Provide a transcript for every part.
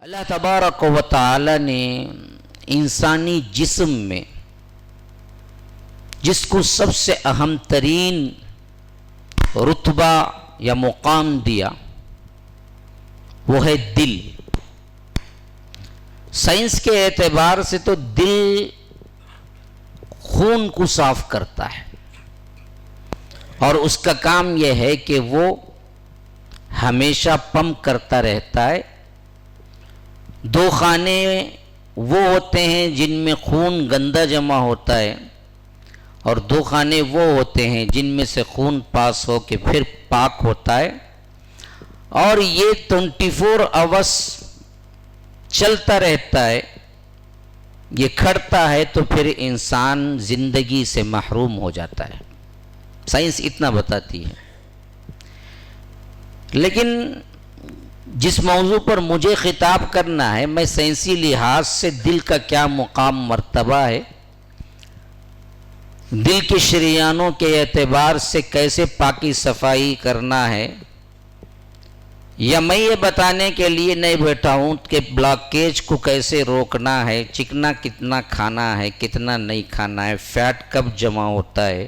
اللہ تبارک و تعالی نے انسانی جسم میں جس کو سب سے اہم ترین رتبہ یا مقام دیا وہ ہے دل۔ سائنس کے اعتبار سے تو دل خون کو صاف کرتا ہے اور اس کا کام یہ ہے کہ وہ ہمیشہ پمپ کرتا رہتا ہے۔ دو خانے وہ ہوتے ہیں جن میں خون گندا جمع ہوتا ہے اور دو خانے وہ ہوتے ہیں جن میں سے خون پاس ہو کے پھر پاک ہوتا ہے، اور یہ 24 آورس چلتا رہتا ہے۔ یہ کھڑتا ہے تو پھر انسان زندگی سے محروم ہو جاتا ہے۔ سائنس اتنا بتاتی ہے، لیکن جس موضوع پر مجھے خطاب کرنا ہے، میں سائنسی لحاظ سے دل کا کیا مقام مرتبہ ہے، دل کے شریانوں کے اعتبار سے کیسے پاکی صفائی کرنا ہے، یا میں یہ بتانے کے لیے نہیں بیٹھا ہوں کہ بلاکیج کو کیسے روکنا ہے، چکنا کتنا کھانا ہے کتنا نہیں کھانا ہے، فیٹ کب جمع ہوتا ہے،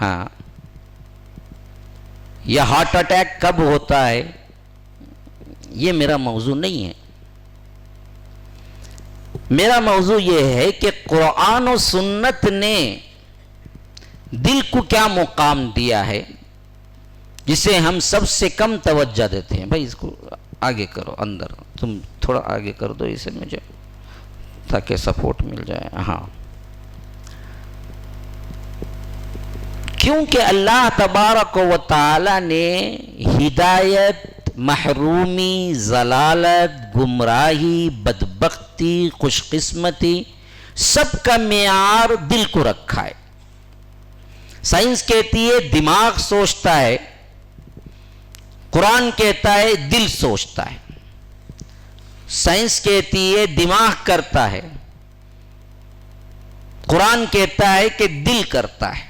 ہاں، یا ہارٹ اٹیک کب ہوتا ہے، یہ میرا موضوع نہیں ہے۔ میرا موضوع یہ ہے کہ قرآن و سنت نے دل کو کیا مقام دیا ہے جسے ہم سب سے کم توجہ دیتے ہیں۔ بھائی اس کو آگے کرو، اندر تم تھوڑا آگے کر دو اسے مجھے تاکہ سپورٹ مل جائے۔ ہاں، کیونکہ اللہ تبارک و تعالی نے ہدایت، محرومی، ضلالت، گمراہی، بدبختی، خوش قسمتی سب کا معیار دل کو رکھا ہے۔ سائنس کہتی ہے دماغ سوچتا ہے، قرآن کہتا ہے دل سوچتا ہے۔ سائنس کہتی ہے دماغ کرتا ہے، قرآن کہتا ہے کہ دل کرتا ہے۔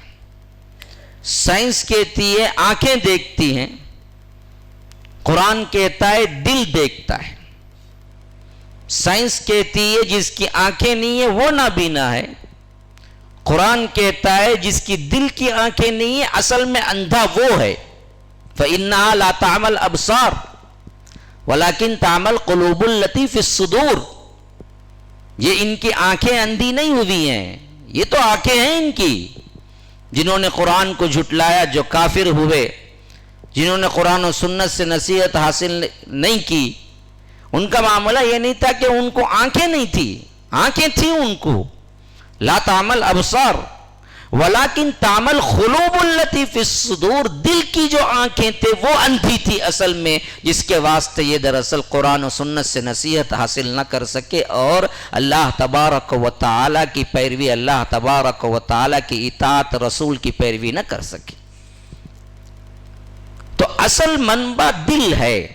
سائنس کہتی ہے آنکھیں دیکھتی ہیں، قرآن کہتا ہے دل دیکھتا ہے۔ سائنس کہتی ہے جس کی آنکھیں نہیں ہیں وہ نابینا ہے، قرآن کہتا ہے جس کی دل کی آنکھیں نہیں ہیں اصل میں اندھا وہ ہے۔ فَإِنَّهَا لَا تَعْمَى الْأَبْصَارُ وَلَكِنْ تَعْمَى الْقُلُوبُ الَّتِي فِي الصُّدُورِ۔ یہ ان کی آنکھیں اندھی نہیں ہوئی ہیں، یہ تو آنکھیں ہیں ان کی۔ جنہوں نے قرآن کو جھٹلایا، جو کافر ہوئے، جنہوں نے قرآن و سنت سے نصیحت حاصل نہیں کی، ان کا معاملہ یہ نہیں تھا کہ ان کو آنکھیں نہیں تھی، آنکھیں تھیں ان کو۔ لا تعمل ابصار ولیکن تعمل قلوب التی فی الصدور، دل کی جو آنکھیں تھے وہ اندھی تھی اصل میں، جس کے واسطے یہ دراصل قرآن و سنت سے نصیحت حاصل نہ کر سکے اور اللہ تبارک و تعالی کی پیروی، اللہ تبارک و تعالی کی اطاعت، رسول کی پیروی نہ کر سکے۔ تو اصل منبع دل ہے۔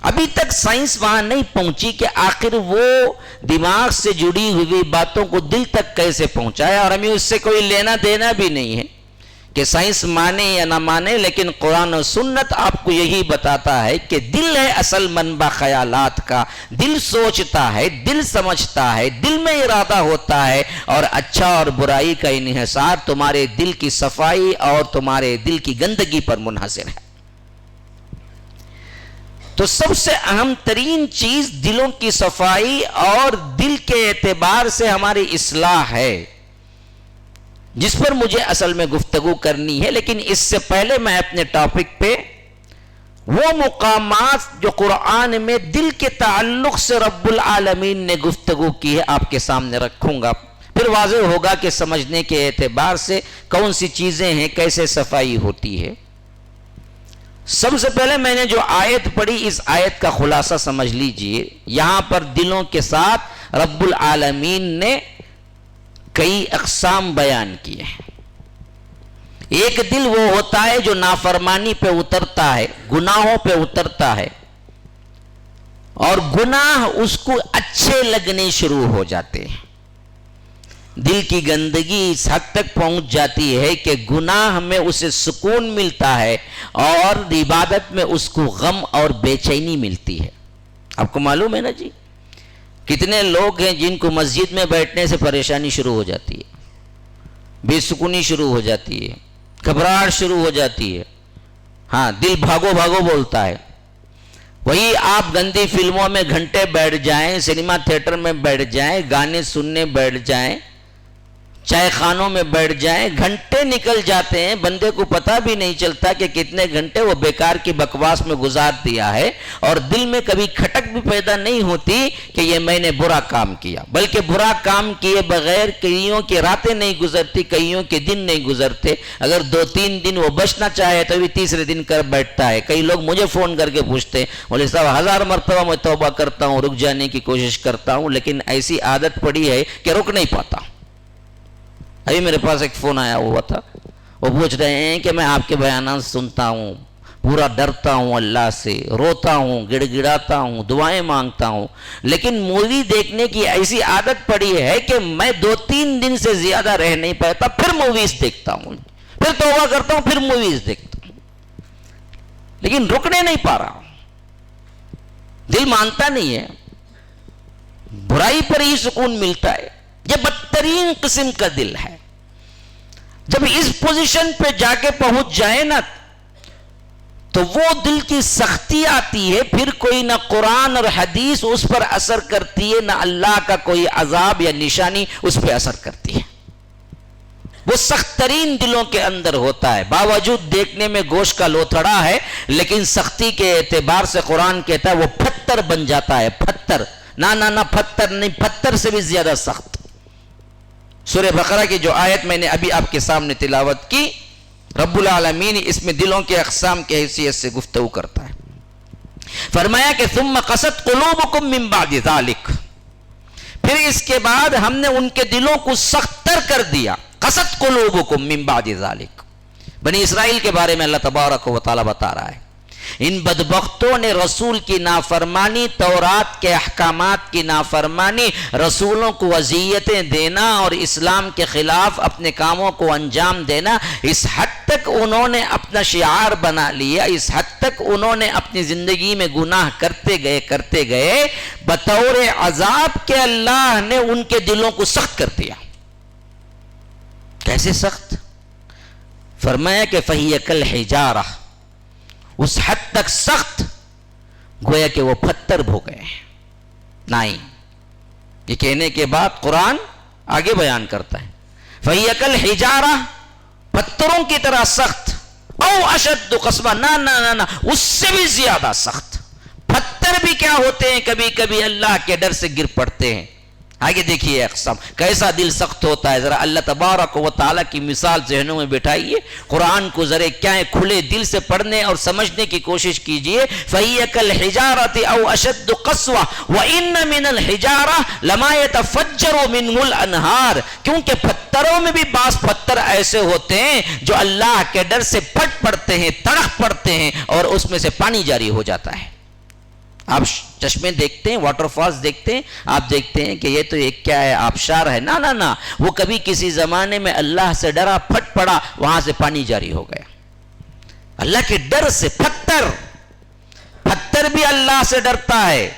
ابھی تک سائنس وہاں نہیں پہنچی کہ آخر وہ دماغ سے جڑی ہوئی باتوں کو دل تک کیسے پہنچائے، اور ہمیں اس سے کوئی لینا دینا بھی نہیں ہے کہ سائنس مانے یا نہ مانے، لیکن قرآن و سنت آپ کو یہی بتاتا ہے کہ دل ہے اصل منبع خیالات کا۔ دل سوچتا ہے، دل سمجھتا ہے، دل میں ارادہ ہوتا ہے، اور اچھا اور برائی کا انحصار تمہارے دل کی صفائی اور تمہارے دل کی گندگی پر منحصر ہے۔ تو سب سے اہم ترین چیز دلوں کی صفائی اور دل کے اعتبار سے ہماری اصلاح ہے، جس پر مجھے اصل میں گفتگو کرنی ہے۔ لیکن اس سے پہلے میں اپنے ٹاپک پہ وہ مقامات جو قرآن میں دل کے تعلق سے رب العالمین نے گفتگو کی ہے آپ کے سامنے رکھوں گا، پھر واضح ہوگا کہ سمجھنے کے اعتبار سے کون سی چیزیں ہیں، کیسے صفائی ہوتی ہے۔ سب سے پہلے میں نے جو آیت پڑھی، اس آیت کا خلاصہ سمجھ لیجئے۔ یہاں پر دلوں کے ساتھ رب العالمین نے کئی اقسام بیان کیے ہیں۔ ایک دل وہ ہوتا ہے جو نافرمانی پہ اترتا ہے، گناہوں پہ اترتا ہے، اور گناہ اس کو اچھے لگنے شروع ہو جاتے ہیں۔ دل کی گندگی اس حد تک پہنچ جاتی ہے کہ گناہ میں اسے سکون ملتا ہے اور عبادت میں اس کو غم اور بے چینی ملتی ہے۔ آپ کو معلوم ہے نا جی، کتنے لوگ ہیں جن کو مسجد میں بیٹھنے سے پریشانی شروع ہو جاتی ہے، بے سکونی شروع ہو جاتی ہے، گھبراہٹ شروع ہو جاتی ہے، ہاں دل بھاگو بھاگو بولتا ہے۔ وہی آپ گندی فلموں میں گھنٹے بیٹھ جائیں، سنیما تھیٹر میں بیٹھ جائیں، گانے سننے بیٹھ جائیں، چائے خانوں میں بیٹھ جائیں، گھنٹے نکل جاتے ہیں، بندے کو پتہ بھی نہیں چلتا کہ کتنے گھنٹے وہ بیکار کی بکواس میں گزار دیا ہے، اور دل میں کبھی کھٹک بھی پیدا نہیں ہوتی کہ یہ میں نے برا کام کیا، بلکہ برا کام کیے بغیر کئیوں کی راتیں نہیں گزرتی، کئیوں کے دن نہیں گزرتے۔ اگر 2-3 دن وہ بچنا چاہے تو بھی تیسرے دن کر بیٹھتا ہے۔ کئی لوگ مجھے فون کر کے پوچھتے ہیں، مولوی صاحب 1000 مرتبہ میں توبہ کرتا ہوں، رک جانے کی کوشش کرتا ہوں، لیکن ایسی عادت پڑی ہے کہ رک نہیں پاتا۔ ابھی میرے پاس ایک فون آیا ہوا تھا، وہ پوچھ رہے ہیں کہ میں آپ کے بیانات سنتا ہوں، پورا ڈرتا ہوں اللہ سے، روتا ہوں، گڑ گڑاتا ہوں، دعائیں مانگتا ہوں، لیکن مووی دیکھنے کی ایسی عادت پڑی ہے کہ میں 2-3 دن سے زیادہ رہ نہیں پاتا، پھر موویز دیکھتا ہوں، پھر توبہ کرتا ہوں، پھر موویز دیکھتا ہوں، لیکن رکنے نہیں پا رہا، دل مانتا نہیں ہے، برائی پر ہی سکون ملتا ہے۔ یہ بدترین قسم کا دل ہے۔ جب اس پوزیشن پہ جا کے پہنچ جائے نا تو وہ دل کی سختی آتی ہے، پھر کوئی نہ قرآن اور حدیث اس پر اثر کرتی ہے، نہ اللہ کا کوئی عذاب یا نشانی اس پہ اثر کرتی ہے۔ وہ سخت ترین دلوں کے اندر ہوتا ہے، باوجود دیکھنے میں گوشت کا لوتھڑا ہے، لیکن سختی کے اعتبار سے قرآن کہتا ہے وہ پتھر بن جاتا ہے، پتھر، نہ پتھر نہیں، پتھر سے بھی زیادہ سخت۔ سورہ بقرہ کی جو آیت میں نے ابھی آپ کے سامنے تلاوت کی، رب العالمین اس میں دلوں کے اقسام کی حیثیت سے گفتگو کرتا ہے۔ فرمایا کہ ثم قست قلوبکم من بعد ذالک، پھر اس کے بعد ہم نے ان کے دلوں کو سخت تر کر دیا۔ قست قلوبکم من بعد ذالک، بنی اسرائیل کے بارے میں اللہ تبارک و تعالی بتا رہا ہے، ان بدبختوں نے رسول کی نافرمانی، تورات کے احکامات کی نافرمانی، رسولوں کو اذیتیں دینا اور اسلام کے خلاف اپنے کاموں کو انجام دینا، اس حد تک انہوں نے اپنا شعار بنا لیا، اس حد تک انہوں نے اپنی زندگی میں گناہ کرتے گئے بطور عذاب کے اللہ نے ان کے دلوں کو سخت کر دیا۔ کیسے سخت؟ فرمایا کہ فَهِيَ كَالْحِجَارَةِ، اس حد تک سخت گویا کہ وہ پتھر ہو گئے ہیں۔ نہیں، یہ کہنے کے بعد قرآن آگے بیان کرتا ہے فَهِيَ كَالْحِجَارَةِ، پتھروں کی طرح سخت، او اشد قسوہ، نہ اس سے بھی زیادہ سخت۔ پتھر بھی کیا ہوتے ہیں، کبھی کبھی اللہ کے ڈر سے گر پڑتے ہیں۔ آگے دیکھیے اقسام، کیسا دل سخت ہوتا ہے، ذرا اللہ تبارک و تعالیٰ کی مثال ذہنوں میں بٹھائیے، قرآن کو ذرا کیا ہے کھلے دل سے پڑھنے اور سمجھنے کی کوشش کیجئے۔ فَهِيَ كَالْحِجَارَةِ أَوْ أَشَدُّ قَسْوَةً وَإِنَّ مِنَ الْحِجَارَةِ لَمَا يَتَفَجَّرُ مِنْهُ الْأَنْهَارُ، کیونکہ پتھروں میں بھی بعض پتھر ایسے ہوتے ہیں جو اللہ کے ڈر سے پھٹ پڑتے ہیں، تڑک پڑتے ہیں، اور اس میں سے پانی جاری ہو جاتا ہے۔ آپ چشمے دیکھتے ہیں، واٹر فالز دیکھتے ہیں، آپ دیکھتے ہیں کہ یہ تو ایک کیا ہے، آبشار ہے، نہ وہ کبھی کسی زمانے میں اللہ سے ڈرا، پھٹ پڑا، وہاں سے پانی جاری ہو گیا۔ اللہ کے ڈر سے پتھر بھی اللہ سے ڈرتا ہے۔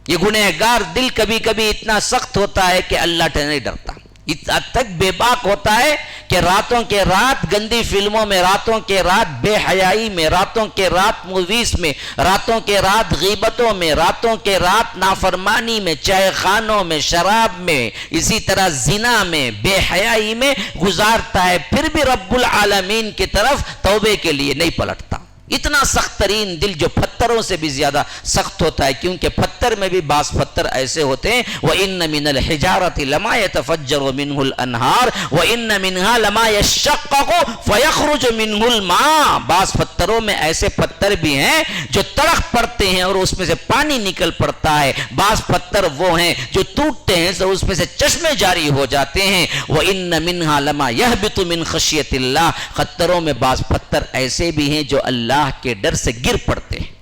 یہ گنہگار دل کبھی کبھی اتنا سخت ہوتا ہے کہ اللہ سے نہیں ڈرتا، اس حد تک بے باک ہوتا ہے کہ راتوں کے رات گندی فلموں میں، راتوں کے رات بے حیائی میں، راتوں کے رات موویز میں، راتوں کے رات غیبتوں میں، راتوں کے رات نافرمانی میں، چائے خانوں میں، شراب میں، اسی طرح زنا میں، بے حیائی میں گزارتا ہے، پھر بھی رب العالمین کی طرف توبے کے لیے نہیں پلٹتا۔ اتنا سخت ترین دل جو پتھروں سے بھی زیادہ سخت ہوتا ہے، کیونکہ پتھر میں بھی بعض پتھر ایسے ہوتے ہیں وَإِنَّ مِنَ الْحِجَارَةِ لَمَا يَتَفَجَّرُ مِنْهُ الْأَنْهَارُ وَإِنَّ مِنْهَا لَمَا يَشَّقَّقُ فَيَخْرُجُ مِنْهُ الْمَاءُ، بعض پتھروں میں ایسے پتھر بھی ہیں جو تڑک پڑتے ہیں اور اس میں سے پانی نکل پڑتا ہے، بعض پتھر وہ ہیں جو ٹوٹتے ہیں تو اس میں سے چشمے جاری ہو جاتے ہیں۔ وَإِنَّ مِنْهَا لَمَا يَهْبِطُ مِنْ خَشْيَةِ اللَّهِ، پتھروں میں بعض پتھر ایسے بھی ہیں جو اللہ کے ڈر سے گر پڑتے ہیں۔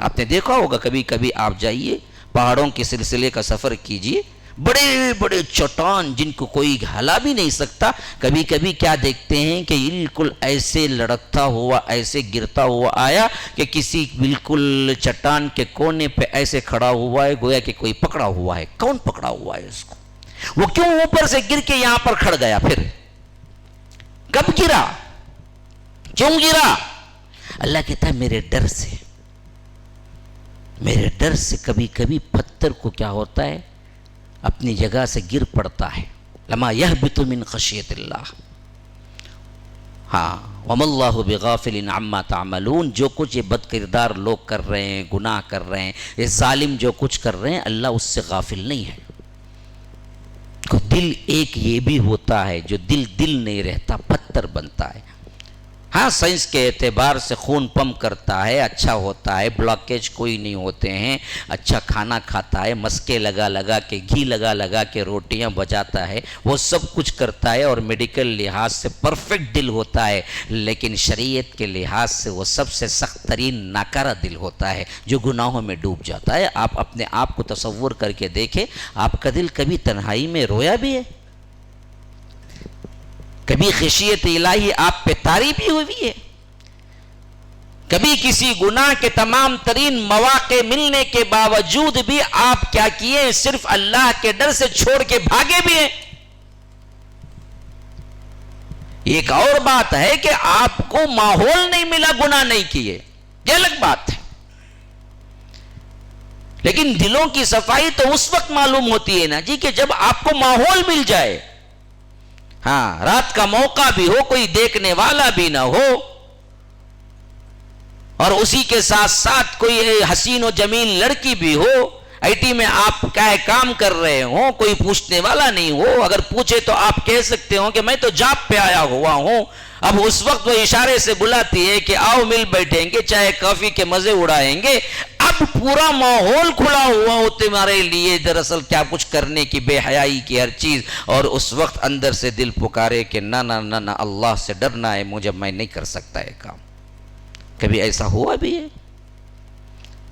آپ نے دیکھا ہوگا، کبھی کبھی آپ جائیے پہاڑوں کے سلسلے کا سفر کیجئے، بڑے بڑے چٹان جن کو کوئی ہلا بھی نہیں سکتا، کبھی کبھی کیا دیکھتے ہیں کہ بالکل ایسے لڑکتا ہوا، ایسے گرتا ہوا آیا کہ کسی بالکل چٹان کے کونے پہ ایسے کھڑا ہوا ہے گویا کہ کوئی پکڑا ہوا ہے۔ کون پکڑا ہوا ہے اس کو؟ وہ کیوں اوپر سے گر کے یہاں پر کھڑ گیا؟ پھر کب گرا؟ کیوں گرا؟ اللہ کہتا ہے میرے ڈر سے، میرے ڈر سے کبھی کبھی پتھر کو کیا ہوتا ہے اپنی جگہ سے گر پڑتا ہے۔ لما یہبط من خشیت اللہ، ہاں وما اللہ بغافل عما تعملون، جو کچھ یہ بد کردار لوگ کر رہے ہیں، گناہ کر رہے ہیں، یہ ظالم جو کچھ کر رہے ہیں، اللہ اس سے غافل نہیں ہے۔ دل ایک یہ بھی ہوتا ہے جو دل نہیں رہتا، پتھر بنتا ہے۔ ہاں سائنس کے اعتبار سے خون پمپ کرتا ہے، اچھا ہوتا ہے، بلاکیج کوئی نہیں ہوتے ہیں، اچھا کھانا کھاتا ہے، مسکے لگا کے گھی لگا کے روٹیاں بجاتا ہے، وہ سب کچھ کرتا ہے اور میڈیکل لحاظ سے پرفیکٹ دل ہوتا ہے، لیکن شریعت کے لحاظ سے وہ سب سے سخت ترین ناکارہ دل ہوتا ہے جو گناہوں میں ڈوب جاتا ہے۔ آپ اپنے آپ کو تصور کر کے دیکھیں، آپ کا دل کبھی تنہائی میں رویا بھی ہے؟ کبھی خشیت الہی آپ پہ طاری بھی ہوئی ہے؟ کبھی کسی گناہ کے تمام ترین مواقع ملنے کے باوجود بھی آپ کیا کیے؟ صرف اللہ کے ڈر سے چھوڑ کے بھاگے بھی ہیں؟ ایک اور بات ہے کہ آپ کو ماحول نہیں ملا گناہ نہیں کیے، یہ الگ بات ہے، لیکن دلوں کی صفائی تو اس وقت معلوم ہوتی ہے نا جی کہ جب آپ کو ماحول مل جائے، ہاں رات کا موقع بھی ہو، کوئی دیکھنے والا بھی نہ ہو، اور اسی کے ساتھ ساتھ کوئی حسین و جمیل لڑکی بھی ہو، آئی ٹی میں آپ کیا کام کر رہے ہوں، کوئی پوچھنے والا نہیں ہو، اگر پوچھے تو آپ کہہ سکتے ہوں کہ میں تو جاب پہ آیا ہوا ہوں۔ اب اس وقت وہ اشارے سے بلاتی ہے کہ آؤ مل بیٹھیں گے، چائے کافی کے مزے اڑائیں گے، اب پورا ماحول کھلا ہوا ہو تمہارے لیے دراصل کیا کچھ کرنے کی، بے حیائی کی ہر چیز، اور اس وقت اندر سے دل پکارے کہ نہ نہ نہ نہ اللہ سے ڈرنا ہے مجھے، میں نہیں کر سکتا یہ کام۔ کبھی ایسا ہوا بھی ہے؟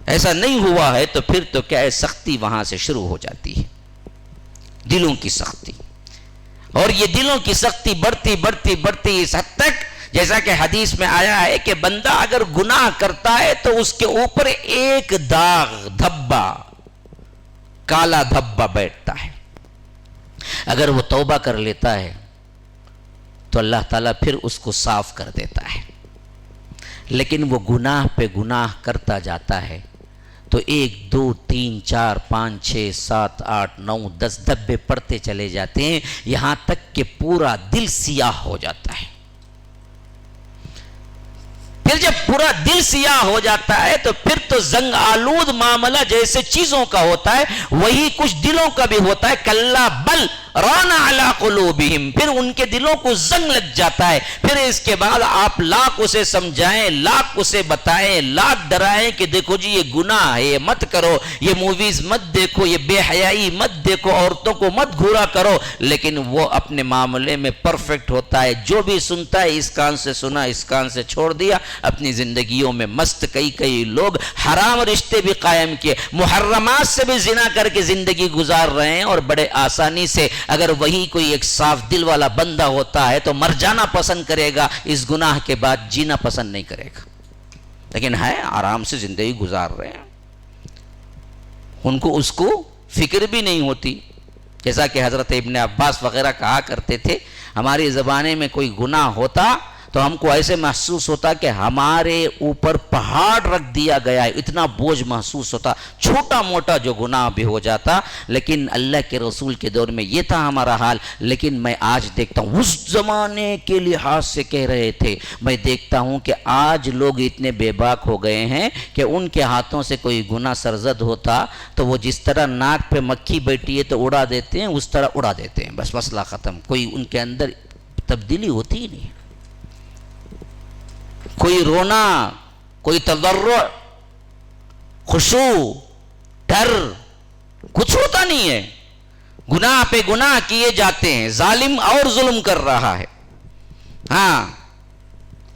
ایسا نہیں ہوا ہے تو پھر تو کیا ہے، سختی وہاں سے شروع ہو جاتی ہے، دلوں کی سختی، اور یہ دلوں کی سختی بڑھتی بڑھتی بڑھتی اس حد تک جیسا کہ حدیث میں آیا ہے کہ بندہ اگر گناہ کرتا ہے تو اس کے اوپر ایک داغ، دھبا، کالا دھبا بیٹھتا ہے۔ اگر وہ توبہ کر لیتا ہے تو اللہ تعالیٰ پھر اس کو صاف کر دیتا ہے، لیکن وہ گناہ پہ گناہ کرتا جاتا ہے تو 1 2 3 4 5 6 7 8 9 10 دھبے پڑتے چلے جاتے ہیں، یہاں تک کہ پورا دل سیاہ ہو جاتا ہے۔ پھر جب پورا دل سیاہ ہو جاتا ہے تو پھر تو زنگ آلود معاملہ جیسے چیزوں کا ہوتا ہے وہی کچھ دلوں کا بھی ہوتا ہے۔ کلا بل ران علی قلوبہم، پھر ان کے دلوں کو زنگ لگ جاتا ہے۔ پھر اس کے بعد آپ لاکھ اسے سمجھائیں، لاکھ اسے بتائیں، لاکھ ڈرائیں کہ دیکھو جی یہ گناہ ہے، یہ مت کرو، یہ موویز مت دیکھو، یہ بے حیائی مت دیکھو، عورتوں کو مت گھورا کرو، لیکن وہ اپنے معاملے میں پرفیکٹ ہوتا ہے، جو بھی سنتا ہے اس کان سے سنا اس کان سے چھوڑ دیا، اپنی زندگیوں میں مست۔ کئی لوگ حرام رشتے بھی قائم کیے، محرمات سے بھی زنا کر کے زندگی گزار رہے ہیں، اور بڑے آسانی سے اگر وہی کوئی ایک صاف دل والا بندہ ہوتا ہے تو مر جانا پسند کرے گا، اس گناہ کے بعد جینا پسند نہیں کرے گا، لیکن ہے آرام سے زندگی گزار رہے ہیں، ان کو اس کو فکر بھی نہیں ہوتی۔ جیسا کہ حضرت ابن عباس وغیرہ کہا کرتے تھے، ہماری زبانے میں کوئی گناہ ہوتا تو ہم کو ایسے محسوس ہوتا کہ ہمارے اوپر پہاڑ رکھ دیا گیا ہے، اتنا بوجھ محسوس ہوتا، چھوٹا موٹا جو گناہ بھی ہو جاتا۔ لیکن اللہ کے رسول کے دور میں یہ تھا ہمارا حال، لیکن میں آج دیکھتا ہوں، اس زمانے کے لحاظ سے کہہ رہے تھے، میں دیکھتا ہوں کہ آج لوگ اتنے بے باک ہو گئے ہیں کہ ان کے ہاتھوں سے کوئی گناہ سرزد ہوتا تو وہ جس طرح ناک پہ مکھی بیٹھی ہے تو اڑا دیتے ہیں، اس طرح اڑا دیتے ہیں، بس مسئلہ ختم، کوئی ان کے اندر تبدیلی ہوتی ہی نہیں، کوئی رونا، کوئی تضرع، خشوع، ڈر، کچھ ہوتا نہیں ہے، گناہ پہ گناہ کیے جاتے ہیں، ظالم اور ظلم کر رہا ہے، ہاں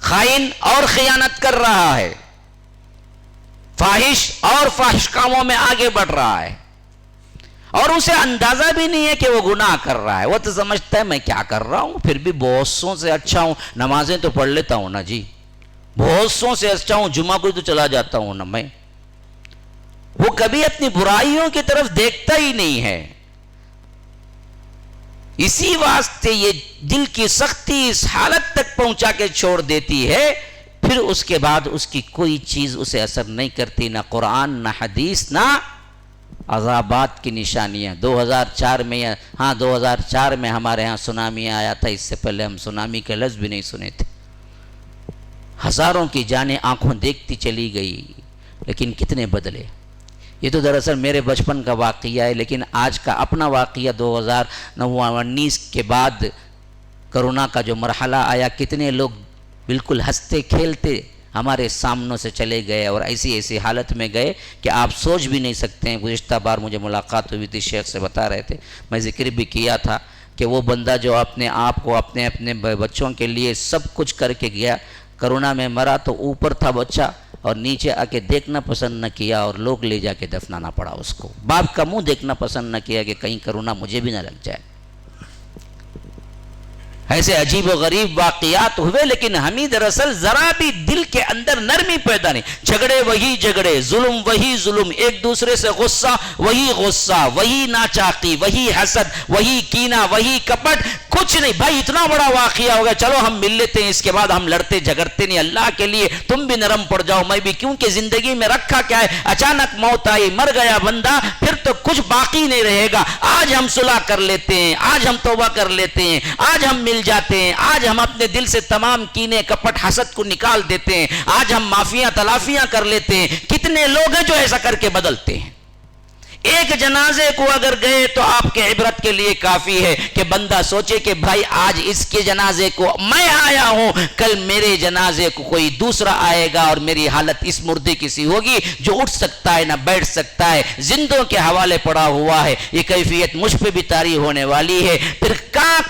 خائن اور خیانت کر رہا ہے، فاحش اور فاحش کاموں میں آگے بڑھ رہا ہے، اور اسے اندازہ بھی نہیں ہے کہ وہ گناہ کر رہا ہے. وہ تو سمجھتا ہے میں کیا کر رہا ہوں, پھر بھی بہت سوں سے اچھا ہوں, نمازیں تو پڑھ لیتا ہوں نا جی, بہت سوں سے اچھا ہوں, جمعہ کو تو چلا جاتا ہوں نا میں. وہ کبھی اپنی برائیوں کی طرف دیکھتا ہی نہیں ہے. اسی واسطے یہ دل کی سختی اس حالت تک پہنچا کے چھوڑ دیتی ہے, پھر اس کے بعد اس کی کوئی چیز اسے اثر نہیں کرتی, نہ قرآن نہ حدیث نہ عذابات کی نشانیاں. 2004 میں 2004 میں ہمارے ہاں سونامی آیا تھا, اس سے پہلے ہم سونامی کے لفظ بھی نہیں سنے تھے. ہزاروں کی جانیں آنکھوں دیکھتی چلی گئی, لیکن کتنے بدلے. یہ تو دراصل میرے بچپن کا واقعہ ہے, لیکن آج کا اپنا واقعہ 2019 کے بعد کرونا کا جو مرحلہ آیا, کتنے لوگ بالکل ہنستے کھیلتے ہمارے سامنوں سے چلے گئے اور ایسی حالت میں گئے کہ آپ سوچ بھی نہیں سکتے ہیں. گزشتہ بار مجھے ملاقات ہوئی تھی, شیخ سے بتا رہے تھے, میں ذکر بھی کیا تھا کہ وہ بندہ جو اپنے آپ کو اپنے بچوں کے لیے سب کچھ کر کے گیا, کرونا میں مرا تو اوپر تھا بچہ اور نیچے آ کے دیکھنا پسند نہ کیا اور لوگ لے جا کے دفنانا پڑا اس کو. باپ کا منہ دیکھنا پسند نہ کیا کہ کہیں کرونا مجھے بھی نہ لگ جائے. ایسے عجیب و غریب واقعات ہوئے, لیکن ہمیں دراصل ذرا بھی دل کے اندر نرمی پیدا نہیں. جھگڑے وہی جھگڑے, ظلم وہی ظلم, ایک دوسرے سے غصہ وہی غصہ, وہی ناچاقی, وہی حسد, وہی کینہ, وہی کپٹ. کچھ نہیں بھائی, اتنا بڑا واقعہ ہو گیا, چلو ہم مل لیتے ہیں, اس کے بعد ہم لڑتے جھگڑتے نہیں. اللہ کے لیے تم بھی نرم پڑ جاؤ, میں بھی, کیونکہ زندگی میں رکھا کیا ہے, اچانک موت آئی, مر گیا بندہ, پھر تو کچھ باقی نہیں رہے گا. آج ہم صلح کر لیتے ہیں, آج ہم توبہ کر لیتے ہیں, آج ہم مل جاتے ہیں, آج ہم اپنے دل سے تمام کینے کپٹ حسد کو نکال دیتے ہیں, آج ہم معافیاں تلافیاں کر لیتے ہیں. کتنے لوگ ہیں جو ایسا کر کے بدلتے ہیں. ایک جنازے کو اگر گئے تو آپ کے عبرت کے لیے کافی ہے کہ بندہ سوچے کہ بھائی آج اس کے جنازے کو میں آیا ہوں, کل میرے جنازے کو کوئی دوسرا آئے گا اور میری حالت اس مردے کی سی ہوگی جو اٹھ سکتا ہے نہ بیٹھ سکتا ہے, زندوں کے حوالے پڑا ہوا ہے. یہ کیفیت مجھ پہ بھی طاری ہونے والی ہے. پھر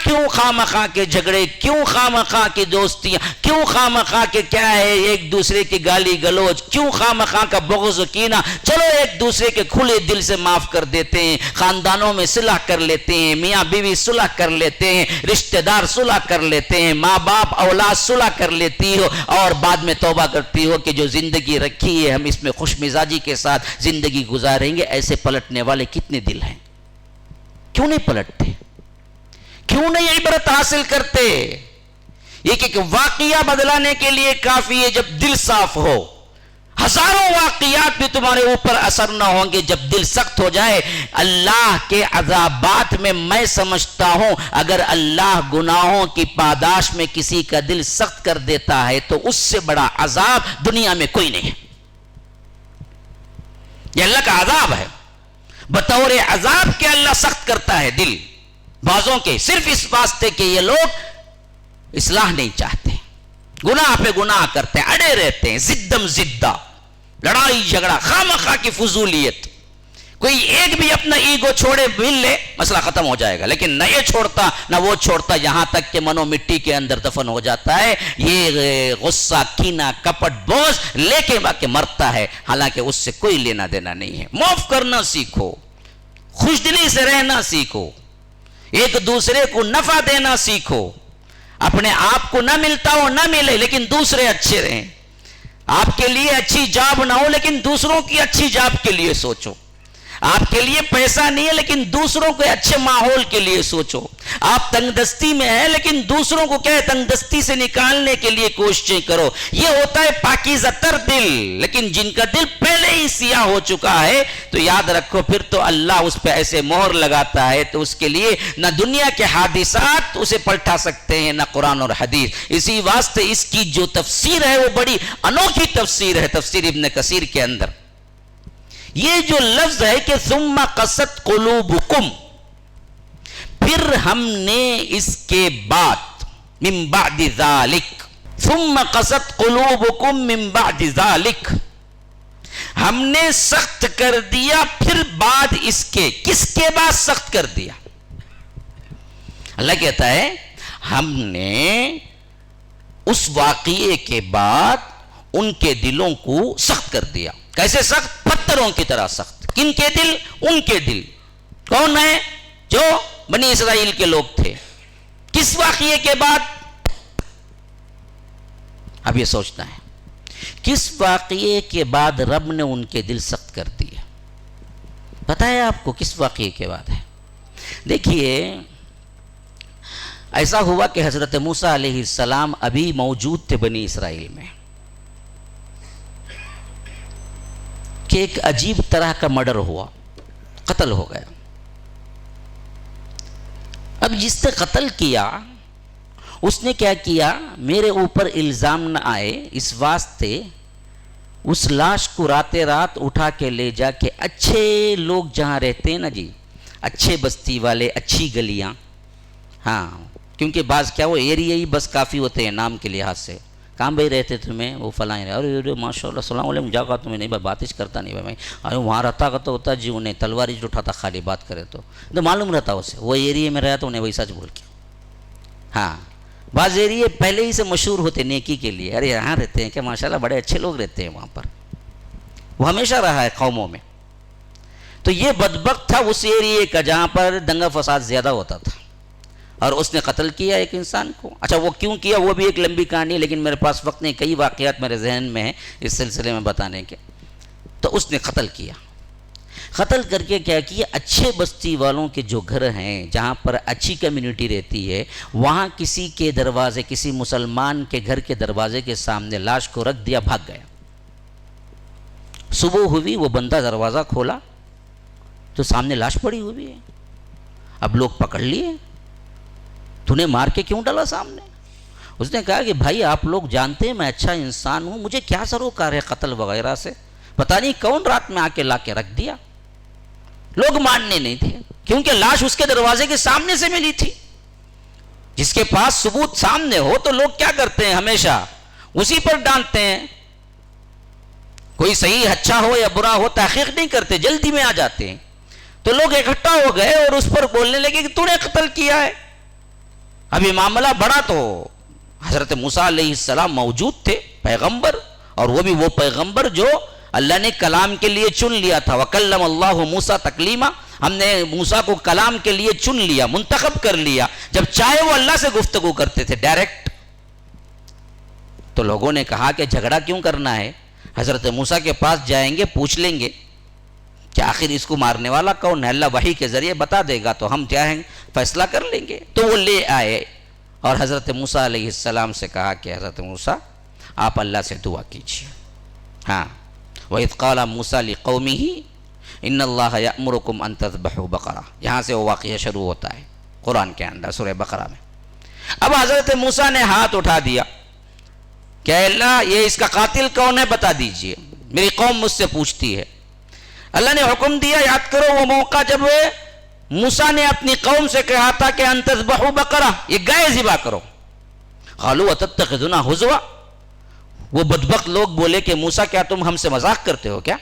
کیوں خامخواہ کے جھگڑے, کیوں خامخواہ کی دوستیاں, کیوں خامخواہ کے کیا ہے ایک دوسرے کی گالی گلوچ, کیوں خامخواہ کا بغض و کینہ. چلو ایک دوسرے کے کھلے دل سے معاف کر دیتے ہیں, خاندانوں میں صلح کر لیتے ہیں, میاں بیوی صلح کر لیتے ہیں, رشتہ دار صلح کر لیتے ہیں, ماں باپ اولاد صلح کر لیتی ہو, اور بعد میں توبہ کرتی ہو کہ جو زندگی رکھی ہے ہم اس میں خوش مزاجی کے ساتھ زندگی گزاریں گے. ایسے پلٹنے والے کتنے دل ہیں, کیوں نہیں پلٹتے, کیوں نہیں عبرت حاصل کرتے. ایک واقعہ بدلانے کے لیے کافی ہے جب دل صاف ہو. ہزاروں واقعات بھی تمہارے اوپر اثر نہ ہوں گے جب دل سخت ہو جائے. اللہ کے عذابات میں سمجھتا ہوں اگر اللہ گناہوں کی پاداش میں کسی کا دل سخت کر دیتا ہے تو اس سے بڑا عذاب دنیا میں کوئی نہیں ہے. یہ اللہ کا عذاب ہے, بطور عذاب کے اللہ سخت کرتا ہے دل بعضوں کے, صرف اس واسطے کہ یہ لوگ اصلاح نہیں چاہتے, گناہ پہ گناہ کرتے ہیں, اڑے رہتے ہیں, زدم زدہ, لڑائی جھگڑا, خامخواہ کی فضولیت. کوئی ایک بھی اپنا ایگو چھوڑے مل لے مسئلہ ختم ہو جائے گا, لیکن نہ یہ چھوڑتا نہ وہ چھوڑتا, یہاں تک کہ منو مٹی کے اندر دفن ہو جاتا ہے. یہ غصہ, کینہ, کپٹ, بوجھ لے کے باقی مرتا ہے, حالانکہ اس سے کوئی لینا دینا نہیں ہے. معاف کرنا سیکھو, خوش دلی سے رہنا سیکھو, ایک دوسرے کو نفع دینا سیکھو. اپنے آپ کو نہ ملتا ہو نہ ملے, لیکن دوسرے اچھے رہیں. آپ کے لیے اچھی جاب نہ ہو, لیکن دوسروں کی اچھی جاب کے لیے سوچو. آپ کے لیے پیسہ نہیں ہے, لیکن دوسروں کے اچھے ماحول کے لیے سوچو. آپ تنگ دستی میں ہیں, لیکن دوسروں کو کیا ہے تنگ دستی سے نکالنے کے لیے کوششیں کرو. یہ ہوتا ہے پاکیزہ تر دل. لیکن جن کا دل پہلے ہی سیاہ ہو چکا ہے تو یاد رکھو پھر تو اللہ اس پہ ایسے مہر لگاتا ہے تو اس کے لیے نہ دنیا کے حادثات اسے پلٹا سکتے ہیں نہ قرآن اور حدیث. اسی واسطے اس کی جو تفسیر ہے وہ بڑی انوکھی تفسیر ہے. تفسیر ابن کثیر کے اندر یہ جو لفظ ہے کہ ثم قست قلوبکم, پھر ہم نے اس کے بعد من بعد ذالک, ثم قست قلوبکم من بعد ذالک, ہم نے سخت کر دیا پھر بعد اس کے. کس کے بعد سخت کر دیا؟ اللہ کہتا ہے ہم نے اس واقعے کے بعد ان کے دلوں کو سخت کر دیا. کیسے سخت؟ پتھروں کی طرح سخت. کن کے دل؟ ان کے دل. کون ہے؟ جو بنی اسرائیل کے لوگ تھے. کس واقعے کے بعد؟ اب یہ سوچنا ہے کس واقعے کے بعد رب نے ان کے دل سخت کر دیے. پتہ ہے آپ کو کس واقعے کے بعد ہے؟ دیکھیے ایسا ہوا کہ حضرت موسیٰ علیہ السلام ابھی موجود تھے بنی اسرائیل میں کہ ایک عجیب طرح کا مرڈر ہوا، قتل ہو گیا. اب جس نے قتل کیا اس نے کیا کیا، میرے اوپر الزام نہ آئے اس واسطے اس لاش کو رات اٹھا کے لے جا کے اچھے لوگ جہاں رہتے ہیں نا جی، اچھے بستی والے، اچھی گلیاں، ہاں کیونکہ بعض کیا وہ ایریا ہی بس کافی ہوتے ہیں نام کے لحاظ سے. کہاں بھائی رہتے تمہیں؟ وہ فلاں رہے. ارے ماشاء اللہ السلام علیکم جاگا تمہیں نہیں بھائی باتش کرتا نہیں بھائی. ارے وہاں رہتا کا تو ہوتا جی، انہیں تلوار ہی اٹھاتا خالی بات کرے تو معلوم رہتا اسے وہ ایریے میں رہا تو انہیں وہی سچ بول کے. ہاں بعض ایریے پہلے ہی سے مشہور ہوتے نیکی کے لیے، ارے یہاں رہتے ہیں کہ ماشاءاللہ بڑے اچھے لوگ رہتے ہیں وہاں پر. وہ ہمیشہ رہا ہے قوموں میں. تو یہ بدبخت تھا اس ایریے کا جہاں پر دنگا فساد زیادہ ہوتا تھا، اور اس نے قتل کیا ایک انسان کو. اچھا وہ کیوں کیا وہ بھی ایک لمبی کہانی ہے، لیکن میرے پاس وقت نہیں، کئی واقعات میرے ذہن میں ہیں اس سلسلے میں بتانے کے. تو اس نے قتل کیا. قتل کر کے کیا کیا، اچھے بستی والوں کے جو گھر ہیں جہاں پر اچھی کمیونٹی رہتی ہے وہاں کسی کے دروازے، کسی مسلمان کے گھر کے دروازے کے سامنے لاش کو رکھ دیا، بھاگ گیا. صبح ہوئی وہ بندہ دروازہ کھولا تو سامنے لاش پڑی ہوئی ہے. اب لوگ پکڑ لیے، تو نے مار کے کیوں ڈالا سامنے؟ اس نے کہا کہ بھائی آپ لوگ جانتے ہیں میں اچھا انسان ہوں، مجھے کیا سروکار ہے قتل وغیرہ سے، پتہ نہیں کون رات میں آ کے لا کے رکھ دیا. لوگ ماننے نہیں تھے کیونکہ لاش اس کے دروازے کے سامنے سے ملی تھی. جس کے پاس ثبوت سامنے ہو تو لوگ کیا کرتے ہیں، ہمیشہ اسی پر ڈالتے ہیں. کوئی صحیح اچھا ہو یا برا ہو تحقیق نہیں کرتے، جلدی میں آ جاتے ہیں. تو لوگ اکٹھا ہو گئے اور اس پر بولنے لگے کہ تو نے قتل کیا ہے. ابھی معاملہ بڑا تو حضرت موسیٰ علیہ السلام موجود تھے، پیغمبر، اور وہ بھی وہ پیغمبر جو اللہ نے کلام کے لیے چن لیا تھا. وَكَلَّمَ اللَّهُ مُوسَىٰ تَكْلِيمًا، ہم نے موسیٰ کو کلام کے لیے چن لیا، منتخب کر لیا. جب چاہے وہ اللہ سے گفتگو کرتے تھے ڈائریکٹ. تو لوگوں نے کہا کہ جھگڑا کیوں کرنا ہے، حضرت موسیٰ کے پاس جائیں گے، پوچھ لیں گے کہ آخر اس کو مارنے والا کون ہے، اللہ وحی کے ذریعے بتا دے گا تو ہم چاہیں فیصلہ کر لیں گے. تو وہ لے آئے اور حضرت موسیٰ علیہ السلام سے کہا کہ حضرت موسیٰ آپ اللہ سے دعا کیجیے. ہاں وَإِذْ قَالَ مُوسَىٰ لِقَوْمِهِ إِنَّ اللَّهَ يَأْمُرُكُمْ أَن تَذْبَحُوا بَقَرَةً. یہاں سے وہ واقعہ شروع ہوتا ہے قرآن کے اندر سورہ بقرہ میں. اب حضرت موسیٰ نے ہاتھ اٹھا دیا کہ اللہ یہ اس کا قاتل کون ہے بتا دیجئے، میری قوم مجھ سے پوچھتی ہے. اللہ نے حکم دیا، یاد کرو وہ موقع جب موسیٰ نے اپنی قوم سے کہا تھا کہ ان تذبحوا بقرہ، یہ گائے ذبح کرو. قالوا اتتخذنا ہزوا، وہ بدبخت لوگ بولے کہ موسیٰ کیا تم ہم سے مذاق کرتے ہو کیا؟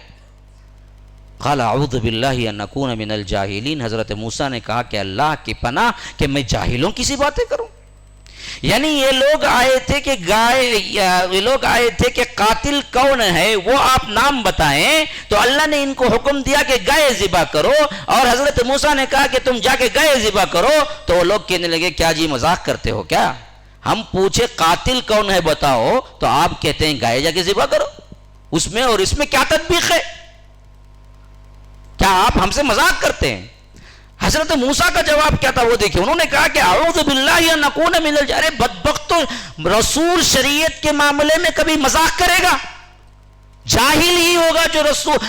قال اعوذ باللہ ان اکون من الجاہلین، حضرت موسیٰ نے کہا کہ اللہ کی پناہ کہ میں جاہلوں کی سی باتیں کروں. یعنی یہ لوگ آئے تھے کہ قاتل کون ہے وہ آپ نام بتائیں، تو اللہ نے ان کو حکم دیا کہ گائے ذبح کرو، اور حضرت موسیٰ نے کہا کہ تم جا کے گائے ذبح کرو. تو وہ لوگ کہنے لگے کیا جی مذاق کرتے ہو کیا، ہم پوچھے قاتل کون ہے بتاؤ تو آپ کہتے ہیں گائے جا کے ذبح کرو. اس میں اور اس میں کیا تطبیق ہے، کیا آپ ہم سے مذاق کرتے ہیں؟ حضرت موسیٰ کا جواب کیا تھا وہ دیکھیں، انہوں نے کہا کہ اعوذ باللہ ان اکون من الجاہلین. بدبخت تو رسول شریعت کے معاملے میں کبھی مذاق کرے گا؟ جاہل ہی ہوگا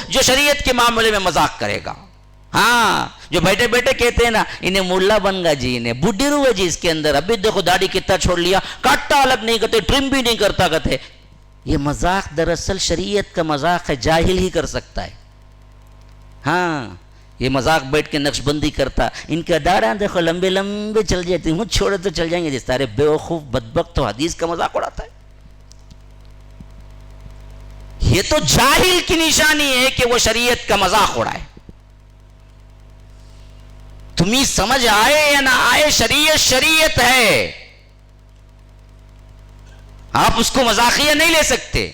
جو شریعت کے معاملے میں مذاق کرے گا. ہاں جو بیٹھے بیٹھے کہتے ہیں نا انہیں ملا بن گا جی، انہیں بڈھی روئے جی اس کے اندر، ابھی دیکھو داڑھی کتنا چھوڑ لیا، کاٹا الگ نہیں کرتے، ٹرم بھی نہیں کرتا کہتے. یہ مذاق دراصل شریعت کا مذاق ہے، جاہل ہی کر سکتا ہے. ہاں یہ مذاق بیٹھ کے نقش بندی کرتا، ان کا داڑھاں دیکھو لمبے لمبے چل جاتے ہیں، چھوڑے تو چل جائیں گے جس طرح بیوقوف بدبخت تو حدیث کا مذاق اڑاتا ہے. یہ تو جاہل کی نشانی ہے کہ وہ شریعت کا مذاق اڑائے. تمہیں سمجھ آئے یا نہ آئے شریعت شریعت ہے، آپ اس کو مذاقیہ نہیں لے سکتے.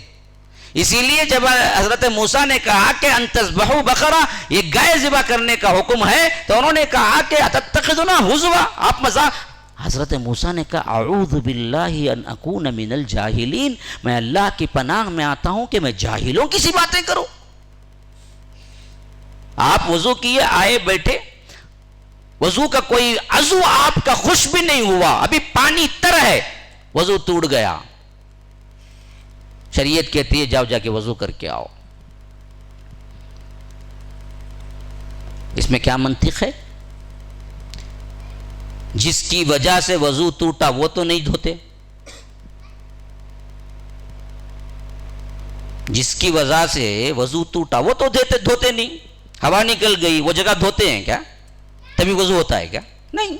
اسی لیے جب حضرت موسیٰ نے کہا کہ ان تذبحوا بقرہ، یہ گائے ذبح کرنے کا حکم ہے، تو انہوں نے کہا کہ اتتخذنا ہزوا، آپ مذاق. حضرت موسیٰ نے کہا اعوذ باللہ ان اکون من الجاہلین، میں اللہ کی پناہ میں آتا ہوں کہ میں جاہلوں کی سی باتیں کروں. آپ وضو کیے، آئے بیٹھے، وضو کا کوئی عضو آپ کا خوش بھی نہیں ہوا، ابھی پانی تر ہے، وضو ٹوٹ گیا. شریعت کہتی ہے جاؤ جا کے وضو کر کے آؤ. اس میں کیا منطق ہے؟ جس کی وجہ سے وضو ٹوٹا وہ تو نہیں دھوتے، جس کی وجہ سے وضو ٹوٹا وہ تو دھوتے نہیں. ہوا نکل گئی وہ جگہ دھوتے ہیں کیا؟ تبھی وضو ہوتا ہے کیا؟ نہیں.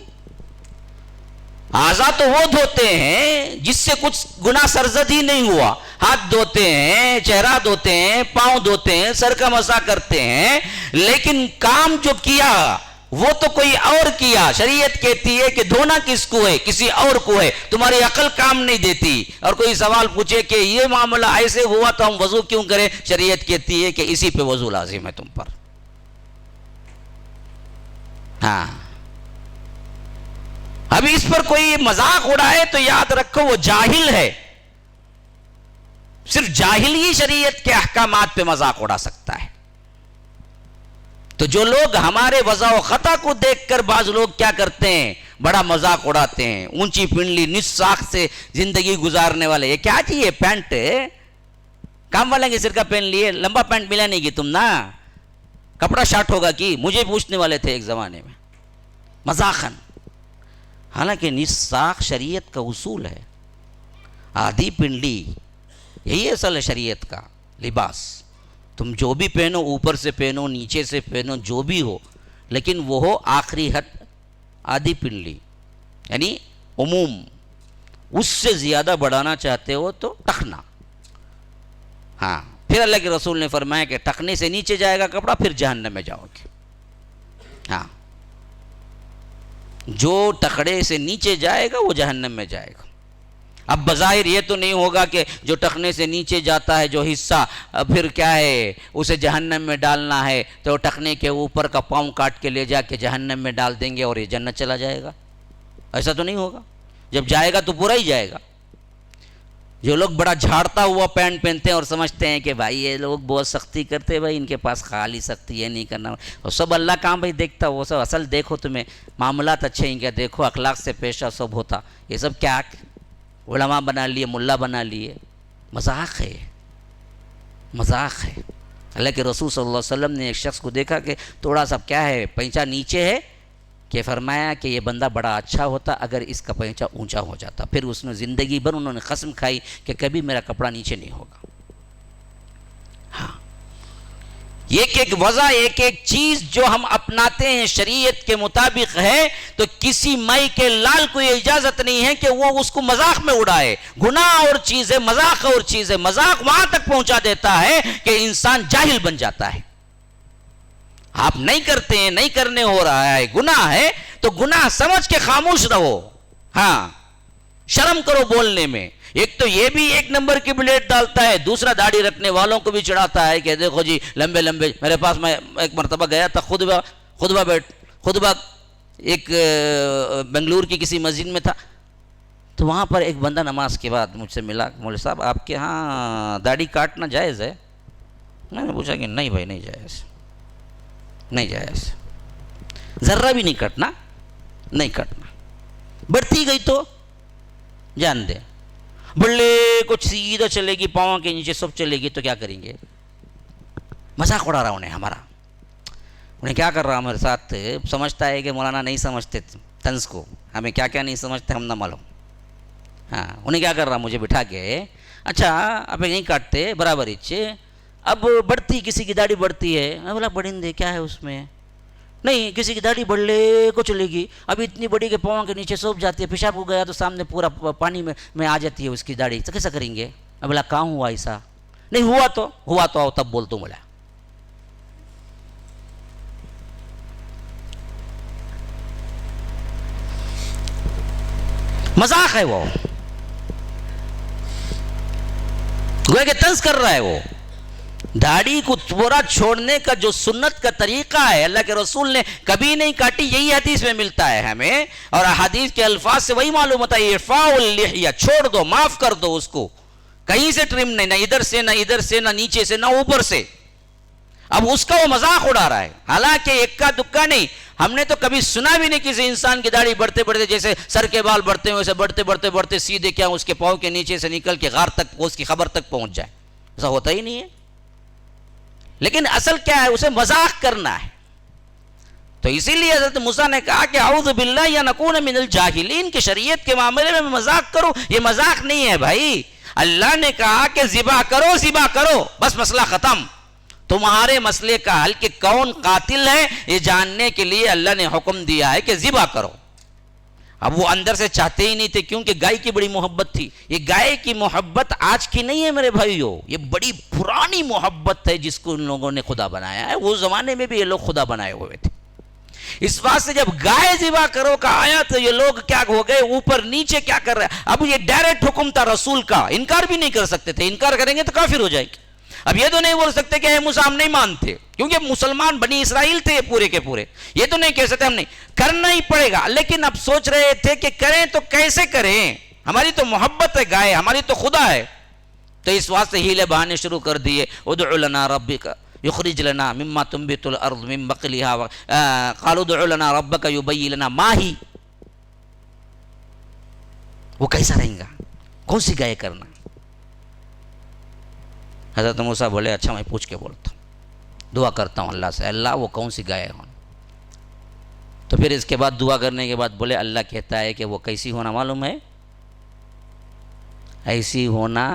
اعضاء تو وہ دھوتے ہیں جس سے کچھ گناہ سرزد ہی نہیں ہوا. ہاتھ دھوتے ہیں، چہرہ دھوتے ہیں، پاؤں دھوتے ہیں، سر کا مسح کرتے ہیں، لیکن کام جو کیا وہ تو کوئی اور کیا. شریعت کہتی ہے کہ دھونا کس کو ہے؟ کسی اور کو ہے. تمہاری عقل کام نہیں دیتی. اور کوئی سوال پوچھے کہ یہ معاملہ ایسے ہوا تو ہم وضو کیوں کریں؟ شریعت کہتی ہے کہ اسی پہ وضو لازم ہے تم پر. ہاں، ابھی اس پر کوئی مذاق اڑائے تو یاد رکھو وہ جاہل ہے. صرف جاہل ہی شریعت کے احکامات پہ مذاق اڑا سکتا ہے. تو جو لوگ ہمارے وضع و خطا کو دیکھ کر بعض لوگ کیا کرتے ہیں؟ بڑا مذاق اڑاتے ہیں. اونچی پنڈلی نصف ساکھ سے زندگی گزارنے والے، یہ کیا جی یہ پینٹ کام والے کے سر کا پہن لیے، لمبا پینٹ ملا نہیں گی تم نا، کپڑا شارٹ ہوگا کی؟ مجھے پوچھنے والے تھے ایک زمانے میں مذاقاً. حالانکہ نصف ساکھ شریعت کا اصول ہے. آدھی پنڈلی یہی اصل ہے شریعت کا لباس. تم جو بھی پہنو، اوپر سے پہنو، نیچے سے پہنو، جو بھی ہو، لیکن وہ ہو آخری حد آدھی پنڈلی، یعنی عموم. اس سے زیادہ بڑھانا چاہتے ہو تو ٹخنا. ہاں، پھر اللہ کے رسول نے فرمایا کہ ٹخنے سے نیچے جائے گا کپڑا پھر جہنم میں جاؤ گے. ہاں، جو ٹخڑے سے نیچے جائے گا وہ جہنم میں جائے گا. اب بظاہر یہ تو نہیں ہوگا کہ جو ٹخنے سے نیچے جاتا ہے جو حصہ، پھر کیا ہے اسے جہنم میں ڈالنا ہے تو ٹخنے کے اوپر کا پاؤں کاٹ کے لے جا کے جہنم میں ڈال دیں گے اور یہ جنت چلا جائے گا. ایسا تو نہیں ہوگا. جب جائے گا تو پورا ہی جائے گا. جو لوگ بڑا جھاڑتا ہوا پینٹ پہنتے ہیں اور سمجھتے ہیں کہ بھائی یہ لوگ بہت سختی کرتے ہیں، بھائی ان کے پاس خالی سختی ہے نہیں کرنا، اور سب اللہ کام بھائی دیکھتا. وہ سب اصل دیکھو، تمہیں معاملات اچھے ہیں کیا دیکھو، اخلاق سے پیشہ سب ہوتا. یہ سب کیا علماء بنا لیے، ملا بنا لیے. مذاق ہے، مذاق ہے. اللہ کے رسول صلی اللہ علیہ وسلم نے ایک شخص کو دیکھا کہ تھوڑا سا کیا ہے پینچا نیچے ہے، کہ فرمایا کہ یہ بندہ بڑا اچھا ہوتا اگر اس کا پینچا اونچا ہو جاتا. پھر اس نے زندگی بھر انہوں نے قسم کھائی کہ کبھی میرا کپڑا نیچے نہیں ہوگا. ہاں، ایک ایک وضع، ایک ایک چیز جو ہم اپناتے ہیں شریعت کے مطابق ہے، تو کسی مائی کے لال کو یہ اجازت نہیں ہے کہ وہ اس کو مذاق میں اڑائے. گناہ اور چیز ہے، مذاق اور چیز ہے. مذاق وہاں تک پہنچا دیتا ہے کہ انسان جاہل بن جاتا ہے. آپ نہیں کرتے ہیں، نہیں کرنے ہو رہا ہے، گناہ ہے تو گناہ سمجھ کے خاموش رہو. ہاں، شرم کرو بولنے میں. ایک تو یہ بھی ایک نمبر کی بلیٹ ڈالتا ہے، دوسرا داڑھی رکھنے والوں کو بھی چڑھاتا ہے کہ دیکھو جی لمبے لمبے. میرے پاس میں ایک مرتبہ گیا تھا خطبہ ایک بنگلور کی کسی مسجد میں تھا، تو وہاں پر ایک بندہ نماز کے بعد مجھ سے ملا. مولوی صاحب آپ کے ہاں داڑھی کاٹنا جائز ہے؟ میں نے پوچھا کہ نہیں بھائی نہیں جائز، نہیں جائز، ذرہ بھی نہیں کٹنا، نہیں کٹنا. بڑھتی گئی تو جان دے، بڑھے کچھ سیدھا چلے گی، پاؤں کے نیچے سب چلے گی تو کیا کریں گے؟ مذاق اڑا رہا انہیں ہمارا. انہیں کیا کر رہا ہمارے ساتھ؟ سمجھتا ہے کہ مولانا نہیں سمجھتے طنز کو، ہمیں کیا کیا نہیں سمجھتے ہم نہ معلوم. ہاں، انہیں کیا کر رہا مجھے بٹھا کے، اچھا اب نہیں کاٹتے برابر اچھے، اب بڑھتی کسی کی داڑھی بڑھتی ہے. میں بولا بڑھیں کیا ہے اس میں؟ نہیں، کسی کی داڑھی بڑھ لے کو چلے گی، ابھی اتنی بڑی کہ پاؤں کے نیچے سوپ جاتی ہے، پیشاب ہو گیا تو سامنے پورا پانی میں آ جاتی ہے اس کی داڑھی، تو کیسا کریں گے؟ میں بولا کہاں ہوا ایسا؟ نہیں ہوا تو آؤ تب بولتا ہوں. بولا مذاق ہے وہ. سورہ کے طنز کر رہا ہے وہ. داڑھی کو پورا چھوڑنے کا جو سنت کا طریقہ ہے اللہ کے رسول نے کبھی نہیں کاٹی, یہی حدیث میں ملتا ہے ہمیں, اور حدیث کے الفاظ سے وہی معلوم ہوتا ہے اعفاء اللحیہ, چھوڑ دو, معاف کر دو اس کو, کہیں سے ٹرم نہیں, نہ ادھر سے نہ ادھر سے نہ نیچے سے نہ اوپر سے. اب اس کا وہ مذاق اڑا رہا ہے, حالانکہ اکا دکا نہیں, ہم نے تو کبھی سنا بھی نہیں کسی انسان کی داڑھی بڑھتے بڑھتے جیسے سر کے بال بڑھتے ہیں ویسے بڑھتے بڑھتے بڑھتے سیدھے کیا اس کے پاؤں کے نیچے سے نکل کے غار تک اس کی خبر تک پہنچ جائے, ایسا ہوتا ہی نہیں ہے. لیکن اصل کیا ہے, اسے مذاق کرنا ہے. تو اسی لیے حضرت موسیٰ نے کہا کہ اعوذ باللہ یا نکون من الجاہلین, کہ شریعت کے معاملے میں مذاق کرو, یہ مذاق نہیں ہے بھائی. اللہ نے کہا کہ ذبح کرو, ذبح کرو, بس مسئلہ ختم. تمہارے مسئلے کا حل کہ کون قاتل ہے یہ جاننے کے لیے اللہ نے حکم دیا ہے کہ ذبح کرو. اب وہ اندر سے چاہتے ہی نہیں تھے, کیونکہ گائے کی بڑی محبت تھی. یہ گائے کی محبت آج کی نہیں ہے میرے بھائیو, یہ بڑی پرانی محبت ہے جس کو ان لوگوں نے خدا بنایا ہے. وہ زمانے میں بھی یہ لوگ خدا بنائے ہوئے تھے. اس بات سے جب گائے ذبح کرو کا آیا تو یہ لوگ کیا ہو گئے, اوپر نیچے کیا کر رہے ہیں. اب یہ ڈائریکٹ حکم تھا رسول کا, انکار بھی نہیں کر سکتے تھے, انکار کریں گے تو کافر ہو جائے گی. اب یہ تو نہیں بول سکتے کہ اے موسیٰ ہم نہیں مانتے, کیونکہ مسلمان بنی اسرائیل تھے پورے کے پورے, یہ تو نہیں کہہ سکتے ہم نہیں, کرنا ہی پڑے گا. لیکن اب سوچ رہے تھے کہ کریں تو کیسے کریں, ہماری تو محبت ہے گائے, ہماری تو خدا ہے. تو اس واسطے ہیلے بہانے شروع کر دیے. ادع لنا ربک یخرج لنا مما تنبت الارض من بقلها, قالوا ادع لنا ربک یبین لنا ما ہی, وہ کیسا رہیں گا, کون سی گائے کرنا. حضرت موسیٰ بولے اچھا میں پوچھ کے بولتا ہوں, دعا کرتا ہوں اللہ سے, اللہ وہ کون سی گائے ہوں. تو پھر اس کے بعد دعا کرنے کے بعد بولے اللہ کہتا ہے کہ وہ کیسی ہونا معلوم ہے, ایسی ہونا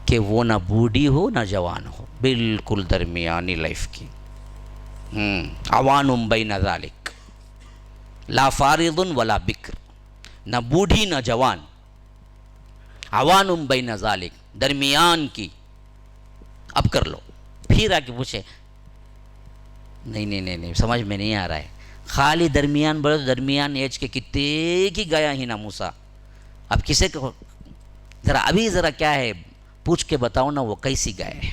کہ وہ نہ بوڑھی ہو نہ جوان ہو, بالکل درمیانی لائف کی, عوان بین ذالک, لا فارض ولا بکر, نہ بوڑھی نہ جوان, عوان بین ذالک, درمیان کی. اب کر لو. پھر آ کے پوچھے نہیں سمجھ میں نہیں آ رہا ہے, خالی درمیان بڑے تو درمیان ایج کے کتنے کی گیا ہی نا موسیٰ, اب کسے کو ذرا کیا ہے پوچھ کے بتاؤ نا وہ کیسی گائے ہے.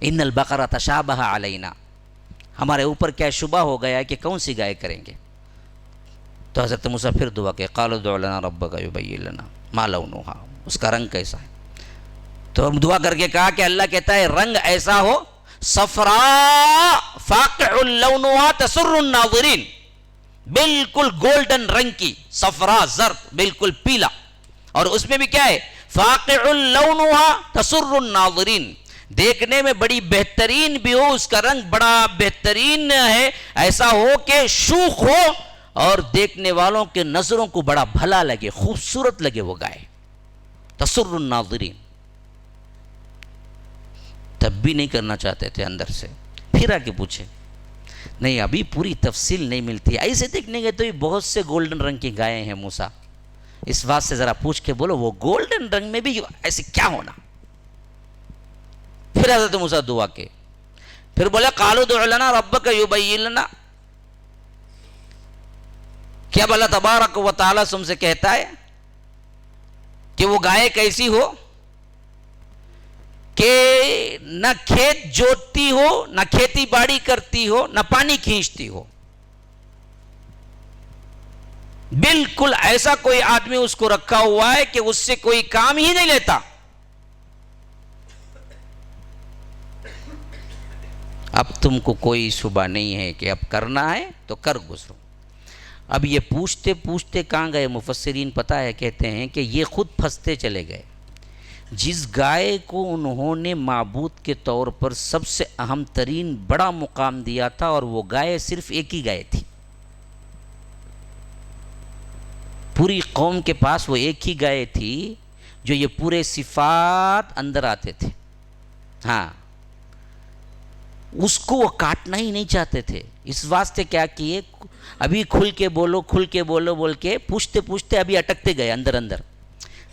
ان البقرہ تشابہ علینا, ہمارے اوپر کیا شبہ ہو گیا ہے کہ کون سی گائے کریں گے. تو حضرت موسیٰ پھر دعا کہ قالوا ادع لنا ربک یبین لنا ما لونھا, اس کا رنگ کیسا ہے. تو ہم دعا کر کے کہا کہ اللہ کہتا ہے رنگ ایسا ہو صفراء فاقع لونھا تسر الناظرین, بالکل گولڈن رنگ کی, صفراء زرد بالکل پیلا, اور اس میں بھی کیا ہے فاقع لونھا تسر الناظرین, دیکھنے میں بڑی بہترین بھی ہو, اس کا رنگ بڑا بہترین ہے, ایسا ہو کہ شوخ ہو اور دیکھنے والوں کے نظروں کو بڑا بھلا لگے, خوبصورت لگے وہ گائے, تسر الناظرین. تب بھی نہیں کرنا چاہتے تھے اندر سے. پھر آ کے پوچھے نہیں ابھی پوری تفصیل نہیں ملتی, ایسے دیکھنے گئے تو بہت سے گولڈن رنگ کی گائے ہیں موسیٰ, اس بات سے ذرا پوچھ کے بولو وہ گولڈن رنگ میں بھی ایسے کیا ہونا. پھر حضرت موسیٰ دعا کے پھر بولے قالوا ادع لنا ربک یبین لنا, کیا اللہ تبارک و تعالیٰ تم سے کہتا ہے کہ وہ گائے کیسی ہو کہ نہ کھیت جوتتی ہو, نہ کھیتی باڑی کرتی ہو, نہ پانی کھینچتی ہو, بالکل ایسا کوئی آدمی اس کو رکھا ہوا ہے کہ اس سے کوئی کام ہی نہیں لیتا. اب تم کو کوئی شبہ نہیں ہے کہ اب کرنا ہے تو کر گزرو. اب یہ پوچھتے پوچھتے کہاں گئے مفسرین پتہ ہے, کہتے ہیں کہ یہ خود پھنستے چلے گئے. جس گائے کو انہوں نے معبود کے طور پر سب سے اہم ترین بڑا مقام دیا تھا, اور وہ گائے صرف ایک ہی گائے تھی, پوری قوم کے پاس وہ ایک ہی گائے تھی جو یہ پورے صفات اندر آتے تھے. ہاں, اس کو وہ کاٹنا ہی نہیں چاہتے تھے. اس واسطے کیا کیے, ابھی کھل کے بولو بول کے پوچھتے پوچھتے ابھی اٹکتے گئے اندر.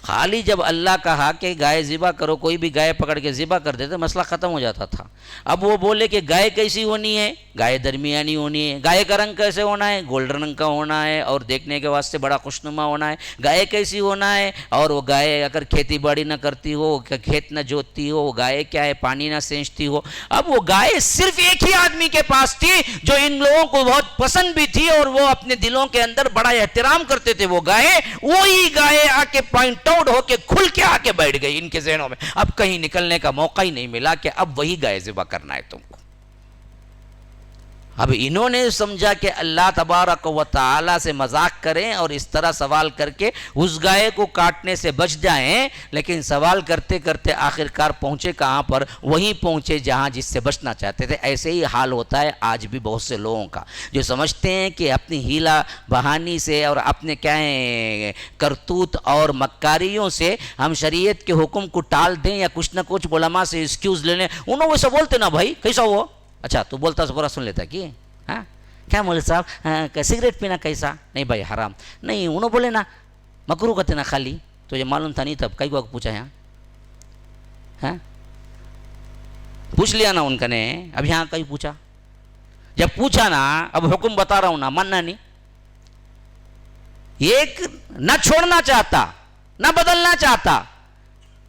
خالی جب اللہ کہا کہ گائے ذبح کرو، کوئی بھی گائے پکڑ کے ذبح کر دیتے مسئلہ ختم ہو جاتا تھا۔ اب وہ بولے کہ گائے کیسی ہونی ہے، گائے درمیانی ہونی ہے، گائے کا رنگ کیسے ہونا ہے، گولڈن رنگ کا ہونا ہے اور دیکھنے کے واسطے بڑا خوشنما ہونا ہے، گائے کیسی ہونا ہے، اور وہ گائے اگر کھیتی باڑی نہ کرتی ہو، کھیت نہ جوتتی ہو، وہ گائے کیا ہے، پانی نہ سینچتی ہو۔ اب وہ گائے صرف ایک ہی آدمی کے پاس تھی جو ان لوگوں کو بہت پسند بھی تھی اور وہ اپنے دلوں کے اندر بڑا احترام کرتے تھے، وہ گائے، وہی گائے آ کے پوائنٹ آؤٹ ہو کے کھل کے آ کے بیٹھ گئی ان کے ذہنوں میں۔ اب کہیں نکلنے کا موقع ہی نہیں ملا کہ اب وہی گائے ذبح کرنا ہے تم کو۔ اب انہوں نے سمجھا کہ اللہ تبارک و تعالی سے مذاق کریں اور اس طرح سوال کر کے اس گائے کو کاٹنے سے بچ جائیں، لیکن سوال کرتے کرتے آخرکار پہنچے کہاں پر؟ وہیں پہنچے جہاں جس سے بچنا چاہتے تھے۔ ایسے ہی حال ہوتا ہے آج بھی بہت سے لوگوں کا، جو سمجھتے ہیں کہ اپنی ہیلا بہانی سے اور اپنے کیا ہیں کرتوت اور مکاریوں سے ہم شریعت کے حکم کو ٹال دیں یا کچھ نہ کچھ علماء سے ایکسکیوز لے لیں۔ انہوں ویسا بولتے نا بھائی کیسا ہوا؟ اچھا تو بولتا پورا سن لیتا کہ ہاں کیا مولوی صاحب سگریٹ پینا کیسا؟ نہیں بھائی حرام نہیں۔ انہوں بولے نا مکروہ کرتے نا خالی، تو یہ معلوم تھا نہیں تب کئی کو پوچھا یہاں؟ ہاں پوچھ لیا نا ان کا نے، اب یہاں کئی پوچھا؟ جب پوچھا نا، اب حکم بتا رہا ہوں نا، ماننا نہیں۔ ایک نہ چھوڑنا چاہتا نہ بدلنا چاہتا،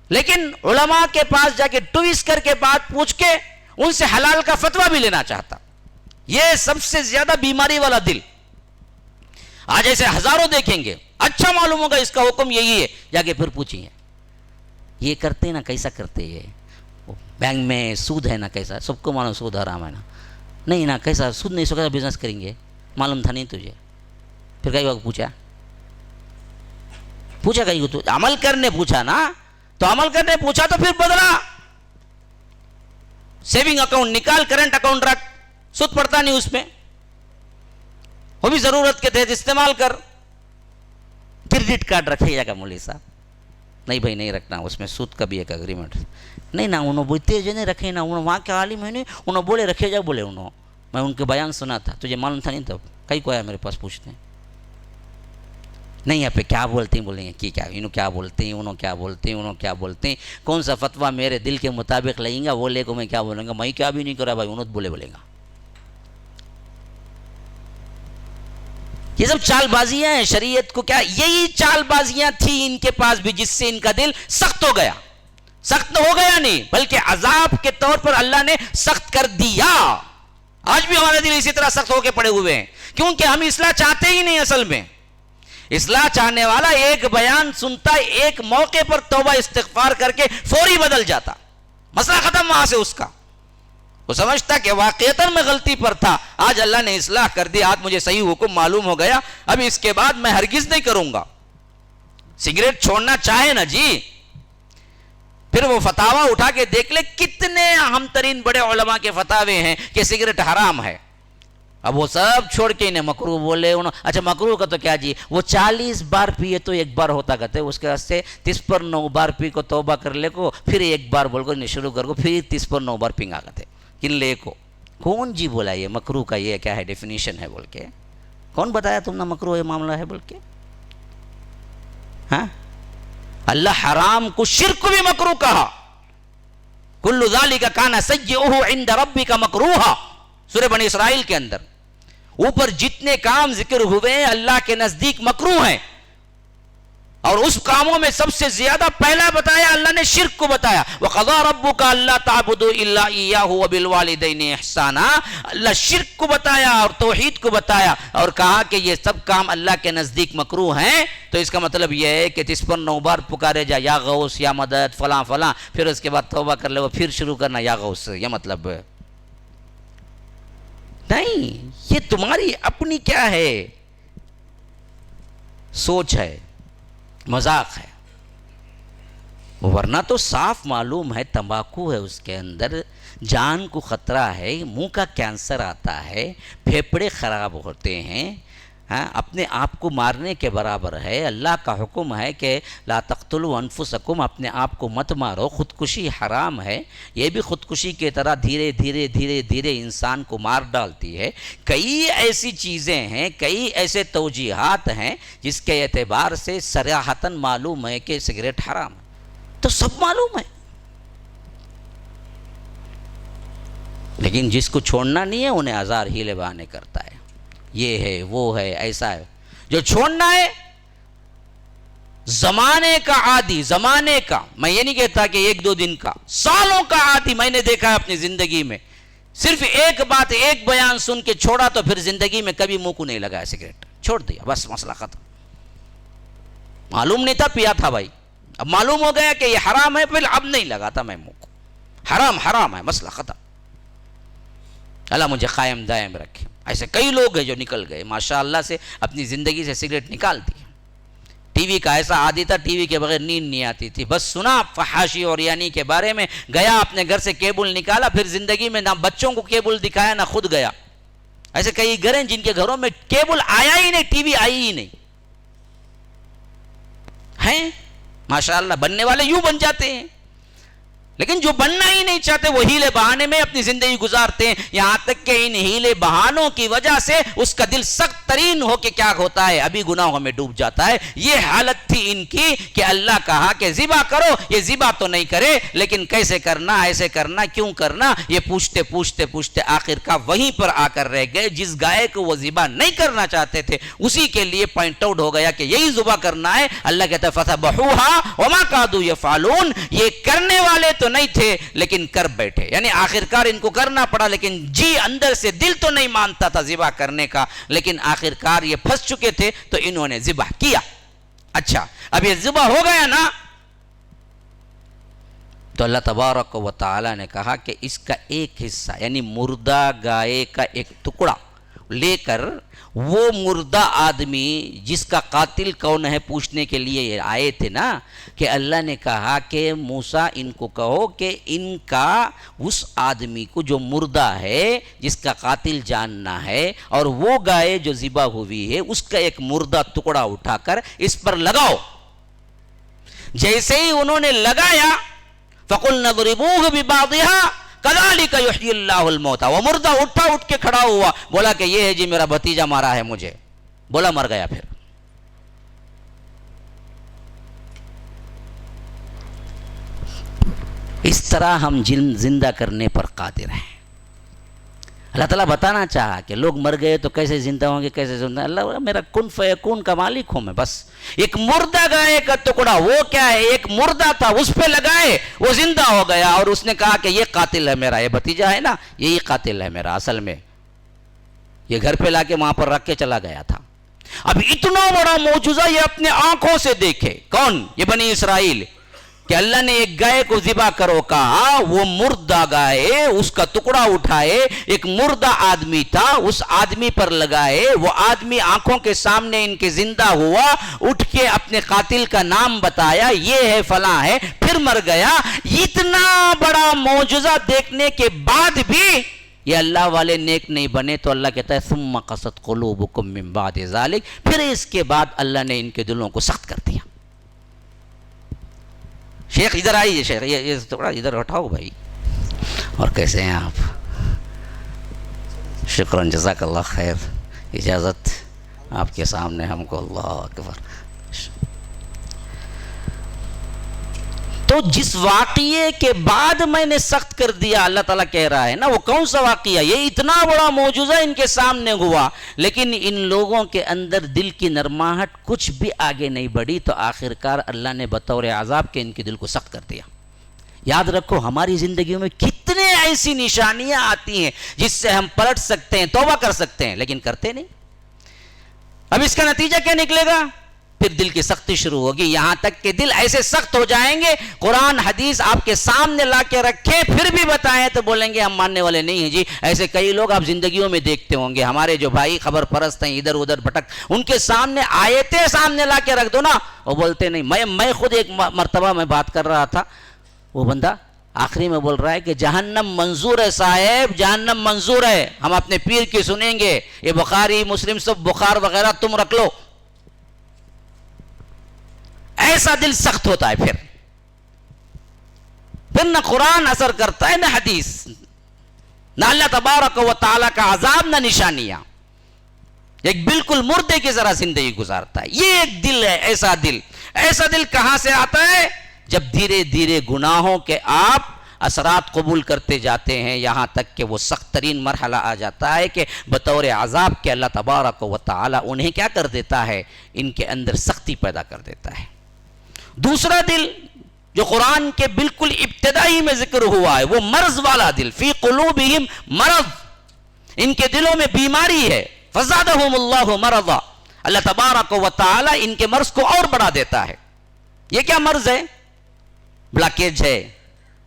لیکن علماء کے پاس جا کے ٹویس کر کے بات پوچھ کے ان سے حلال کا فتویٰ بھی لینا چاہتا۔ یہ سب سے زیادہ بیماری والا دل۔ آج ایسے ہزاروں دیکھیں گے، اچھا معلوم ہوگا اس کا حکم یہی ہے، جا کے پھر پوچھیں یہ کرتے نا کیسا کرتے ہیں؟ بینک میں سود ہے نا کیسا؟ سب کو معلوم سود حرام ہے نا، نہیں نا کیسا سود نہیں سو کیسا بزنس کریں گے؟ معلوم تھا نہیں تجھے؟ پھر کئی وقت پوچھا کہیں تو عمل کرنے پوچھا نا، تو عمل کرنے پوچھا تو پھر بدلا۔ سیونگ اکاؤنٹ نکال، کرنٹ اکاؤنٹ رکھ، سود پڑتا نہیں اس میں، وہ بھی ضرورت کے تحت استعمال کر۔ کریڈٹ کارڈ رکھے جا گا مولوی صاحب؟ نہیں بھائی نہیں رکھنا، اس میں سود کا بھی ایک اگریمنٹ نہیں نا۔ انہوں بولتے جو نہیں رکھے نا، انہوں وہاں کے عالم ہے نہیں، انہوں بولے رکھے جا، بولے انہوں، میں ان کے بیان سنا تھا، تجھے معلوم تھا نہیں تب؟ کئی کو آیا میرے پاس پوچھتے ہیں نہیں یہاں پہ کیا بولتے ہیں؟ بولیں گے کہ کیا انہوں کیا بولتے ہیں، انہوں کیا بولتے ہیں، انہوں کیا بولتے ہیں، کون سا فتویٰ میرے دل کے مطابق لیں گا وہ لے کو میں کیا بولوں گا؟ میں کیا بھی نہیں کرا بھائی، انہوں بولے گا۔ یہ سب چال بازیاں ہیں شریعت کو کیا، یہی چال بازیاں تھیں ان کے پاس بھی، جس سے ان کا دل سخت ہو گیا۔ سخت ہو گیا نہیں بلکہ عذاب کے طور پر اللہ نے سخت کر دیا۔ آج بھی ہمارے دل اسی طرح سخت ہو کے پڑے ہوئے ہیں، کیونکہ ہم اصلاح چاہتے ہی نہیں۔ اصل میں اصلاح چاہنے والا ایک بیان سنتا، ایک موقع پر توبہ استغفار کر کے فوری بدل جاتا، مسئلہ ختم وہاں سے اس کا۔ وہ سمجھتا کہ واقعتاً میں غلطی پر تھا، آج اللہ نے اصلاح کر دی، آج مجھے صحیح حکم معلوم ہو گیا، اب اس کے بعد میں ہرگز نہیں کروں گا۔ سگریٹ چھوڑنا چاہے نا جی، پھر وہ فتاویٰ اٹھا کے دیکھ لے، کتنے اہم ترین بڑے علماء کے فتاوے ہیں کہ سگریٹ حرام ہے، اب وہ سب چھوڑ کے انہیں مکروہ بولے۔ اچھا مکروہ کا تو کیا جی، وہ 40 بار پیے تو ایک بار ہوتا کہتے، اس کے واسطے 30 پر 9 بار پی کو توبہ کر لے کو، پھر ایک بار بول کو شروع کر کو، پھر 30 پر 9 بار پینگا کہتے کن لے کو۔ کون جی بولا یہ مکروہ کا یہ کیا ہے ڈیفینیشن ہے بول کے؟ کون بتایا تم نے مکروہ یہ معاملہ ہے بول کے؟ ہاں اللہ حرام کو شرک کو بھی مکروہ کہا، کل ذالک کان سیئہ عند ربک مکروہا، سورہ بنی اسرائیل کے اندر اوپر جتنے کام ذکر ہوئے ہیں اللہ کے نزدیک مکروہ ہیں، اور اس کاموں میں سب سے زیادہ پہلا بتایا اللہ نے شرک کو بتایا، وَقَضَىٰ رَبُّكَ أَلَّا تَعْبُدُوا إِلَّا إِيَّاهُ وَبِالْوَالِدَيْنِ إِحْسَانًا، اللہ شرک کو بتایا اور توحید کو بتایا، اور کہا کہ یہ سب کام اللہ کے نزدیک مکروہ ہیں۔ تو اس کا مطلب یہ ہے کہ 30 پر 9 بار پکارے جا یا غوث یا مدد فلاں فلاں، پھر اس کے بعد توبہ کر لے وہ پھر شروع کرنا یا غوث، یہ مطلب نہیں۔ یہ تمہاری اپنی کیا ہے سوچ ہے، مذاق ہے، ورنہ تو صاف معلوم ہے تمباکو ہے، اس کے اندر جان کو خطرہ ہے، منہ کا کینسر آتا ہے، پھیپھڑے خراب ہوتے ہیں، ہاں اپنے آپ کو مارنے کے برابر ہے۔ اللہ کا حکم ہے کہ لا تقتلوا انفسکم، اپنے آپ کو مت مارو، خودکشی حرام ہے۔ یہ بھی خودکشی کی طرح دھیرے دھیرے دھیرے دھیرے انسان کو مار ڈالتی ہے۔ کئی ایسی چیزیں ہیں، کئی ایسے توجیحات ہیں جس کے اعتبار سے صراحتاً معلوم ہے کہ سگریٹ حرام ہے، تو سب معلوم ہے، لیکن جس کو چھوڑنا نہیں ہے انہیں ہزار ہیلے بہانے کرتا ہے، یہ ہے وہ ہے ایسا ہے۔ جو چھوڑنا ہے زمانے کا عادی، زمانے کا، میں یہ نہیں کہتا کہ ایک دو دن کا، سالوں کا عادی، میں نے دیکھا ہے اپنی زندگی میں، صرف ایک بات، ایک بیان سن کے چھوڑا تو پھر زندگی میں کبھی منہ کو نہیں لگایا سگریٹ، چھوڑ دیا، بس مسئلہ ختم۔ معلوم نہیں تھا، پیا تھا بھائی، اب معلوم ہو گیا کہ یہ حرام ہے، پھر اب نہیں لگاتا میں منہ کو، حرام حرام ہے، مسئلہ ختم۔ اللہ مجھے قائم دائم رکھے۔ ایسے کئی لوگ ہیں جو نکل گئے ماشاء اللہ سے، اپنی زندگی سے سگریٹ نکال دی۔ ٹی وی کا ایسا عادی تھا، ٹی وی کے بغیر نیند نہیں آتی تھی، بس سنا فحاشی اور یعنی کے بارے میں، گیا اپنے گھر سے کیبل نکالا، پھر زندگی میں نہ بچوں کو کیبل دکھایا نہ خود گیا۔ ایسے کئی گھر ہیں جن کے گھروں میں کیبل آیا ہی نہیں، ٹی وی آئی ہی نہیں ہیں، ماشاء اللہ بننے والے یوں بن جاتے ہیں، لیکن جو بننا ہی نہیں چاہتے وہ ہیلے بہانے میں اپنی زندگی گزارتے ہیں، یہاں تک کہ ان ہیلے بہانوں کی وجہ سے اس کا دل سخت ترین ہو کے کیا ہوتا ہے، ابھی گناہوں میں ڈوب جاتا ہے۔ یہ حالت تھی ان کی کہ اللہ کہا کہ ذبح کرو، یہ ذبح تو نہیں کرے، لیکن کیسے کرنا، ایسے کرنا، کیوں کرنا، یہ پوچھتے پوچھتے پوچھتے آخر کا وہیں پر آ کر رہ گئے۔ جس گائے کو وہ ذبح نہیں کرنا چاہتے تھے اسی کے لیے پوائنٹ آؤٹ ہو گیا کہ یہی ذبح کرنا ہے۔ اللہ کہتا ہے فَذَبَحُوهَا وَمَا كَادُوا يَفْعَلُونَ، یہ کرنے والے تو نہیں تھے لیکن کر بیٹھے، یعنی آخرکار ان کو کرنا پڑا، لیکن جی اندر سے دل تو نہیں مانتا تھا ذبح کرنے کا، لیکن آخرکار یہ پھنس چکے تھے تو انہوں نے ذبح کیا۔ اچھا اب یہ ذبح ہو گیا نا، تو اللہ تبارک و تعالی نے کہا کہ اس کا ایک حصہ یعنی مردہ گائے کا ایک ٹکڑا لے کر وہ مردہ آدمی جس کا قاتل کون ہے پوچھنے کے لیے یہ آئے تھے نا، کہ اللہ نے کہا کہ موسیٰ ان کو کہو کہ ان کا اس آدمی کو جو مردہ ہے جس کا قاتل جاننا ہے، اور وہ گائے جو ذبح ہوئی ہے اس کا ایک مردہ ٹکڑا اٹھا کر اس پر لگاؤ۔ جیسے ہی انہوں نے لگایا فَقُلْنَا اضْرِبُوهُ بِبَعْضِهَا کذالک یحیی اللہ الموتیٰ، وہ مردہ اٹھ کے کھڑا ہوا، بولا کہ یہ ہے جی میرا بھتیجا مارا ہے مجھے، بولا مر گیا۔ پھر اس طرح ہم زندہ کرنے پر قادر ہیں۔ اللہ تعالیٰ بتانا چاہا کہ لوگ مر گئے تو کیسے زندہ ہوں گے، کیسے زندہ، اللہ میرا کن فیکون کا مالک ہوں میں، بس ایک مردہ گائے کا ٹکڑا، وہ کیا ہے، ایک مردہ تھا اس پہ لگائے وہ زندہ ہو گیا، اور اس نے کہا کہ یہ قاتل ہے میرا، یہ بھتیجا ہے نا یہی قاتل ہے میرا، اصل میں یہ گھر پہ لا کے وہاں پر رکھ کے چلا گیا تھا۔ اب اتنا بڑا معجزہ یہ اپنے آنکھوں سے دیکھے، کون، یہ بنی اسرائیل، کہ اللہ نے ایک گائے کو ذبح کرو کہا، وہ مردہ گائے اس کا ٹکڑا اٹھائے، ایک مردہ آدمی تھا اس آدمی پر لگائے، وہ آدمی آنکھوں کے سامنے ان کے زندہ ہوا، اٹھ کے اپنے قاتل کا نام بتایا، یہ ہے فلاں ہے، پھر مر گیا۔ اتنا بڑا معجزہ دیکھنے کے بعد بھی یہ اللہ والے نیک نہیں بنے، تو اللہ کہتا ہے ثم قست قلوبکم من بعد ذلک، پھر اس کے بعد اللہ نے ان کے دلوں کو سخت کر دیا۔ شیخ ادھر آئیے، شیخ یہ تھوڑا ادھر ہٹاؤ بھائی، اور کیسے ہیں آپ؟ شکراً، جزاک اللہ خیر، اجازت آپ کے سامنے ہم کو، اللہ اکبر۔ تو جس واقعے کے بعد میں نے سخت کر دیا، اللہ تعالیٰ کہہ رہا ہے نا، وہ کون سا واقعہ، یہ اتنا بڑا معجزہ ان کے سامنے ہوا، لیکن ان لوگوں کے اندر دل کی نرماہٹ کچھ بھی آگے نہیں بڑھی، تو آخرکار اللہ نے بطور عذاب کے ان کے دل کو سخت کر دیا۔ یاد رکھو ہماری زندگیوں میں کتنے ایسی نشانیاں آتی ہیں جس سے ہم پلٹ سکتے ہیں، توبہ کر سکتے ہیں، لیکن کرتے نہیں۔ اب اس کا نتیجہ کیا نکلے گا؟ پھر دل کی سختی شروع ہوگی، یہاں تک کہ دل ایسے سخت ہو جائیں گے، قرآن حدیث آپ کے سامنے لا کے رکھیں پھر بھی بتائیں تو بولیں گے ہم ماننے والے نہیں ہیں جی۔ ایسے کئی لوگ آپ زندگیوں میں دیکھتے ہوں گے، ہمارے جو بھائی خبر پرست ہیں ادھر ادھر بھٹک، ان کے سامنے آیتیں سامنے لا کے رکھ دو نا، وہ بولتے نہیں۔ میں خود ایک مرتبہ میں بات کر رہا تھا، وہ بندہ آخری میں بول رہا ہے کہ جہنم منظور ہے صاحب، جہنم منظور ہے، ہم اپنے پیر کی سنیں گے، یہ بخاری مسلم سب بخار وغیرہ تم رکھ لو. ایسا دل سخت ہوتا ہے پھر نہ قرآن اثر کرتا ہے نہ حدیث، نہ اللہ تبارک و تعالیٰ کا عذاب نہ نشانیاں، ایک بالکل مردے کی طرح زندگی گزارتا ہے. یہ ایک دل ہے، ایسا دل. ایسا دل کہاں سے آتا ہے؟ جب دھیرے دھیرے گناہوں کے آپ اثرات قبول کرتے جاتے ہیں، یہاں تک کہ وہ سخت ترین مرحلہ آ جاتا ہے کہ بطور عذاب کے اللہ تبارک و تعالیٰ انہیں کیا کر دیتا ہے؟ ان کے اندر سختی پیدا کر دیتا ہے. دوسرا دل جو قرآن کے بالکل ابتدائی میں ذکر ہوا ہے، وہ مرض والا دل. فی قلوبہم مرض، ان کے دلوں میں بیماری ہے. فزادہم اللہ مرضا، اللہ تبارک و تعالی ان کے مرض کو اور بڑھا دیتا ہے. یہ کیا مرض ہے؟ بلاکیج ہے.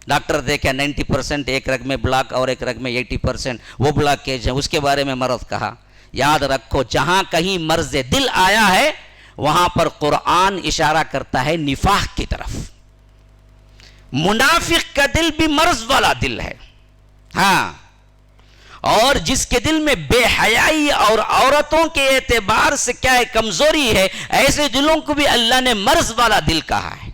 ڈاکٹر دیکھا 90% ایک رگ میں بلاک اور ایک رگ میں 80% وہ بلاکیج ہے، اس کے بارے میں مرض کہا. یاد رکھو جہاں کہیں مرض دل آیا ہے وہاں پر قرآن اشارہ کرتا ہے نفاق کی طرف. منافق کا دل بھی مرض والا دل ہے. ہاں، اور جس کے دل میں بے حیائی اور عورتوں کے اعتبار سے کیا ہے کمزوری ہے، ایسے دلوں کو بھی اللہ نے مرض والا دل کہا ہے.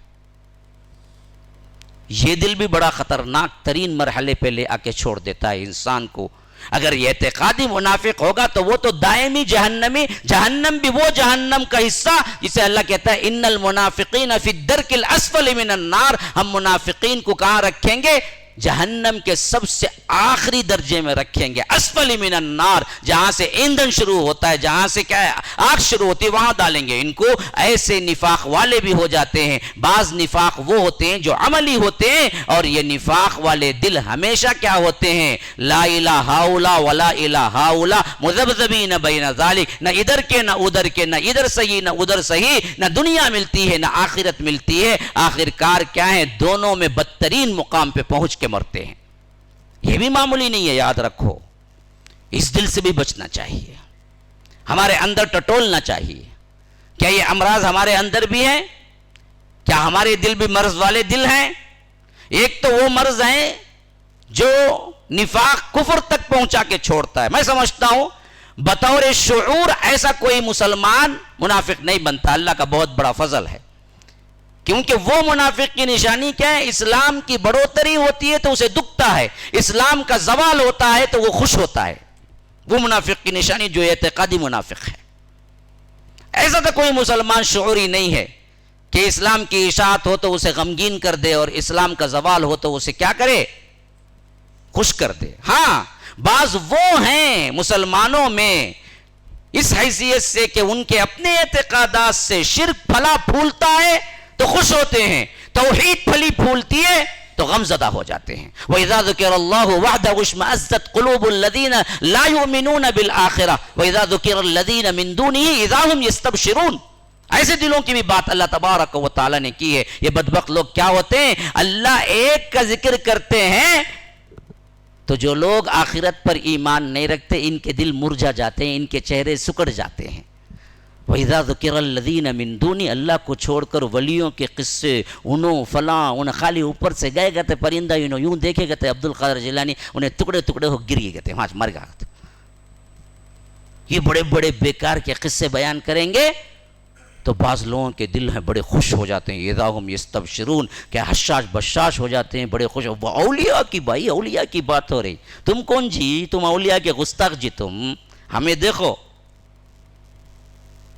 یہ دل بھی بڑا خطرناک ترین مرحلے پہ لے آ کے چھوڑ دیتا ہے انسان کو. اگر یہ اعتقادی منافق ہوگا تو وہ تو دائمی جہنمی، جہنم بھی وہ جہنم کا حصہ جسے اللہ کہتا ہے ان المنافقین فی الدرک الاسفل من النار. ہم منافقین کو کہاں رکھیں گے؟ جہنم کے سب سے آخری درجے میں رکھیں گے. اسفل من النار، جہاں سے ایندھن شروع ہوتا ہے، جہاں سے کیا ہے آگ شروع ہوتی ہے، وہاں ڈالیں گے ان کو. ایسے نفاق والے بھی ہو جاتے ہیں. بعض نفاق وہ ہوتے ہیں جو عملی ہوتے ہیں، اور یہ نفاق والے دل ہمیشہ کیا ہوتے ہیں؟ لا الہ ہاؤلا ولا الہ ہاؤلا مذبذبین بین ذالک، نہ ادھر کے نہ ادھر کے، نہ ادھر صحیح نہ ادھر صحیح، نہ دنیا ملتی ہے نہ آخرت ملتی ہے. آخرکار کیا ہے؟ دونوں میں بدترین مقام پہ پہنچ کے مرتے ہیں. یہ بھی معمولی نہیں ہے، یاد رکھو. اس دل سے بھی بچنا چاہیے، ہمارے اندر ٹٹولنا چاہیے. کیا یہ امراض ہمارے اندر بھی ہیں؟ کیا ہمارے دل بھی مرض والے دل ہیں؟ ایک تو وہ مرض ہیں جو نفاق کفر تک پہنچا کے چھوڑتا ہے. میں سمجھتا ہوں بطور شعور ایسا کوئی مسلمان منافق نہیں بنتا. اللہ کا بہت بڑا فضل ہے، کیونکہ وہ منافق کی نشانی کیا ہے؟ اسلام کی بڑھوتری ہوتی ہے تو اسے دکھتا ہے، اسلام کا زوال ہوتا ہے تو وہ خوش ہوتا ہے. وہ منافق کی نشانی جو اعتقادی منافق ہے. ایسا تو کوئی مسلمان شعوری نہیں ہے کہ اسلام کی اشاعت ہو تو اسے غمگین کر دے، اور اسلام کا زوال ہو تو اسے کیا کرے؟ خوش کر دے. ہاں، بعض وہ ہیں مسلمانوں میں اس حیثیت سے کہ ان کے اپنے اعتقادات سے شرک پھلا پھولتا ہے تو خوش ہوتے ہیں، توحید پھلی پھولتی ہے تو غم زدہ ہو جاتے ہیں. وَإِذَا ذُكِرَ اللَّهُ وَحْدَهُ اشْمَأَزَّتْ قُلُوبُ الَّذِينَ لَا يُؤْمِنُونَ بِالْآخِرَةِ وَإِذَا ذُكِرَ الَّذِينَ مِن دُونِهِ إِذَا هُمْ يَسْتَبْشِرُونَ. ایسے دلوں کی بھی بات اللہ تبارک و تعالی نے کی ہے. یہ بدبخت لوگ کیا ہوتے ہیں؟ اللہ ایک کا ذکر کرتے ہیں تو جو لوگ آخرت پر ایمان نہیں رکھتے ان کے دل مرجھا جاتے ہیں، ان کے چہرے سکڑ جاتے ہیں. وَإِذَا ذُكِرَ الَّذِينَ مِن دُونِ، اللہ کو چھوڑ کر ولیوں کے قصے، انہوں فلاں، انہیں خالی اوپر سے گئے گئے تھے پرندہ یوں دیکھے گئے تھے عبد القادر جیلانی، انہیں ٹکڑے ٹکڑے ہو گر گئے تھے، وہاں مر گئے تھے. یہ بڑے بڑے بیکار کے قصے بیان کریں گے تو بعض لوگوں کے دل ہیں بڑے خوش ہو جاتے ہیں. اذا ہم یستبشرون، کہ حشاش بشاش ہو جاتے ہیں، بڑے خوش. اولیاء کی، بھائی اولیاء کی بات ہو رہی. تم کون جی؟ تم اولیاء کے گستاخ جی. تم ہمیں دیکھو،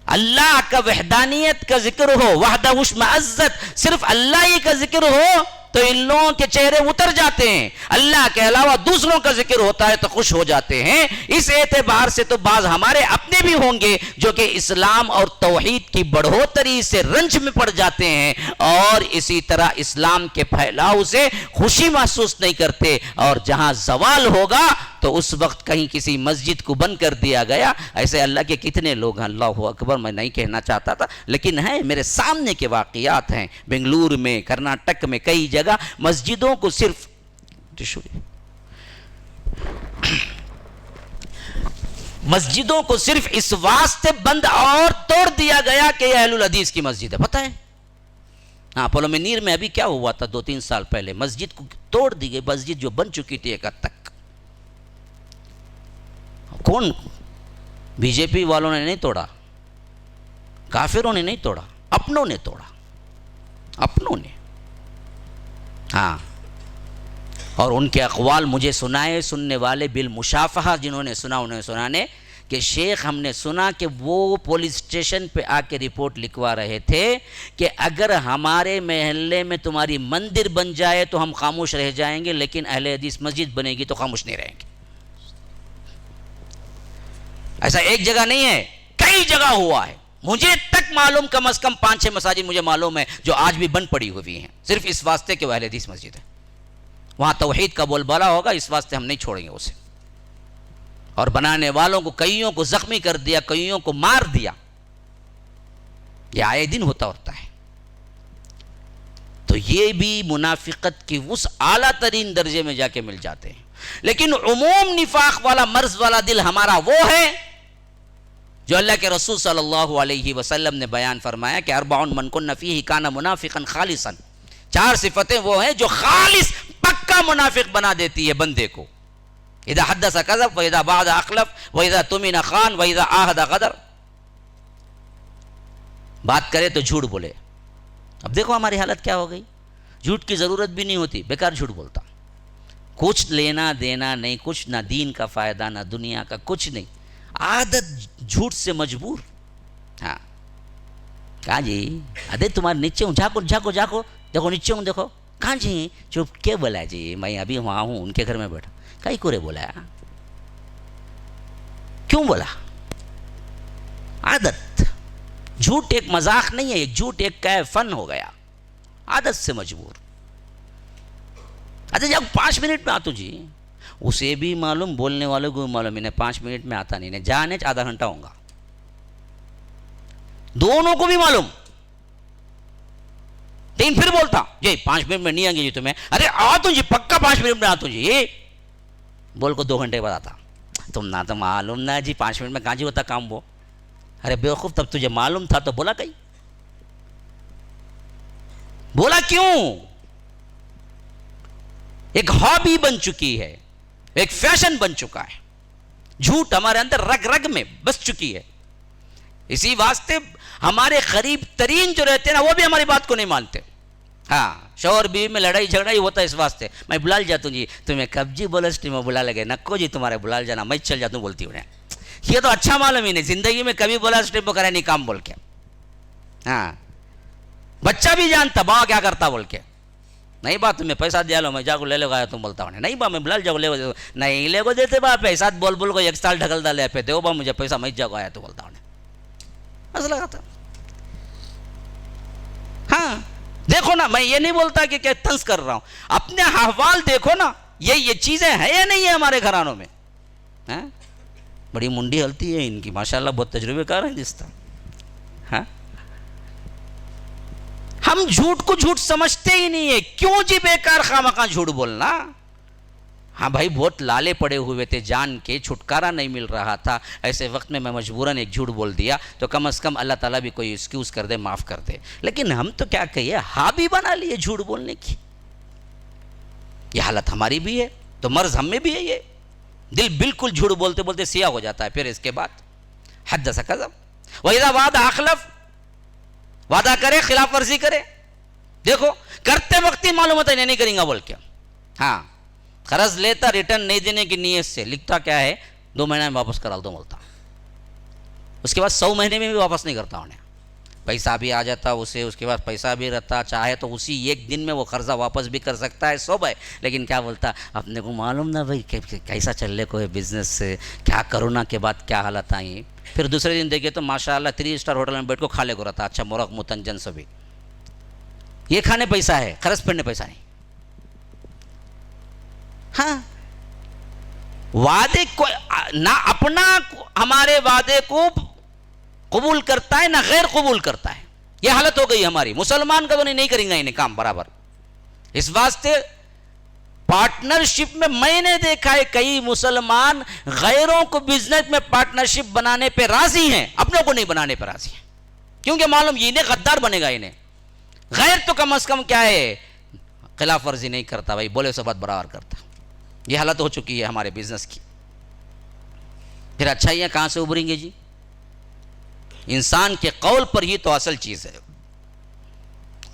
اللہ کا وحدانیت کا ذکر ہو، وحدہ اشمئزت، صرف اللہ ہی کا ذکر ہو تو ان لوگوں کے چہرے اتر جاتے ہیں. اللہ کے علاوہ دوسروں کا ذکر ہوتا ہے تو خوش ہو جاتے ہیں. اس اعتبار سے تو بعض ہمارے اپنے بھی ہوں گے جو کہ اسلام اور توحید کی بڑھوتری سے رنج میں پڑ جاتے ہیں، اور اسی طرح اسلام کے پھیلاؤ سے خوشی محسوس نہیں کرتے. اور جہاں زوال ہوگا تو اس وقت کہیں کسی مسجد کو بند کر دیا گیا. ایسے اللہ کے کتنے لوگ ہیں، اللہ اکبر، میں نہیں کہنا چاہتا تھا لیکن ہیں، میرے سامنے کے واقعات ہیں. بنگلور میں، کرناٹک میں، کئی جگہ مسجدوں کو صرف مسجدوں کو صرف اس واسطے بند اور توڑ دیا گیا کہ یہ اہل الحدیث کی مسجد ہے. پتہ ہے ہاں پولومینیر میں ابھی کیا ہوا تھا 2-3 سال پہلے، مسجد کو توڑ دی گئی، مسجد جو بن چکی تھی ایک حد تک. کون؟ بی جے پی والوں نے نہیں توڑا، کافروں نے نہیں توڑا، اپنوں نے توڑا، اپنوں نے. ہاں اور ان کے اقوال مجھے سنائے سننے والے بالمشافہہ، جنہوں نے سنا انہیں سنانے کہ شیخ ہم نے سنا کہ وہ پولیس اسٹیشن پہ آ کے رپورٹ لکھوا رہے تھے کہ اگر ہمارے محلے میں تمہاری مندر بن جائے تو ہم خاموش رہ جائیں گے، لیکن اہل حدیث مسجد بنے گی تو خاموش نہیں رہیں گے. ایسا ایک جگہ نہیں ہے، کئی جگہ ہوا ہے. مجھے تک معلوم کم از کم 5-6 مساجد مجھے معلوم ہے جو آج بھی بند پڑی ہوئی ہیں، صرف اس واسطے کہ وہ اہل حدیث مسجد ہے. وہاں توحید کا بول بالا ہوگا، اس واسطے ہم نہیں چھوڑیں گے اسے. اور بنانے والوں کو کئیوں کو زخمی کر دیا، کئیوں کو مار دیا. یہ آئے دن ہوتا ہے. تو یہ بھی منافقت کی اس اعلیٰ ترین درجے میں جا کے مل جاتے ہیں. لیکن عموم نفاق والا مرض والا دل ہمارا وہ ہے جو اللہ کے رسول صلی اللہ علیہ وسلم نے بیان فرمایا کہ 4 من کن فیہ کان منافقا خالصا. 4 صفتیں وہ ہیں جو خالص پکا منافق بنا دیتی ہے بندے کو. اذا حدث کذب واذا وعد اخلف واذا اؤتمن خان واذا عاہد غدر. بات کرے تو جھوٹ بولے. اب دیکھو ہماری حالت کیا ہو گئی، جھوٹ کی ضرورت بھی نہیں ہوتی، بیکار جھوٹ بولتا. کچھ لینا دینا نہیں، کچھ نہ دین کا فائدہ نہ دنیا کا، کچھ نہیں، عادت جھوٹ سے مجبور. ہاں کہاں جی ادے تمہارے نیچے ہوں، جھاکو جھاکو جھاکو، دیکھو نیچے ہوں، دیکھو کہاں جی. چپ کیا بولا جی، میں ابھی وہاں ہوں ان کے گھر میں بیٹھا. کئی کو رے بولا، کیوں بولا؟ عادت. جھوٹ ایک مذاق نہیں ہے، ایک جھوٹ ایک کا فن ہو گیا، عادت سے مجبور. اچھا جب 5 منٹ میں آتا جی، اسے بھی معلوم، بولنے والوں کو بھی معلوم، انہیں 5 منٹ میں آتا نہیں، جانے آدھا گھنٹہ ہوں گا، دونوں کو بھی معلوم. لیکن پھر بولتا جی 5 منٹ میں نہیں آئیں گے جی تمہیں. ارے آتا جی پکا 5 منٹ میں آتا جی، بول کو 2 گھنٹے بعد آتا. تم نہ تو معلوم نہ جی 5 منٹ میں کہاں جی ہوتا کام وہ. ارے بیوقوف، تب تجھے معلوم تھا تو بولا کہیں، بولا کیوں؟ ایک ہابی بن چکی ہے، ایک فیشن بن چکا ہے. جھوٹ ہمارے اندر رگ رگ میں بس چکی ہے. اسی واسطے ہمارے قریب ترین جو رہتے ہیں نا، وہ بھی ہماری بات کو نہیں مانتے. ہاں شوہر بیوی میں لڑائی جھگڑا ہی ہوتا ہے اس واسطے. میں بلال جاتا ہوں جی، تمہیں کب جی بولا اسٹیم بلا لگے نکو جی تمہارے بلال جانا، میں چل جاتا ہوں بولتی ہوں. یہ تو اچھا معلوم ہی نہیں، زندگی میں کبھی بولا اسٹیم کرے نہیں کام بول کے. ہاں بچہ بھی جانتا با کیا کرتا بول کے. نہیں بات تمہیں پیسہ دیا لو، میں جاگو لے لے گا تم بولتا ہوں. نہیں با میں بلال جاگو لے گا، نہیں لے گو دیتے با پیسہ بول بول کو 1 سال ڈھکل ڈالے پہ دو با مجھے پیسہ، میں جاگو آیا تو بولتا ہوں. مسئلہ تھا. ہاں دیکھو نا، میں یہ نہیں بولتا کہ طنز کر رہا ہوں، اپنے احوال دیکھو نا، یہ چیزیں ہیں یا نہیں ہے ہمارے گھرانوں میں. بڑی منڈی ہلتی ہے ان کی ماشاءاللہ، بہت تجربے کار ہیں جس طرح. ہاں ہم جھوٹ کو جھوٹ سمجھتے ہی نہیں ہے. کیوں جی بیکار خامخواہ جھوٹ بولنا. ہاں بھائی بہت لالے پڑے ہوئے تھے، جان کے چھٹکارا نہیں مل رہا تھا، ایسے وقت میں مجبوراً ایک جھوٹ بول دیا تو کم از کم اللہ تعالیٰ بھی کوئی ایکسکیوز کر دے، معاف کر دے. لیکن ہم تو کیا کہیے، ہابی بنا لیے جھوٹ بولنے کی. یہ حالت ہماری بھی ہے تو مرض ہم میں بھی ہے. یہ دل بالکل جھوٹ بولتے بولتے سیاہ ہو جاتا ہے. پھر اس کے بعد حدث کذب واذا وعد اخلف، وعدہ کرے خلاف ورزی کرے. دیکھو کرتے وقت ہی معلوم ہوتا ہے نہیں کریں گا بول کے. ہاں قرض لیتا ریٹرن نہیں دینے کی نیت سے، لکھتا کیا ہے 2 مہینے میں واپس کرا دو بولتا، اس کے بعد 100 مہینے میں بھی واپس نہیں کرتا. انہیں پیسہ بھی آ جاتا اسے، اس کے بعد پیسہ بھی رہتا، چاہے تو اسی 1 دن میں وہ قرضہ واپس بھی کر سکتا ہے 100 ہے. لیکن کیا بولتا، اپنے کو معلوم نہ بھائی کیسا چل لے کوئی بزنس سے، کیا کرونا کے بعد کیا حالت آئی. پھر دوسرے دن دیکھے تو ماشاءاللہ 3 اسٹار ہوٹل میں بیٹھ کو کھا لے کو رہتا، اچھا مرغ متنجن سبھی. یہ کھانے پیسہ ہے، قرض پڑنے پیسہ نہیں. ہاں وعدے کو نہ اپنا ہمارے وعدے کو قبول کرتا ہے نہ غیر قبول کرتا ہے. یہ حالت ہو گئی ہماری. مسلمان کا تو نہیں کریں گے انہیں کام برابر. اس واسطے پارٹنرشپ میں نے دیکھا ہے کئی مسلمان غیروں کو بزنس میں پارٹنرشپ بنانے پہ راضی ہیں، اپنوں کو نہیں بنانے پہ راضی ہیں. کیونکہ معلوم یہ انہیں غدار بنے گا. انہیں غیر تو کم از کم کیا ہے، خلاف ورزی نہیں کرتا بھائی، بولے سے بات برابر کرتا. یہ حالت ہو چکی ہے ہمارے بزنس کی. پھر اچھائیاں کہاں سے ابھریں گے جی؟ انسان کے قول پر ہی تو اصل چیز ہے.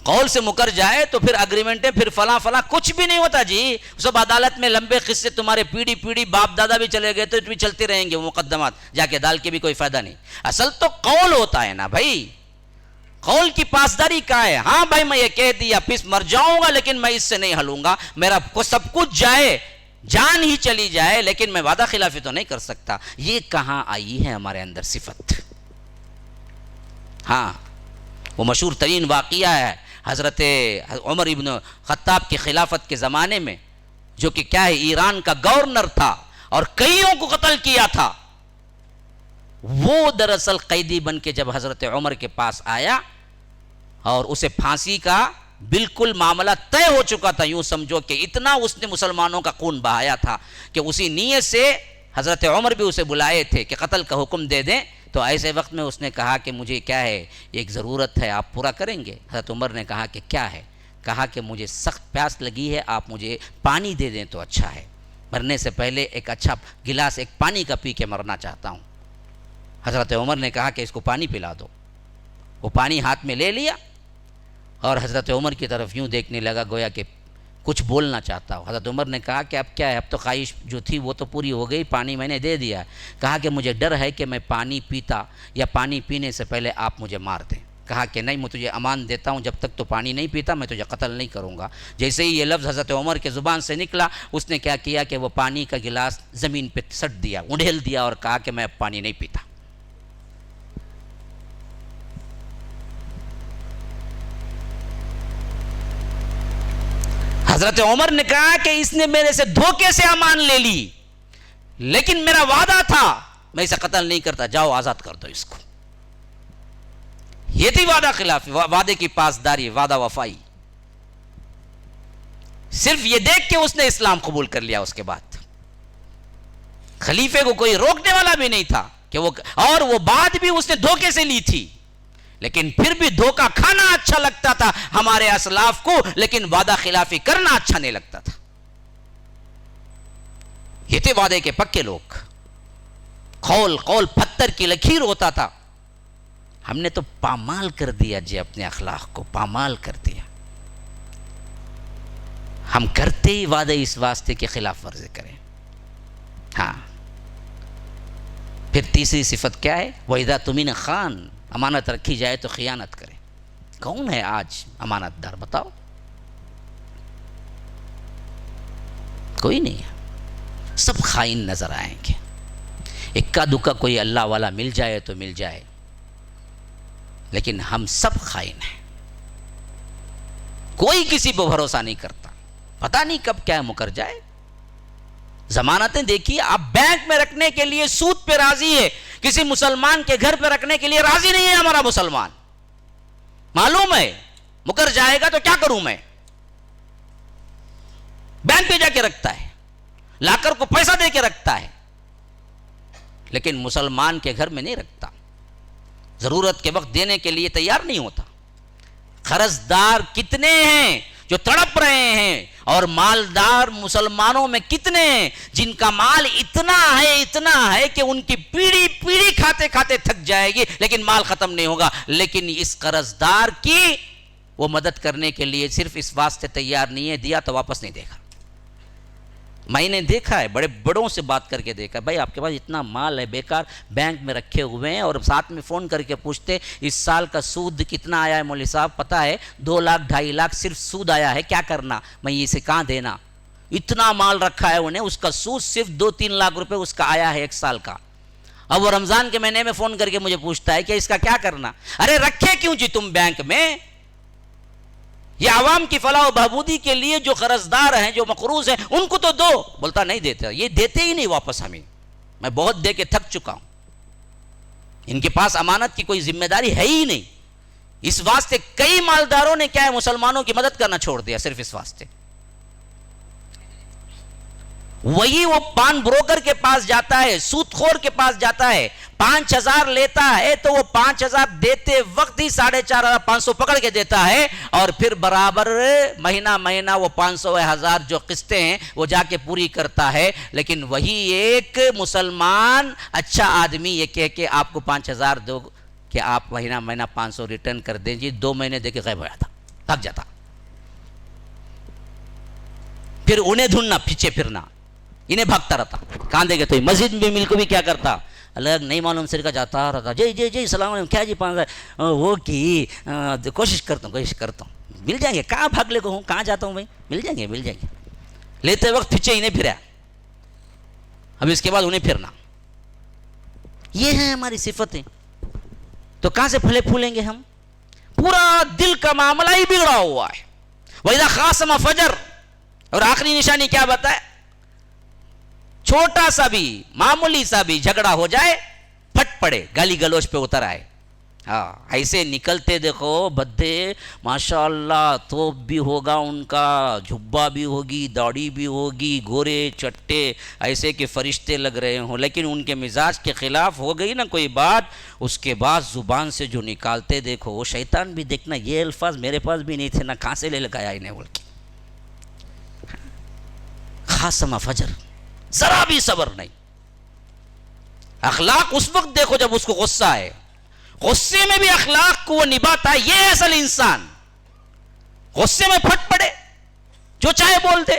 قول سے مکر جائے تو پھر اگریمنٹ ہے، پھر فلاں فلاں، کچھ بھی نہیں ہوتا جی. سب عدالت میں لمبے قصے، تمہارے پیڑھی باپ دادا بھی چلے گئے تو بھی چلتے رہیں گے وہ مقدمات، جا کے ڈال کے بھی کوئی فائدہ نہیں. اصل تو قول ہوتا ہے نا بھائی. قول کی پاسداری کہاں ہے؟ ہاں بھائی میں یہ کہہ دیا، پس مر جاؤں گا لیکن میں اس سے نہیں ہلوں گا، میرا سب کچھ جائے، جان ہی چلی جائے، لیکن میں وعدہ خلافی تو نہیں کر سکتا. یہ کہاں آئی ہے ہمارے اندر صفت؟ ہاں وہ مشہور ترین واقعہ ہے حضرت عمر ابن خطاب کی خلافت کے زمانے میں، جو کہ کیا ہے ایران کا گورنر تھا اور کئیوں کو قتل کیا تھا. وہ دراصل قیدی بن کے جب حضرت عمر کے پاس آیا اور اسے پھانسی کا بالکل معاملہ طے ہو چکا تھا، یوں سمجھو کہ اتنا اس نے مسلمانوں کا خون بہایا تھا کہ اسی نیت سے حضرت عمر بھی اسے بلائے تھے کہ قتل کا حکم دے دیں. تو ایسے وقت میں اس نے کہا کہ مجھے کیا ہے ایک ضرورت ہے، آپ پورا کریں گے؟ حضرت عمر نے کہا کہ کیا ہے؟ کہا کہ مجھے سخت پیاس لگی ہے، آپ مجھے پانی دے دیں تو اچھا ہے، مرنے سے پہلے ایک اچھا گلاس ایک پانی کا پی کے مرنا چاہتا ہوں. حضرت عمر نے کہا کہ اس کو پانی پلا دو. وہ پانی ہاتھ میں لے لیا اور حضرت عمر کی طرف یوں دیکھنے لگا گویا کہ کچھ بولنا چاہتا ہو. حضرت عمر نے کہا کہ اب کیا ہے، اب تو خواہش جو تھی وہ تو پوری ہو گئی، پانی میں نے دے دیا. کہا کہ مجھے ڈر ہے کہ میں پانی پیتا یا پانی پینے سے پہلے آپ مجھے مار دیں. کہا کہ نہیں، میں تجھے امان دیتا ہوں، جب تک تو پانی نہیں پیتا میں تجھے قتل نہیں کروں گا. جیسے ہی یہ لفظ حضرت عمر کے زبان سے نکلا، اس نے کیا کیا کہ وہ پانی کا گلاس زمین پہ سٹ دیا، اڑھیل دیا اور کہا کہ میں اب پانی نہیں پیتا. حضرت عمر نے کہا کہ اس نے میرے سے دھوکے سے امان لے لی، لیکن میرا وعدہ تھا میں اسے قتل نہیں کرتا، جاؤ آزاد کر دو اس کو. یہ تھی وعدہ خلافی، وعدے کی پاسداری، وعدہ وفائی. صرف یہ دیکھ کے اس نے اسلام قبول کر لیا. اس کے بعد خلیفے کو کوئی روکنے والا بھی نہیں تھا کہ اور وہ بات بھی اس نے دھوکے سے لی تھی، لیکن پھر بھی دھوکہ کھانا اچھا لگتا تھا ہمارے اسلاف کو، لیکن وعدہ خلافی کرنا اچھا نہیں لگتا تھا. یہ تھے وعدے کے پکے لوگ. قول پتھر کی لکیر ہوتا تھا. ہم نے تو پامال کر دیا جی، اپنے اخلاق کو پامال کر دیا. ہم کرتے ہی وعدے اس واسطے کے خلاف ورزی کریں. ہاں پھر تیسری صفت کیا ہے؟ وَإِذَا تُمِنَ خان، امانت رکھی جائے تو خیانت کرے. کون ہے آج امانت دار؟ بتاؤ. کوئی نہیں ہے، سب خائن نظر آئیں گے. اکا دکا کوئی اللہ والا مل جائے تو مل جائے، لیکن ہم سب خائن ہیں. کوئی کسی پہ بھروسہ نہیں کرتا، پتہ نہیں کب کیا مکر جائے. ضمانتیں دیکھیے، آپ بینک میں رکھنے کے لیے سود پہ راضی ہے، کسی مسلمان کے گھر پہ رکھنے کے لیے راضی نہیں ہے ہمارا مسلمان. معلوم ہے مکر جائے گا تو کیا کروں میں، بینک پہ جا کے رکھتا ہے، لاکر کو پیسہ دے کے رکھتا ہے، لیکن مسلمان کے گھر میں نہیں رکھتا. ضرورت کے وقت دینے کے لیے تیار نہیں ہوتا. قرضدار کتنے ہیں جو تڑپ رہے ہیں، اور مالدار مسلمانوں میں کتنے ہیں جن کا مال اتنا ہے کہ ان کی پیڑھی کھاتے کھاتے تھک جائے گی لیکن مال ختم نہیں ہوگا. لیکن اس قرضدار کی وہ مدد کرنے کے لیے صرف اس واسطے تیار نہیں ہے، دیا تو واپس نہیں دے گا. میں نے دیکھا ہے، بڑے بڑوں سے بات کر کے دیکھا، بھائی آپ کے پاس اتنا مال ہے بیکار بینک میں رکھے ہوئے ہیں، اور ساتھ میں فون کر کے پوچھتے اس سال کا سود کتنا آیا ہے مولوی صاحب؟ پتہ ہے 2 لاکھ 2.5 لاکھ صرف سود آیا ہے، کیا کرنا؟ میں اسے کہاں دینا؟ اتنا مال رکھا ہے انہیں، اس کا سود صرف 2-3 لاکھ روپے اس کا آیا ہے 1 سال کا. اب وہ رمضان کے مہینے میں فون کر کے مجھے پوچھتا ہے کہ اس کا کیا کرنا؟ ارے رکھے کیوں جی تم بینک میں؟ یہ عوام کی فلاح و بہبودی کے لیے جو قرضدار ہیں، جو مقروض ہیں، ان کو تو دو. بولتا نہیں دیتے، یہ دیتے ہی نہیں واپس ہمیں، میں بہت دے کے تھک چکا ہوں. ان کے پاس امانت کی کوئی ذمہ داری ہے ہی نہیں. اس واسطے کئی مالداروں نے کیا ہے مسلمانوں کی مدد کرنا چھوڑ دیا، صرف اس واسطے. وہی وہ پان بروکر کے پاس جاتا ہے، سود خور کے پاس جاتا ہے، 5,000 لیتا ہے تو وہ 5,000 دیتے وقت ہی 4,500 پکڑ کے دیتا ہے، اور پھر برابر مہینہ وہ 500 1000 جو قسطیں ہیں وہ جا کے پوری کرتا ہے. لیکن وہی ایک مسلمان اچھا آدمی یہ کہہ کے آپ کو 5,000 دو کہ آپ مہینہ 500 ریٹرن کر دیں جی، 2 مہینے دے کے غائب ہو جاتا، تھک جاتا. پھر انہیں ڈھونڈنا، پیچھے پھرنا، انہیں بھاگتا رہتا. کہاں دے گے تو مسجد میں مل کو بھی کیا کرتا، الگ نہیں معلوم سر کا جاتا رہتا، جی السلام علیکم، کیا جی 5,000 وہ کی کوشش کرتا ہوں مل جائیں گے. کہاں بھاگ لے کو ہوں، کہاں جاتا ہوں بھائی، مل جائیں گے. لیتے وقت پیچھے انہیں پھرا، اب اس کے بعد انہیں پھرنا. یہ ہیں ہماری صفتیں. تو کہاں سے پھلے پھولیں گے ہم؟ پورا دل کا معاملہ ہی بگڑا ہوا ہے. وَإِذَا خَاصَمَ فَجَرَ. اور آخری نشانی کیا بتائے؟ چھوٹا سا بھی معمولی سا بھی جھگڑا ہو جائے، پھٹ پڑے، گالی گلوچ پہ اتر آئے. ہاں ایسے نکلتے دیکھو بدے، ماشاءاللہ توپ بھی ہوگا ان کا، جھبا بھی ہوگی، داڑھی بھی ہوگی، گورے چٹے ایسے کہ فرشتے لگ رہے ہوں، لیکن ان کے مزاج کے خلاف ہو گئی نا کوئی بات، اس کے بعد زبان سے جو نکالتے دیکھو، وہ شیطان بھی دیکھنا یہ الفاظ میرے پاس بھی نہیں تھے نا، کہاں سے لے لگایا انہیں بول کے. خاصما فجر، ذرا بھی صبر نہیں. اخلاق اس وقت دیکھو جب اس کو غصہ ہے، غصے میں بھی اخلاق کو وہ نبھاتا ہے. یہ اصل انسان غصے میں پھٹ پڑے، جو چاہے بول دے،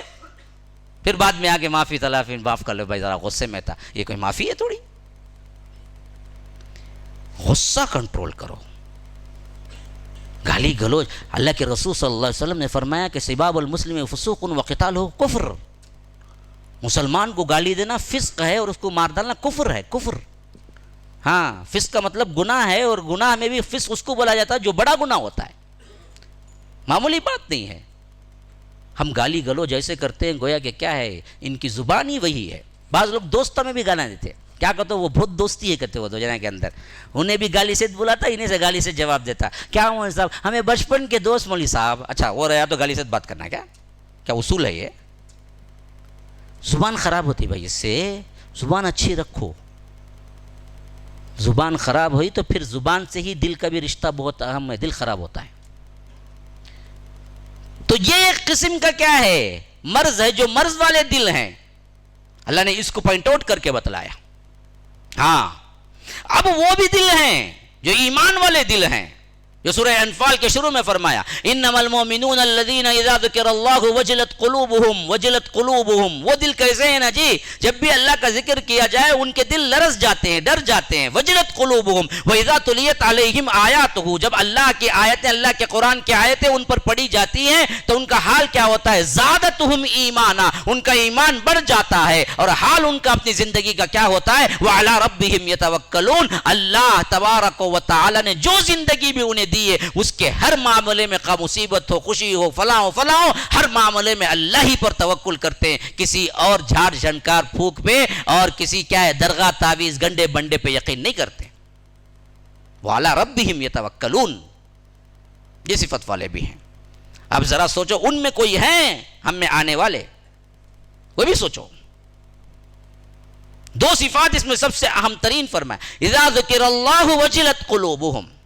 پھر بعد میں آگے معافی تلافی، معاف کر لو بھائی ذرا غصے میں تھا. یہ کوئی معافی ہے تھوڑی؟ غصہ کنٹرول کرو. گالی گلوچ، اللہ کے رسول صلی اللہ علیہ وسلم نے فرمایا کہ سباب المسلم فسوق وقتالہ کفر. مسلمان کو گالی دینا فسق ہے اور اس کو مار ڈالنا کفر ہے. کفر، ہاں فسق کا مطلب گناہ ہے، اور گناہ میں بھی فسق اس کو بولا جاتا ہے جو بڑا گناہ ہوتا ہے، معمولی بات نہیں ہے. ہم گالی گلوچ جیسے کرتے ہیں گویا کہ کیا ہے، ان کی زبان ہی وہی ہے. بعض لوگ دوستوں میں بھی گانا دیتے، کیا کہتے وہ بہت دوستی ہے کرتے وہ دو جنے کے اندر، انہیں بھی گالی سے بلاتا، انہیں سے گالی سے جواب دیتا. کیا مولوی صاحب ہمیں بچپن کے دوست مولوی صاحب، اچھا وہ رہا تو گالی سے بات کرنا، کیا اصول ہے یہ؟ زبان خراب ہوتی بھائی، اس سے زبان اچھی رکھو. زبان خراب ہوئی تو پھر زبان سے ہی دل کا بھی رشتہ بہت اہم ہے، دل خراب ہوتا ہے. تو یہ ایک قسم کا کیا ہے، مرض ہے. جو مرض والے دل ہیں اللہ نے اس کو پوائنٹ آؤٹ کر کے بتلایا. ہاں اب وہ بھی دل ہیں جو ایمان والے دل ہیں، جو سورہ انفال کے شروع میں فرمایا انما المؤمنون الذين اذا ذكر الله وجلت قلوبهم. وہ دل کیسے ہیں نا جی، جب بھی اللہ کا ذکر کیا جائے ان کے دل لرز جاتے ہیں، ڈر جاتے ہیں. وجلت قلوبهم واذا تليت عليهم آیاته. جب اللہ کی آیتیں، اللہ کے قرآن کی آیتیں ان پر پڑھی جاتی ہیں تو ان کا حال کیا ہوتا ہے؟ زادتهم ایمانا، ان کا ایمان بڑھ جاتا ہے. اور حال ان کا اپنی زندگی کا کیا ہوتا ہے؟ وعلى ربهم يتوکلون. اللہ تبارک و تعالی نے جو زندگی بھی انہیں دیے، اس کے ہر معاملے میں مصیبت ہو، خوشی ہو، فلاں ہو، ہر معاملے میں اللہ ہی پر توکل کرتے ہیں. کسی اور جھاڑ جھنکار پھوک پہ اور کسی کیا ہے درگاہ تعویذ گنڈے بنڈے پہ یقین نہیں کرتے. وعلی ربہم یتوکلون، یہ صفت والے بھی ہیں. اب ذرا سوچو ان میں کوئی ہیں ہم میں آنے والے، وہ بھی سوچو. 2 صفات اس میں سب سے اہم ترین فرمایا اذا ذکر اللہ وجلت قلوبہم.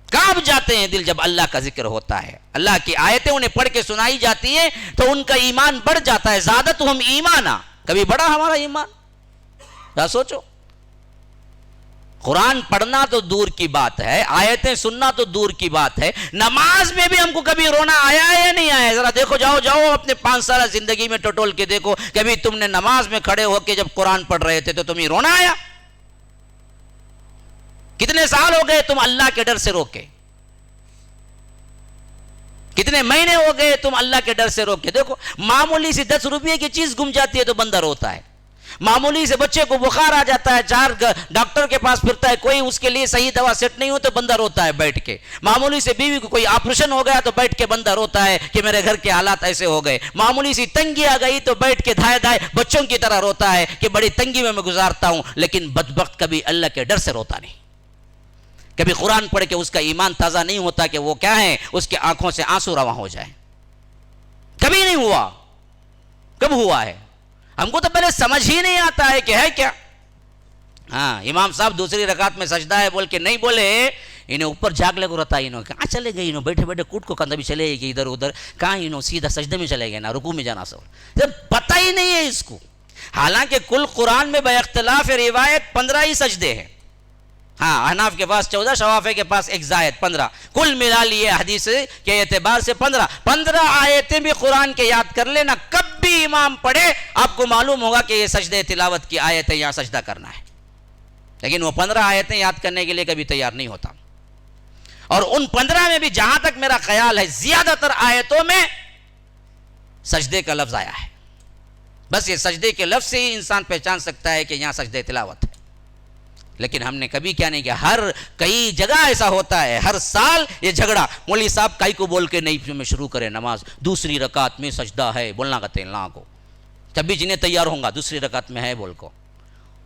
کانپ جاتے ہیں دل جب اللہ کا ذکر ہوتا ہے، اللہ کی آیتیں انہیں پڑھ کے سنائی جاتی ہیں تو ان کا ایمان بڑھ جاتا ہے. زادتہم ایمانا. کبھی بڑھا ہمارا ایمان؟ کیا سوچو، قرآن پڑھنا تو دور کی بات ہے، آیتیں سننا تو دور کی بات ہے، نماز میں بھی ہم کو کبھی رونا آیا ہے یا نہیں آیا؟ ذرا دیکھو، جاؤ اپنے 5 سالہ زندگی میں ٹٹول کے دیکھو، کبھی تم نے نماز میں کھڑے ہو کے جب قرآن پڑھ رہے تھے تو تمہیں رونا آیا؟ کتنے سال ہو گئے تم اللہ کے ڈر سے روکے؟ کتنے مہینے ہو گئے تم اللہ کے ڈر سے روکے؟ دیکھو معمولی سی 10 روپے کی چیز گم جاتی ہے تو بندہ روتا ہے. معمولی سے بچے کو بخار آ جاتا ہے، 4 ڈاکٹر کے پاس پھرتا ہے، کوئی اس کے لیے صحیح دوا سیٹ نہیں ہو تو بندہ روتا ہے بیٹھ کے. معمولی سے بیوی کو کوئی آپریشن ہو گیا تو بیٹھ کے بندہ روتا ہے کہ میرے گھر کے حالات ایسے ہو گئے. معمولی سی تنگی آ گئی تو بیٹھ کے دھائے بچوں کی طرح روتا ہے کہ بڑی تنگی میں گزارتا ہوں. لیکن بدبخت کبھی اللہ کے ڈر سے روتا نہیں. کبھی قرآن پڑھ کے اس کا ایمان تازہ نہیں ہوتا کہ وہ کیا ہے، اس کے آنکھوں سے آنسو رواں ہو جائے. کبھی نہیں ہوا. کب ہوا ہے؟ ہم کو تو پہلے سمجھ ہی نہیں آتا ہے کہ ہے کیا. ہاں امام صاحب دوسری رکعت میں سجدہ ہے بول کے نہیں بولے, انہیں اوپر جھاگلے کو رہتا, انہوں کہاں چلے گئے, انہوں بیٹھے بیٹھے کوٹ کو کندھا بھی چلے گئے ادھر ادھر, کہاں انہوں سیدھا سجدے میں چلے گئے نا رکوع میں جانا سب پتہ ہی نہیں ہے اس کو. حالانکہ کل قرآن میں بے اختلاف روایت 15 ہی سجدے ہیں. ہاں احناف کے پاس 14, شوافی کے پاس ایک زائد 15, کل ملا لیے حدیث کے اعتبار سے 15 آیتیں بھی قرآن کے یاد کر لینا. کب بھی امام پڑھے آپ کو معلوم ہوگا کہ یہ سجدے تلاوت کی آیت ہے, یہاں سجدہ کرنا ہے. لیکن وہ 15 آیتیں یاد کرنے کے لیے کبھی تیار نہیں ہوتا. اور ان 15 میں بھی جہاں تک میرا خیال ہے زیادہ تر آیتوں میں سجدے کا لفظ آیا ہے. بس یہ سجدے کے لفظ سے ہی انسان پہچان سکتا ہے کہ یہاں سجدے تلاوت ہے. لیکن ہم نے کبھی کیا نہیں کیا, ہر کئی جگہ ایسا ہوتا ہے, ہر سال یہ جھگڑا, مولوی صاحب کائی کو بول کے نہیں میں شروع کرے نماز, دوسری رکعت میں سجدہ ہے بولنا کہتے ہیں لاں کو, جب بھی جنہیں تیار ہوں گا دوسری رکعت میں ہے بول کو.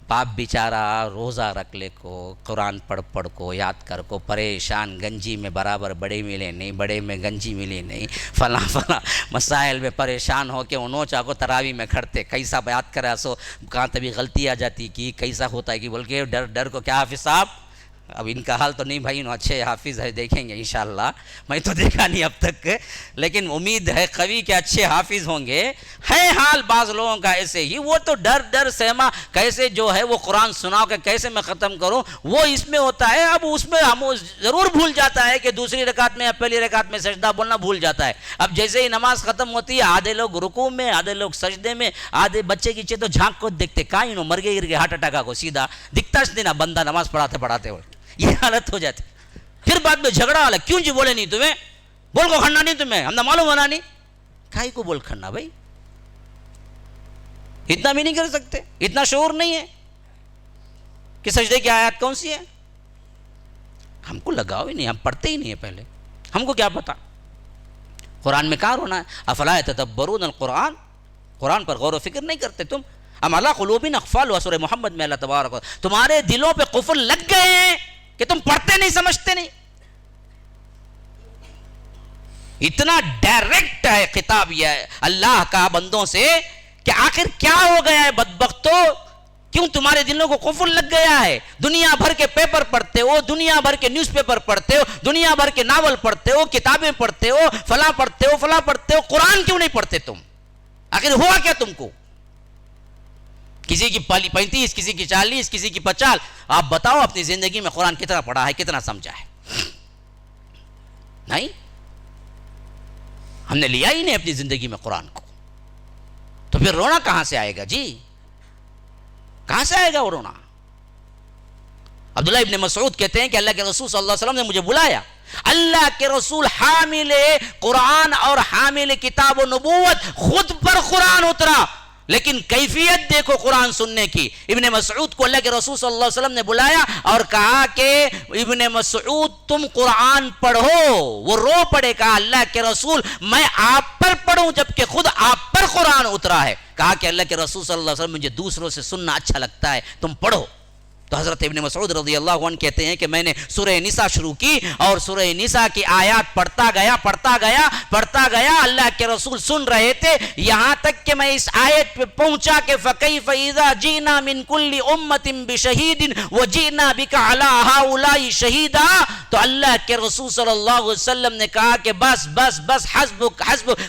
باپ بیچارہ روزہ رکھ لے کو, قرآن پڑھ کو, یاد کر کو, پریشان, گنجی میں برابر بڑے ملے نہیں, بڑے میں گنجی ملی نہیں, فلاں مسائل میں پریشان ہو کے انہوں چاہ کو تراوی میں کھڑتے, کیسا یاد کرا سو کہاں تبھی غلطی آ جاتی کی, کیسا ہوتا ہے کہ بول کے ڈر کو کیا حافظ صاحب, اب ان کا حال تو نہیں بھائی, انہوں اچھے حافظ ہے, دیکھیں گے انشاءاللہ, میں تو دیکھا نہیں اب تک, لیکن امید ہے قوی کے اچھے حافظ ہوں گے. ہے حال بعض لوگوں کا ایسے ہی, وہ تو ڈر سہما کیسے جو ہے وہ قرآن سناؤ کہ کیسے میں ختم کروں, وہ اس میں ہوتا ہے. اب اس میں ہم ضرور بھول جاتا ہے کہ دوسری رکعت میں یا پہلی رکعت میں سجدہ بولنا بھول جاتا ہے. اب جیسے ہی نماز ختم ہوتی ہے آدھے لوگ رکوع میں, آدھے لوگ سجدے میں, آدھے بچے کی چیز تو جھانک کو دیکھتے, کہاں انہوں مر گئے ہارٹ اٹیک کو, سیدھا دکھتا دینا بندہ نماز پڑھاتے ہوئے, یہ حالت ہو جاتی. پھر بعد میں جھگڑا والا, کیوں جی بولے نہیں تمہیں, بول کو کھڑنا نہیں تمہیں, ہم نہ معلوم ہونا نہیں, کائی کو بول کھڑنا بھائی, اتنا بھی نہیں کر سکتے, اتنا شعور نہیں ہے کہ سجدے کی آیات کون سی ہے. ہم کو لگاؤ ہی نہیں, ہم پڑھتے ہی نہیں ہیں پہلے, ہم کو کیا پتا قرآن میں کہاں رونا ہے. افلا یتدبرون القرآن, قرآن پر غور و فکر نہیں کرتے تم. ام علی قلوب اقفالها, سورہ محمد میں اللہ تبارک و تمہارے دلوں پہ قفل لگ گئے ہیں کہ تم پڑھتے نہیں, سمجھتے نہیں. اتنا ڈائریکٹ ہے خطاب یہ اللہ کا بندوں سے کہ آخر کیا ہو گیا ہے بدبختو, کیوں تمہارے دلوں کو قفل لگ گیا ہے. دنیا بھر کے پیپر پڑھتے ہو, دنیا بھر کے نیوز پیپر پڑھتے ہو, دنیا بھر کے ناول پڑھتے ہو, کتابیں پڑھتے ہو, فلاں پڑھتے ہو, قرآن کیوں نہیں پڑھتے تم؟ آخر ہوا کیا تم کو؟ کسی کی 35, کسی کی 40, کسی کی 50. آپ بتاؤ اپنی زندگی میں قرآن کتنا پڑھا ہے, کتنا سمجھا ہے؟ نہیں, ہم نے لیا ہی نہیں اپنی زندگی میں قرآن کو. تو پھر رونا کہاں سے آئے گا جی, کہاں سے آئے گا وہ رونا؟ عبداللہ ابن مسعود کہتے ہیں کہ اللہ کے رسول صلی اللہ علیہ وسلم نے مجھے بلایا. اللہ کے رسول حامل قرآن اور حامل کتاب و نبوت, خود پر قرآن اترا, لیکن کیفیت دیکھو قرآن سننے کی. ابن مسعود کو اللہ کے رسول صلی اللہ علیہ وسلم نے بلایا اور کہا کہ ابن مسعود تم قرآن پڑھو. وہ رو پڑے, کہا اللہ کے رسول میں آپ پر پڑھوں جبکہ خود آپ پر قرآن اترا ہے. کہا کہ اللہ کے رسول صلی اللہ علیہ وسلم مجھے دوسروں سے سننا اچھا لگتا ہے, تم پڑھو. تو حضرت ابن مسعود رضی اللہ عنہ کہتے ہیں کہ میں نے سورہ نساء شروع کی اور سورہ نساء کی آیات پڑھتا گیا. اللہ کے رسول سن رہے تھے یہاں تک کہ میں اس آیت پہ پہنچا کہ فَكَيْفَ إِذَا جِئْنَا مِن كُلِّ أُمَّةٍ بِشَهِيدٍ وَجِئْنَا بِكَ عَلَى هَؤُلَاءِ شَهِيدًا. تو اللہ کے رسول صلی اللہ علیہ وسلم نے کہا کہ بس حسبک,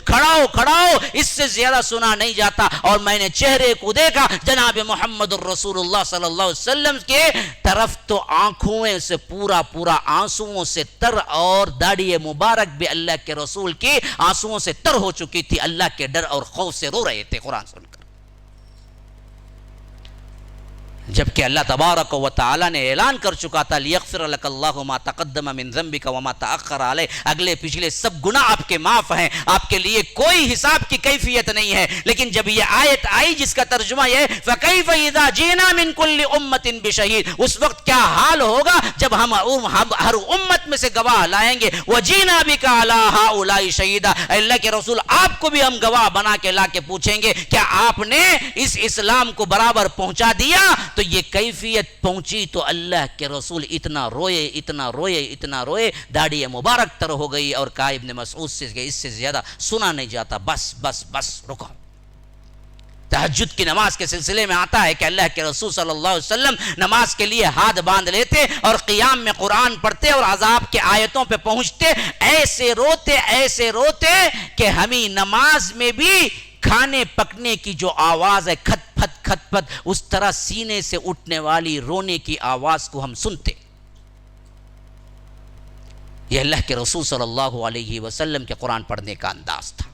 کھڑا ہو, اس سے زیادہ سنا نہیں جاتا. اور میں نے چہرے کو دیکھا جناب محمد الرسول اللہ صلی اللہ علیہ وسلم کے طرف, تو آنکھوں سے پورا آنسوؤں سے تر, اور داڑھی مبارک بھی اللہ کے رسول کی آنسوؤں سے تر ہو چکی تھی. اللہ کے ڈر اور خوف سے رو رہے تھے قرآن سن کر. جبکہ اللہ تبارک و تعالی نے اعلان کر چکا تھا لیغفر لک اللہ ما تقدم من ذنبک وما تأخر علیہ, اگلے پچھلے سب گناہ آپ کے معاف ہیں, آپ کے لیے کوئی حساب کی کیفیت نہیں ہے. لیکن جب یہ آیت آئی جس کا ترجمہ یہ فَكَيْفَ إِذَا جِئْنَا مِن كُلِّ أُمَّةٍ بِشَهِيدٍ, اس وقت کیا حال ہوگا جب ہم ہر امت میں سے گواہ لائیں گے. وَجِئْنَا بِكَ عَلَى هَؤُلَاءِ شَهِيدًا, اللہ کے رسول آپ کو بھی ہم گواہ بنا کے لا کے پوچھیں گے کیا آپ نے اس اسلام کو برابر پہنچا دیا؟ تو یہ کیفیت پہنچی تو اللہ کے رسول اتنا روئے, داڑھی مبارک تر ہو گئی, اور کہا ابن مسعود سے کہ اس سے زیادہ سنا نہیں جاتا, بس رکو. تہجد کی نماز کے سلسلے میں آتا ہے کہ اللہ کے رسول صلی اللہ علیہ وسلم نماز کے لیے ہاتھ باندھ لیتے اور قیام میں قرآن پڑھتے اور عذاب کے آیتوں پہ پہنچتے، ایسے روتے کہ ہمیں نماز میں بھی کھانے پکنے کی جو آواز ہے کھت پھت اس طرح سینے سے اٹھنے والی رونے کی آواز کو ہم سنتے۔ یہ اللہ کے رسول صلی اللہ علیہ وسلم کے قرآن پڑھنے کا انداز تھا۔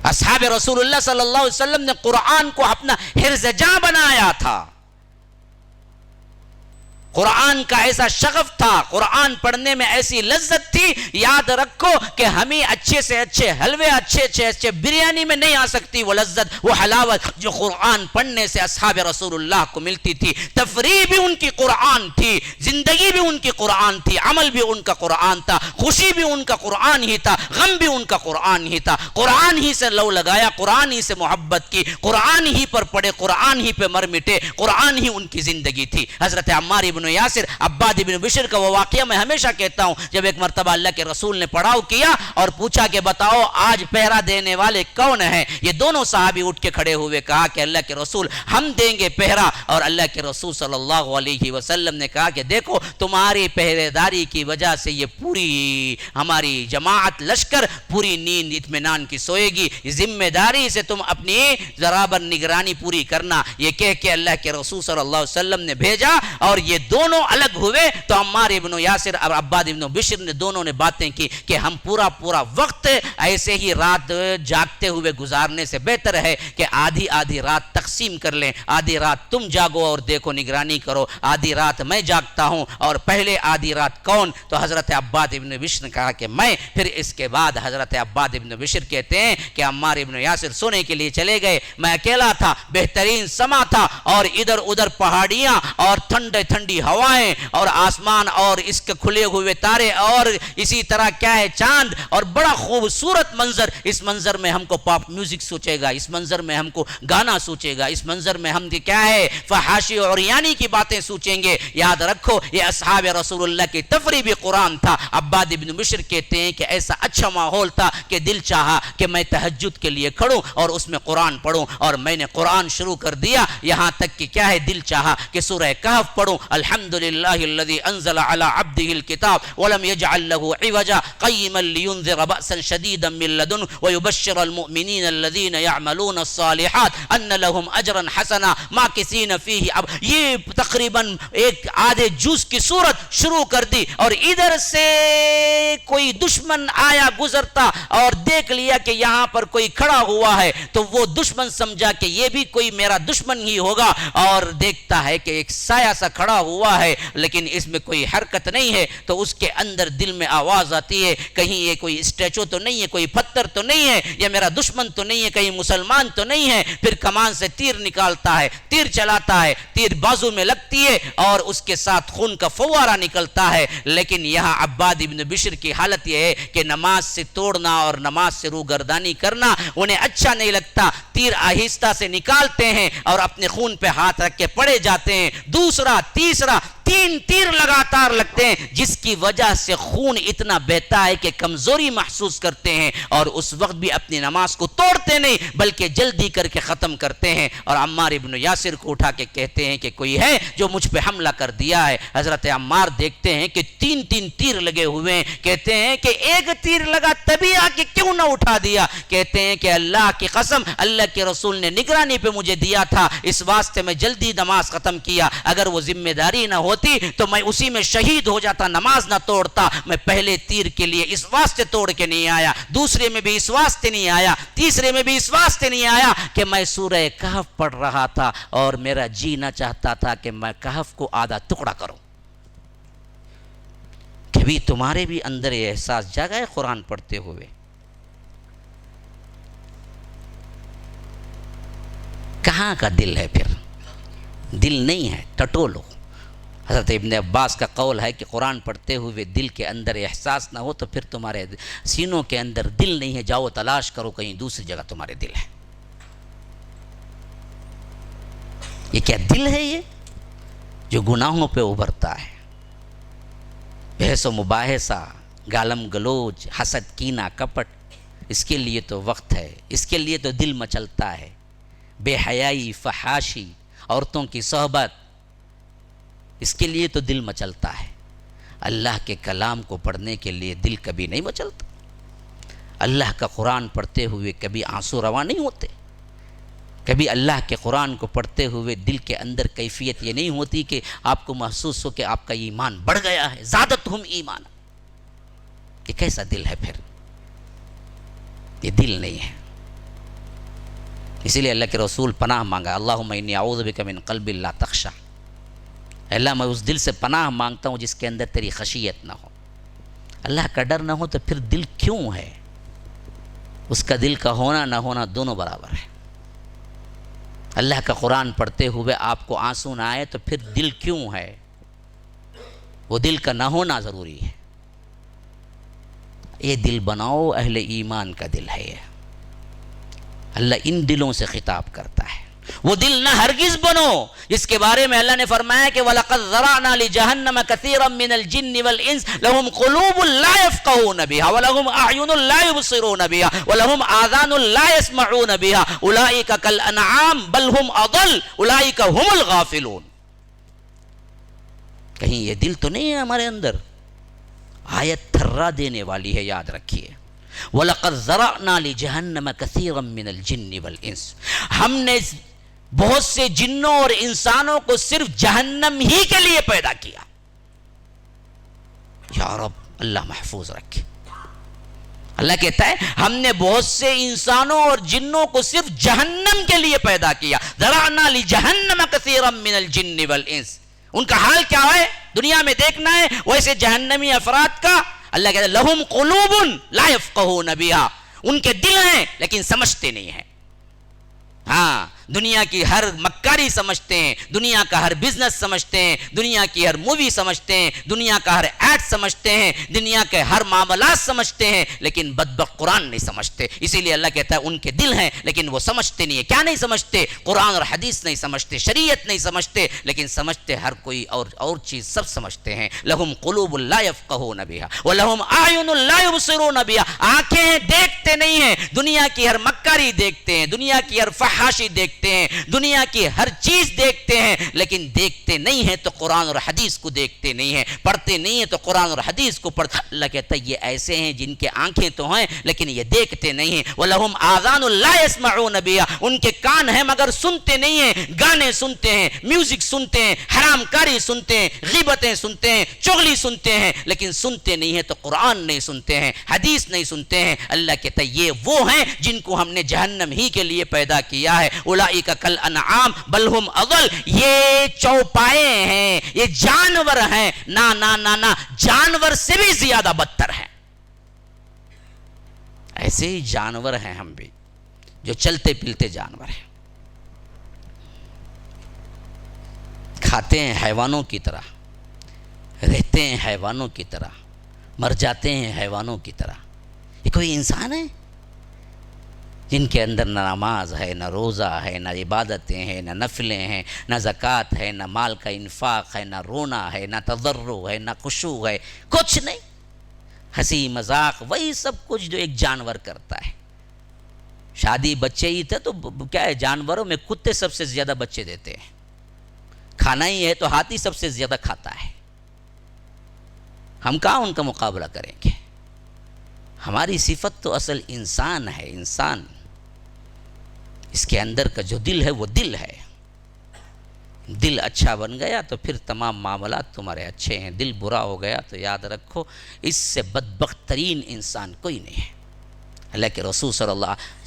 اصحاب رسول اللہ صلی اللہ علیہ وسلم نے قرآن کو اپنا حرز جاں بنایا تھا۔ قرآن کا ایسا شغف تھا، قرآن پڑھنے میں ایسی لذت تھی، یاد رکھو کہ ہمیں اچھے سے اچھے حلوے، اچھے بریانی میں نہیں آ سکتی وہ لذت، وہ حلاوت جو قرآن پڑھنے سے اصحاب رسول اللہ کو ملتی تھی۔ تفریح بھی ان کی قرآن تھی، زندگی بھی ان کی قرآن تھی، عمل بھی ان کا قرآن تھا، خوشی بھی ان کا قرآن ہی تھا، غم بھی ان کا قرآن ہی تھا۔ قرآن ہی سے لو لگایا، قرآن ہی سے محبت کی، قرآن ہی پر پڑے، قرآن ہی پہ مر مٹے، قرآن ہی ان کی زندگی تھی۔ حضرت عمار ابن یاسر، عباد ابن بشر کا وہ واقعہ میں ہمیشہ کہتا ہوں، جب ایک مرتبہ اللہ کے رسول نے پڑاؤ کیا اور پوچھا کہ بتاؤ آج پہرا دینے والے کون ہیں؟ یہ دونوں صحابی اٹھ کے کھڑے ہوئے، کہا کہ اللہ کے رسول ہم دیں گے پہرا۔ اور اللہ کے رسول صلی اللہ علیہ وسلم نے کہا کہ دیکھو تمہاری پہرے داری کی وجہ سے یہ پوری ہماری جماعت لشکر پوری نیند اطمینان کی سوئے گی، ذمہ داری سے تم اپنی برابر نگرانی پوری کرنا۔ یہ کہہ کے اللہ کے رسول صلی اللہ علیہ وسلم نے بھیجا اور یہ دونوں الگ ہوئے تو عمار ابن یاسر اور عباد ابن بشر نے دونوں نے باتیں کی کہ ہم پورا وقت ایسے ہی رات جاگتے ہوئے گزارنے سے بہتر ہے کہ آدھی رات تقسیم کر لیں، آدھی رات تم جاگو اور دیکھو نگرانی کرو، آدھی رات میں جاگتا ہوں اور پہلے آدھی رات کون؟ تو حضرت عباد ابن بشر نے کہا کہ میں۔ پھر اس کے بعد حضرت عباد ابن بشر کہتے ہیں کہ عمار ابن یاسر سونے کے لیے چلے گئے، میں اکیلا تھا، بہترین سما تھا اور ادھر ادھر پہاڑیاں اور ٹھنڈی ہوائیں اور آسمان اور اس کے کھلے ہوئے تارے اور اسی طرح کیا ہے چاند اور بڑا خوبصورت منظر۔ اس منظر میں ہم کو پاپ میوزک سوچے گا، اس منظر میں ہم کو گانا سوچے گا، اس منظر میں ہم کیا ہے فحاشی اور یعنی کی باتیں سوچیں گے۔ یاد رکھو یہ اصحاب رسول اللہ کی تفریح بھی قرآن تھا۔ عباد ابن بشر کہتے ہیں کہ ایسا اچھا ماحول تھا کہ دل چاہا کہ میں تہجد کے لیے کھڑوں اور اس میں قرآن پڑھوں، اور میں نے قرآن شروع کر دیا، یہاں تک کہ کیا ہے دل چاہا کہ سورہ کہف پڑھوں۔ الحمدللہ الذي انزل على عبده الكتاب ولم يجعل له عوجا قيما لينذر بأسا شديدا من لدنه ويبشر المؤمنين الذين يعملون الصالحات ان لهم اجرا حسنا ماكثين فيه۔ اب یہ تقریباً ایک آدھے جز کی سورت شروع کر دی اور ادھر سے کوئی دشمن آیا گزرتا اور دیکھ لیا کہ یہاں پر کوئی کھڑا ہوا ہے تو وہ دشمن سمجھا کہ یہ بھی کوئی میرا دشمن ہی ہوگا، اور دیکھتا ہے کہ ایک سایہ سا کھڑا ہوا ہے لیکن اس میں کوئی حرکت نہیں ہے تو اس کے اندر دل میں آواز آتی ہے کہیں یہ کوئی اسٹیچو تو نہیں ہے، کوئی پتھر تو نہیں ہے، یہ میرا دشمن تو نہیں ہے، کہیں مسلمان تو نہیں ہے۔ پھر کمان سے تیر نکالتا ہے، تیر چلاتا ہے، تیر بازو میں لگتی ہے اور اس کے ساتھ خون کا فوارہ نکلتا ہے۔ لیکن یہاں عباد ابن بشر کی حالت یہ ہے کہ نماز سے توڑنا اور نماز سے روگردانی کرنا انہیں اچھا نہیں لگتا، تیر آہستہ سے نکالتے ہیں اور اپنے خون پہ ہاتھ رکھ کے پڑے جاتے ہیں، دوسرا تیسرا 3 تیر لگاتار لگتے ہیں جس کی وجہ سے خون اتنا بہتا ہے کہ کمزوری محسوس کرتے ہیں اور اس وقت بھی اپنی نماز کو توڑتے نہیں بلکہ جلدی کر کے ختم کرتے ہیں، اور عمار ابن یاسر کو اٹھا کے کہتے ہیں کہ کوئی ہے جو مجھ پہ حملہ کر دیا ہے۔ حضرت عمار دیکھتے ہیں کہ 3 تیر لگے ہوئے ہیں، کہتے ہیں کہ ایک تیر لگا تبھی آ کے کیوں نہ اٹھا دیا؟ کہتے ہیں کہ اللہ کی قسم اللہ کے رسول نے نگرانی پہ مجھے دیا تھا، اس واسطے میں جلدی نماز ختم کیا، اگر وہ ذمہ داری نہ ہوتی تو میں اسی میں شہید ہو جاتا، نماز نہ توڑتا۔ میں پہلے تیر کے لیے اس واسطے توڑ کے نہیں آیا، دوسرے میں بھی اس واسطے نہیں آیا، تیسرے میں بھی اس واسطے نہیں آیا کہ میں سورہ کہف پڑھ رہا تھا اور میرا جی نہ چاہتا تھا کہ میں کہف کو آدھا ٹکڑا کروں۔ کبھی تمہارے بھی اندر یہ احساس جاگا ہے قرآن پڑھتے ہوئے؟ کہاں کا دل ہے پھر؟ دل نہیں ہے، ٹٹولو۔ حضرت ابن عباس کا قول ہے کہ قرآن پڑھتے ہوئے دل کے اندر احساس نہ ہو تو پھر تمہارے سینوں کے اندر دل نہیں ہے، جاؤ تلاش کرو کہیں دوسری جگہ تمہارے دل ہے۔ یہ کیا دل ہے یہ جو گناہوں پہ ابھرتا ہے؟ بحث و مباحثہ، گالم گلوچ، حسد، کینہ، کپٹ، اس کے لیے تو وقت ہے، اس کے لیے تو دل مچلتا ہے. بے حیائی، فحاشی، عورتوں کی صحبت، اس کے لیے تو دل مچلتا ہے. اللہ کے کلام کو پڑھنے کے لیے دل کبھی نہیں مچلتا. اللہ کا قرآن پڑھتے ہوئے کبھی آنسو رواں نہیں ہوتے. کبھی اللہ کے قرآن کو پڑھتے ہوئے دل کے اندر کیفیت یہ نہیں ہوتی کہ آپ کو محسوس ہو کہ آپ کا ایمان بڑھ گیا ہے. زادتہم ایمان. یہ کیسا دل ہے پھر؟ یہ دل نہیں ہے. اسی لیے اللہ کے رسول پناہ مانگا، اللہم انی اعوذ بک من قلب لا تخشع. اللہ میں اس دل سے پناہ مانگتا ہوں جس کے اندر تیری خشیت نہ ہو. اللہ کا ڈر نہ ہو تو پھر دل کیوں ہے؟ اس کا دل کا ہونا نہ ہونا دونوں برابر ہے. اللہ کا قرآن پڑھتے ہوئے آپ کو آنسو نہ آئے تو پھر دل کیوں ہے؟ وہ دل کا نہ ہونا ضروری ہے. یہ دل بناؤ، اہل ایمان کا دل ہے یہ. اللہ ان دلوں سے خطاب کرتا ہے. وہ دل نہ ہرگز بنو جس کے بارے میں اللہ نے فرمایا کہ وَلَقَدْ ذَرَعْنَا لِجَهَنَّمَ كَثِيرًا مِّنَ الْجِنِّ وَالْإِنسِ لَهُمْ قُلُوبٌ لَّا يَفْقَهُونَ بِهَا وَلَهُمْ أَعْيُنٌ لَّا يُبْصِرُونَ بِهَا وَلَهُمْ آذَانٌ لَّا يَسْمَعُونَ بِهَا أُولَٰئِكَ كَالْأَنْعَامِ بَلْ هُمْ أَضَلُّ أُولَٰئِكَ هُمُ الْغَافِلُونَ. کہیں یہ دل تو نہیں ہے ہمارے اندر؟ آیت تھرا دینے والی ہے، یاد رکھیے. وَلَقَدْ ذَرَعْنَا لِجَهَنَّمَ كَثِيرًا مِّنَ الْجِنِّ وَالْإِنسِ. ہم نے بہت سے جنوں اور انسانوں کو صرف جہنم ہی کے لیے پیدا کیا. یا رب اللہ محفوظ رکھے. اللہ کہتا ہے ہم نے بہت سے انسانوں اور جنوں کو صرف جہنم کے لیے پیدا کیا. ذرعنا لجہنم کثیرا من الجن والانس. ان کا حال کیا ہے دنیا میں دیکھنا ہے ویسے جہنمی افراد کا. اللہ کہتا ہے لہم قلوب لا یفقہون بہا. ان کے دل ہیں لیکن سمجھتے نہیں ہیں. ہاں دنیا کی ہر مکاری سمجھتے ہیں، دنیا کا ہر بزنس سمجھتے ہیں، دنیا کی ہر مووی سمجھتے ہیں، دنیا کا ہر ایڈ سمجھتے ہیں، دنیا کے ہر معاملات سمجھتے ہیں، لیکن بدبخت قرآن نہیں سمجھتے. اسی لیے اللہ کہتا ہے ان کے دل ہیں لیکن وہ سمجھتے نہیں ہیں. کیا نہیں سمجھتے؟ قرآن اور حدیث نہیں سمجھتے، شریعت نہیں سمجھتے، لیکن سمجھتے ہر کوئی اور چیز سب سمجھتے ہیں. لہم قلوب لا یفقہون بہا ولہم اعین لا یبصرون بہا. آنکھیں دیکھتے نہیں ہیں، دنیا کی ہر مکاری دیکھتے ہیں، دنیا کی ہر فحاشی دیکھتے ہیں، دنیا کی ہر چیز دیکھتے ہیں، لیکن دیکھتے نہیں ہیں تو قرآن اور حدیث کو دیکھتے نہیں ہیں، پڑھتے نہیں ہیں تو قرآن اور حدیث کو پڑھتے. اللہ کہتا ہے یہ ایسے ہیں جن کے آنکھیں تو ہیں لیکن یہ دیکھتے نہیں ہیں. وَلَهُمْ آذَانٌ لَا يَسْمَعُونَ بِهَا. ان کے کان ہیں مگر سنتے نہیں ہیں. گانے سنتے ہیں، میوزک سنتے ہیں، حرام کاری سنتے ہیں، غیبتیں سنتے ہیں، چغلی سنتے ہیں، لیکن سنتے نہیں ہیں تو قرآن نہیں سنتے ہیں، حدیث نہیں سنتے ہیں. اللہ کہتا ہے یہ وہ ہیں جن کو ہم نے جہنم ہی کے لیے پیدا کیا ہے. اولئک کالانعام بل ہم اضل. یہ چوپائے ہیں، یہ جانور ہیں. نا نا نا نا، جانور سے بھی زیادہ بدتر ہیں. ایسے ہی جانور ہیں ہم بھی، جو چلتے پلتے جانور ہیں، کھاتے ہیں حیوانوں کی طرح، رہتے ہیں حیوانوں کی طرح، مر جاتے ہیں حیوانوں کی طرح. یہ کوئی انسان ہے جن کے اندر نہ نماز ہے، نہ روزہ ہے، نہ عبادتیں ہیں، نہ نفلیں ہیں، نہ زکوٰۃ ہے، نہ مال کا انفاق ہے، نہ رونا ہے، نہ تضرع ہے، نہ خشوع ہے، کچھ نہیں. ہنسی مذاق وہی سب کچھ جو ایک جانور کرتا ہے. شادی بچے ہی تھے تو کیا ہے، جانوروں میں کتے سب سے زیادہ بچے دیتے ہیں. کھانا ہی ہے تو ہاتھی سب سے زیادہ کھاتا ہے. ہم کہاں ان کا مقابلہ کریں گے؟ ہماری صفت تو اصل انسان ہے. انسان اس کے اندر کا جو دل ہے وہ دل ہے. دل اچھا بن گیا تو پھر تمام معاملات تمہارے اچھے ہیں. دل برا ہو گیا تو یاد رکھو اس سے بدبخت ترین انسان کوئی نہیں ہے. اللہ کے رسول صلی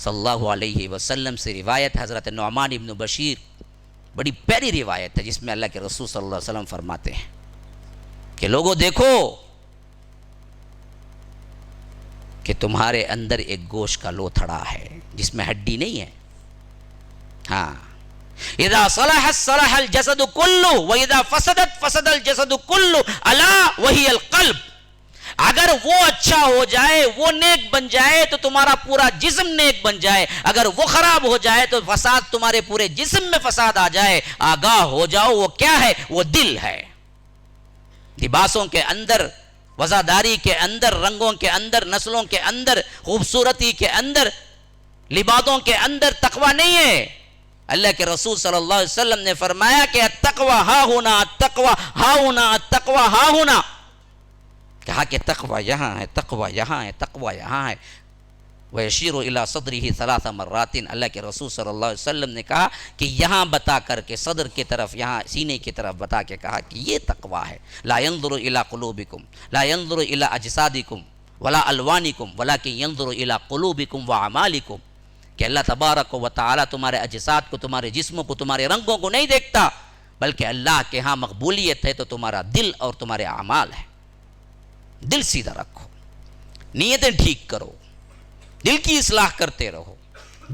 اللہ علیہ وسلم سے روایت حضرت نعمان ابن بشیر، بڑی پیاری روایت ہے جس میں اللہ کے رسول صلی اللہ علیہ وسلم فرماتے ہیں کہ لوگوں دیکھو کہ تمہارے اندر ایک گوشت کا لوتھڑا ہے جس میں ہڈی نہیں ہے. ہاں اذا صلحت صلح الجسد کلہ واذا فسدت فسد الجسد کلہ الا وہی القلب. اگر وہ اچھا ہو جائے، وہ نیک بن جائے تو تمہارا پورا جسم نیک بن جائے. اگر وہ خراب ہو جائے تو فساد تمہارے پورے جسم میں فساد آ جائے. آگاہ ہو جاؤ وہ کیا ہے، وہ دل ہے. لباسوں کے اندر وزاداری کے اندر، رنگوں کے اندر، نسلوں کے اندر، خوبصورتی کے اندر، لباسوں کے اندر تقوی نہیں ہے۔ اللہ کے رسول صلی اللہ علیہ وسلم نے فرمایا کہ التقوی ہا ہونا، التقوی ہا ہونا، التقوی ہا ہونا، کہا کہ تقوی یہاں ہے، تقوی یہاں ہے، تقوی یہاں ہے۔ وَيَشِيرُ إِلَىٰ صَدْرِهِ 3 مرات، اللہ کے رسول صلی اللہ علیہ وسلم نے کہا کہ یہاں بتا کر کے صدر کی طرف، یہاں سینے کی طرف بتا کے کہا کہ یہ تقوی ہے۔ لا ينظر إلى قلوبكم، لا ينظر إلى أجسادكم ولا ألوانكم ولكن ينظر إلى قلوبكم وأعمالكم، کہ اللہ تبارک و تعالیٰ تمہارے اجساد کو، تمہارے جسموں کو، تمہارے رنگوں کو نہیں دیکھتا، بلکہ اللہ کے ہاں مقبولیت ہے تو تمہارا دل اور تمہارے اعمال ہے۔ دل سیدھا رکھو، نیتیں ٹھیک کرو، دل کی اصلاح کرتے رہو،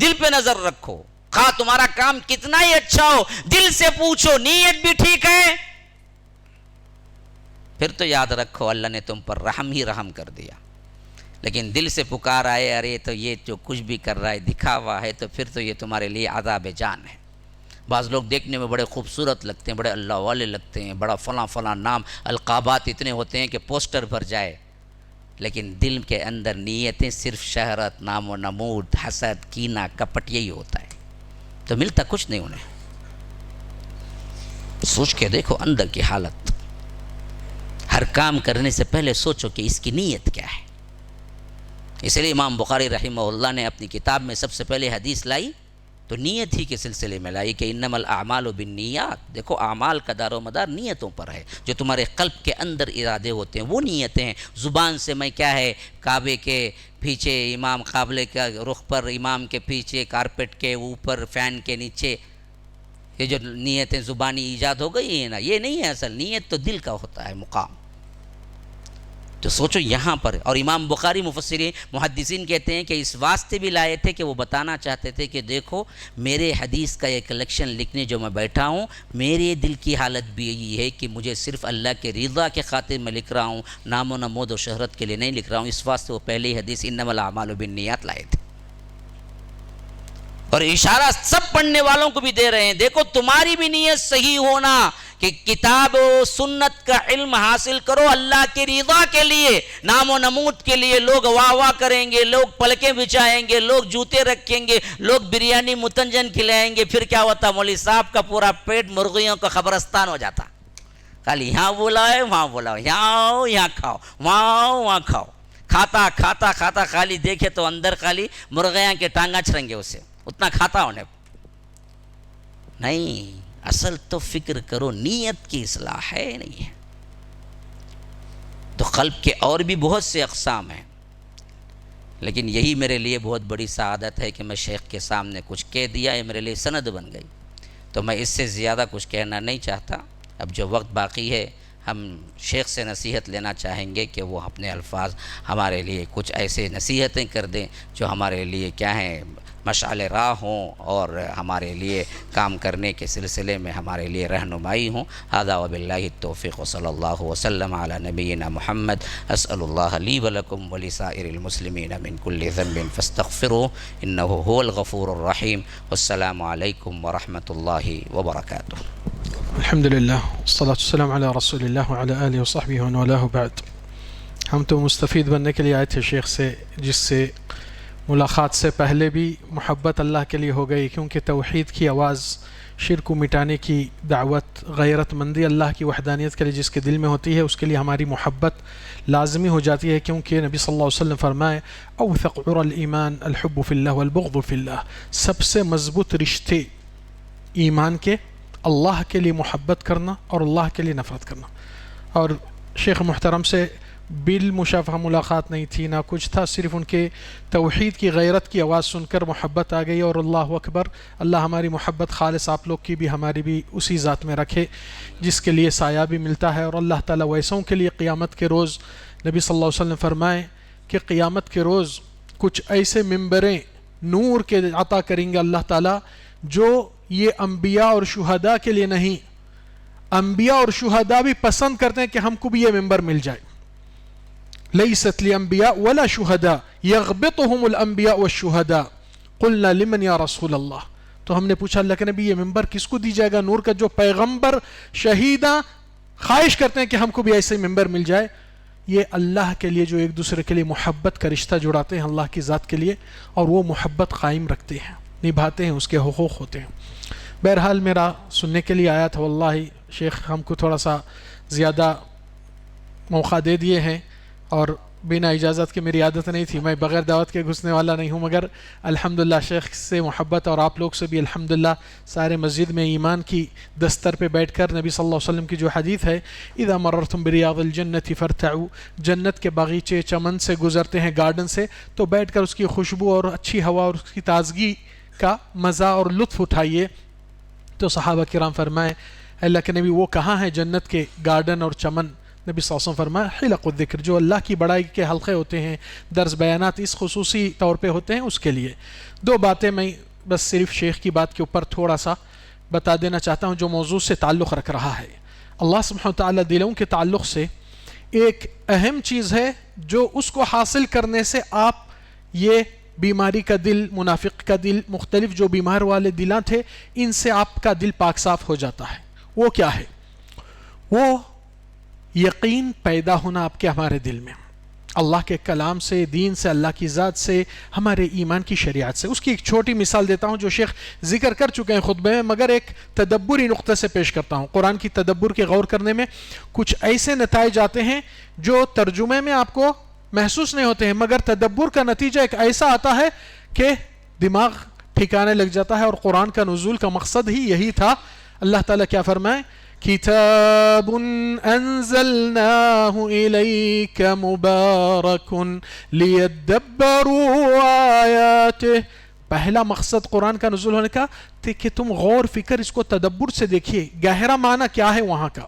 دل پہ نظر رکھو، خواہ تمہارا کام کتنا ہی اچھا ہو، دل سے پوچھو نیت بھی ٹھیک ہے، پھر تو یاد رکھو اللہ نے تم پر رحم ہی رحم کر دیا۔ لیکن دل سے پکار آئے ارے تو یہ جو کچھ بھی کر رہا ہے دکھاوا ہے، تو پھر تو یہ تمہارے لیے عذاب جان ہے۔ بعض لوگ دیکھنے میں بڑے خوبصورت لگتے ہیں، بڑے اللہ والے لگتے ہیں، بڑا فلاں فلاں نام، القابات اتنے ہوتے ہیں کہ پوسٹر بھر جائے، لیکن دل کے اندر نیتیں صرف شہرت، نام و نمود، حسد، کینہ، کپٹ یہی ہوتا ہے، تو ملتا کچھ نہیں انہیں۔ سوچ کے دیکھو اندر کی حالت، ہر کام کرنے سے پہلے سوچو کہ اس کی نیت کیا ہے۔ اس لیے امام بخاری رحمہ اللہ نے اپنی کتاب میں سب سے پہلے حدیث لائی تو نیت ہی کے سلسلے میں لائی کہ انما الاعمال بالنیات۔ دیکھو اعمال کا دار و مدار نیتوں پر ہے، جو تمہارے قلب کے اندر ارادے ہوتے ہیں وہ نیتیں ہیں۔ زبان سے میں کیا ہے، کعبے کے پیچھے امام قابلے کا رخ پر، امام کے پیچھے، کارپیٹ کے اوپر، فین کے نیچے، یہ جو نیتیں زبانی ایجاد ہو گئی ہیں نا، یہ نہیں ہے، اصل نیت تو دل کا ہوتا ہے مقام۔ تو سوچو یہاں پر، اور امام بخاری مفسرین محدثین کہتے ہیں کہ اس واسطے بھی لائے تھے کہ وہ بتانا چاہتے تھے کہ دیکھو میرے حدیث کا یہ کلیکشن لکھنے جو میں بیٹھا ہوں، میرے دل کی حالت بھی یہی ہے کہ مجھے صرف اللہ کے رضا کے خاطر میں لکھ رہا ہوں، نام و نمود و شہرت کے لیے نہیں لکھ رہا ہوں۔ اس واسطے وہ پہلی حدیث انما الاعمال بالنیات لائے تھے، اور اشارہ سب پڑھنے والوں کو بھی دے رہے ہیں، دیکھو تمہاری بھی نیت صحیح ہونا کہ کتاب و سنت کا علم حاصل کرو اللہ کی رضا کے لیے، نام و نمود کے لیے۔ لوگ واہ واہ کریں گے، لوگ پلکیں بچھائیں گے، لوگ جوتے رکھیں گے، لوگ بریانی متنجن کھلائیں گے، پھر کیا ہوتا، مولوی صاحب کا پورا پیٹ مرغیوں کا قبرستان ہو جاتا، خالی یہاں بلاؤ وہاں بلاؤ، یہاں آؤ یہاں کھاؤ، وہاں آؤ وہاں کھاؤ، کھاتا کھاتا کھاتا خالی دیکھے تو اندر خالی مرغیاں کے ٹانگا چھڑیں گے اسے، اتنا کھاتا ہونے نہیں۔ اصل تو فکر کرو نیت کی اصلاح ہے نہیں ہے۔ تو قلب کے اور بھی بہت سے اقسام ہیں، لیکن یہی میرے لیے بہت بڑی سعادت ہے کہ میں شیخ کے سامنے کچھ کہہ دیا، یہ میرے لیے سند بن گئی، تو میں اس سے زیادہ کچھ کہنا نہیں چاہتا۔ اب جو وقت باقی ہے ہم شیخ سے نصیحت لینا چاہیں گے کہ وہ اپنے الفاظ ہمارے لیے کچھ ایسے نصیحتیں کر دیں جو ہمارے لیے کیا ہیں، مشعل راہ ہوں، اور ہمارے لیے کام کرنے کے سلسلے میں ہمارے لیے رہنمائی ہوں۔ ھذا وباللہ التوفیق وصلی اللہ وسلم علی نبینا محمد۔ اسأل اللہ لی ولکم ولسائر المسلمین من کل ذنب فاستغفروہ انہ هو الغفور الرحیم۔ والسلام علیکم ورحمۃ اللہ وبرکاتہ۔ الحمدللہ والصلاة والسلام علی رسول اللہ وعلی آلہ وصحبہ ومن والاه بعد۔ ہم تو مستفید بننے کے لیے آئے تھے شیخ سے، جس سے ملاقات سے پہلے بھی محبت اللہ کے لیے ہو گئی، کیونکہ توحید کی آواز، شرک کو مٹانے کی دعوت، غیرت مندی اللہ کی وحدانیت کے لیے جس کے دل میں ہوتی ہے، اس کے لیے ہماری محبت لازمی ہو جاتی ہے، کیونکہ نبی صلی اللہ علیہ وسلم فرمائے اوثق عر الایمان الحب فی اللہ والبغض فی اللہ، سب سے مضبوط رشتے ایمان کے اللہ کے لیے محبت کرنا اور اللہ کے لیے نفرت کرنا۔ اور شیخ محترم سے بالمشافہہ ملاقات نہیں تھی، نہ کچھ تھا، صرف ان کے توحید کی غیرت کی آواز سن کر محبت آ گئی، اور اللہ اکبر، اللہ ہماری محبت خالص آپ لوگ کی بھی ہماری بھی اسی ذات میں رکھے جس کے لیے سایہ بھی ملتا ہے، اور اللہ تعالیٰ ویسوں کے لیے قیامت کے روز نبی صلی اللہ علیہ وسلم فرمائے کہ قیامت کے روز کچھ ایسے ممبریں نور کے عطا کریں گے اللہ تعالیٰ جو یہ انبیاء اور شہداء کے لیے نہیں، انبیاء اور شہداء بھی پسند کرتے ہیں کہ ہم کو بھی یہ ممبر مل جائے۔ لیست لانبیاء ولا شہداء یغبطہم الانبیاء والشہداء قلنا لمن یا رسول اللہ۔ تو ہم نے پوچھا اللہ کے نبی یہ ممبر کس کو دی جائے گا نور کا، جو پیغمبر شہیداں خواہش کرتے ہیں کہ ہم کو بھی ایسے ممبر مل جائے۔ یہ اللہ کے لیے جو ایک دوسرے کے لیے محبت کا رشتہ جڑاتے ہیں اللہ کی ذات کے لیے، اور وہ محبت قائم رکھتے ہیں، نبھاتے ہیں، اس کے حقوق ہوتے ہیں۔ بہرحال میرا سننے کے لیے آیا تھا، واللہ شیخ ہم کو تھوڑا سا زیادہ موقع دے دیے ہیں، اور بنا اجازت کے میری عادت نہیں تھی، میں بغیر دعوت کے گھسنے والا نہیں ہوں، مگر الحمدللہ شیخ سے محبت اور آپ لوگ سے بھی الحمدللہ سارے مسجد میں ایمان کی دستر پہ بیٹھ کر نبی صلی اللہ علیہ وسلم کی جو حدیث ہے اذا مررتم بریاض الجنت فارتعوا، جنت کے باغیچے چمن سے گزرتے ہیں، گارڈن سے، تو بیٹھ کر اس کی خوشبو اور اچھی ہوا اور اس کی تازگی کا مزہ اور لطف اٹھائیے۔ تو صحابہ کرام فرمائے اللہ کے نبی وہ کہاں ہے جنت کے گارڈن اور چمن؟ نبی صلی اللہ علیہ وسلم فرمایا حلق الذکر، جو اللہ کی بڑائی کے حلقے ہوتے ہیں، درس بیانات اس خصوصی طور پہ ہوتے ہیں، اس کے لیے۔ دو باتیں میں بس صرف شیخ کی بات کے اوپر تھوڑا سا بتا دینا چاہتا ہوں جو موضوع سے تعلق رکھ رہا ہے۔ اللہ سبحانہ وتعالی دلوں کے تعلق سے ایک اہم چیز ہے جو اس کو حاصل کرنے سے آپ یہ بیماری کا دل، منافق کا دل، مختلف جو بیمار والے دلاں تھے، ان سے آپ کا دل پاک صاف ہو جاتا ہے۔ وہ کیا ہے؟ وہ یقین پیدا ہونا آپ کے ہمارے دل میں اللہ کے کلام سے، دین سے، اللہ کی ذات سے، ہمارے ایمان کی شریعت سے۔ اس کی ایک چھوٹی مثال دیتا ہوں جو شیخ ذکر کر چکے ہیں خطبے میں، مگر ایک تدبری نقطے سے پیش کرتا ہوں۔ قرآن کی تدبر کے غور کرنے میں کچھ ایسے نتائج آتے ہیں جو ترجمے میں آپ کو محسوس نہیں ہوتے ہیں، مگر تدبر کا نتیجہ ایک ایسا آتا ہے کہ دماغ ٹھکانے لگ جاتا ہے، اور قرآن کا نزول کا مقصد ہی یہی تھا۔ اللہ تعالیٰ کیا فرمائے؟ کتاب انزلناہ الیک مبارک لیدبروا آیاتہ، پہلا مقصد قرآن کا نزول ہونے کا تھا کہ تم غور فکر اس کو تدبر سے دیکھیے، گہرا معنی کیا ہے وہاں کا۔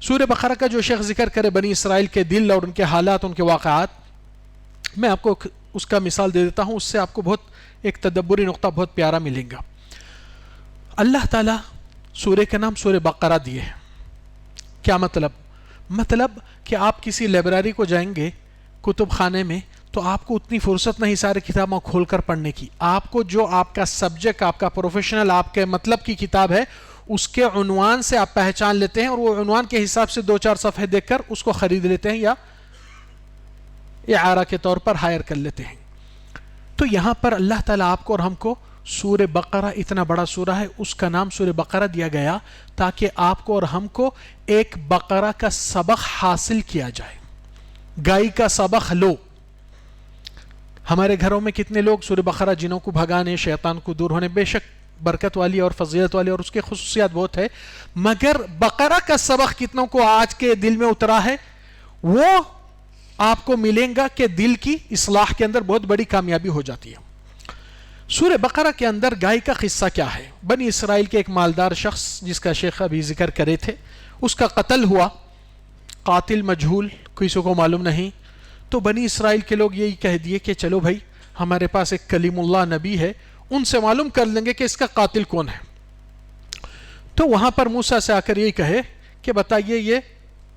سورہ بقرہ کا جو شیخ ذکر کرے بنی اسرائیل کے دل اور ان کے حالات، ان کے واقعات، میں آپ کو اس کا مثال دے دیتا ہوں، اس سے آپ کو بہت ایک تدبری نقطہ بہت پیارا ملیں گا۔ اللہ تعالیٰ سورہ کا نام سورہ بقرہ دیے ہیں۔ کیا مطلب؟ مطلب کہ آپ کسی لائبریری کو جائیں گے، کتب خانے میں، تو آپ کو اتنی فرصت نہیں سارے کتابوں کھول کر پڑھنے کی۔ آپ کو جو آپ کا سبجیکٹ، آپ کا پروفیشنل، آپ کے مطلب کی کتاب ہے، اس کے عنوان سے آپ پہچان لیتے ہیں، اور وہ عنوان کے حساب سے 2-4 صفحے دیکھ کر اس کو خرید لیتے ہیں یا اعارہ کے طور پر ہائر کر لیتے ہیں۔ تو یہاں پر اللہ تعالیٰ آپ کو اور ہم کو سورہ بقرہ، اتنا بڑا سورہ ہے، اس کا نام سورہ بقرہ دیا گیا تاکہ آپ کو اور ہم کو ایک بقرہ کا سبق حاصل کیا جائے، گائے کا سبق لو۔ ہمارے گھروں میں کتنے لوگ سورہ بقرہ جنوں کو بھگانے، شیطان کو دور ہونے، بے شک برکت والی اور فضیلت والی اور اس کے خصوصیات بہت ہے، مگر بقرہ کا سبق کتنوں کو آج کے دل میں اترا ہے؟ وہ آپ کو ملیں گا کہ دل کی اصلاح کے اندر بہت بڑی کامیابی ہو جاتی ہے۔ سورہ بقرہ کے اندر گائے کا قصہ کیا ہے؟ بنی اسرائیل کے ایک مالدار شخص جس کا شیخ ابھی ذکر کرے تھے، اس کا قتل ہوا، قاتل مجہول، کسی کو معلوم نہیں۔ تو بنی اسرائیل کے لوگ یہی کہہ دیے کہ چلو بھائی، ہمارے پاس ایک کلیم اللہ نبی ہے، ان سے معلوم کر لیں گے کہ اس کا قاتل کون ہے۔ تو وہاں پر موسیٰ سے آ کر یہی کہے کہ بتائیے یہ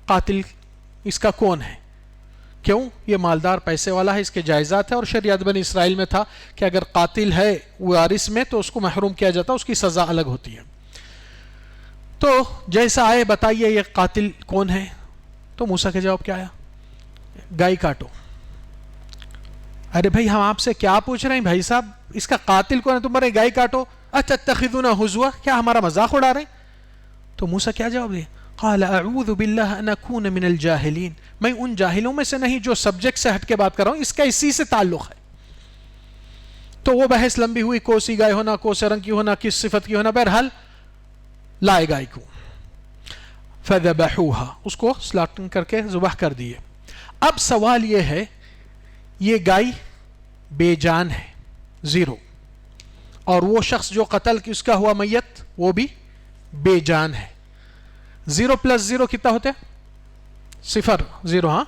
قاتل اس کا کون ہے؟ کیوں؟ یہ مالدار پیسے والا ہے، اس کے جائزات ہے، اور شریعت بنی اسرائیل میں تھا کہ اگر قاتل ہے وارث میں تو اس کو محروم کیا جاتا، اس کی سزا الگ ہوتی ہے۔ تو جیسا آئے بتائیے یہ قاتل کون ہے؟ تو موسیٰ کا جواب کیا آیا؟ گائے کاٹو۔ ارے بھائی ہم آپ سے کیا پوچھ رہے ہیں بھائی صاحب، اس کا قاتل کون ہے؟ تم بڑے گائے کاٹو، اتتخذون ہزوا، کیا ہمارا مذاق اڑا رہے ہیں؟ تو موسیٰ کیا جواب دیا؟ قال اعوذ باللہ ان اکون من الجاہلین، میں ان جاہلوں میں سے نہیں جو سبجیکٹ سے ہٹ کے بات کر رہا ہوں، اس کا اسی سے تعلق ہے۔ تو وہ بحث لمبی ہوئی، کوسی گائے ہونا، کوسے رنگ کی ہونا، کس صفت کی ہونا، بہرحال لائے گائے کو، فذبحوها، اس کو سلاٹنگ کر کے ذبح کر دیے۔ اب سوال یہ ہے، یہ گائے بے جان ہے، زیرو، اور وہ شخص جو قتل کس کا ہوا میت، وہ بھی بے جان ہے۔ 0 + 0 کتنا ہوتے؟ 0 0۔ ہاں،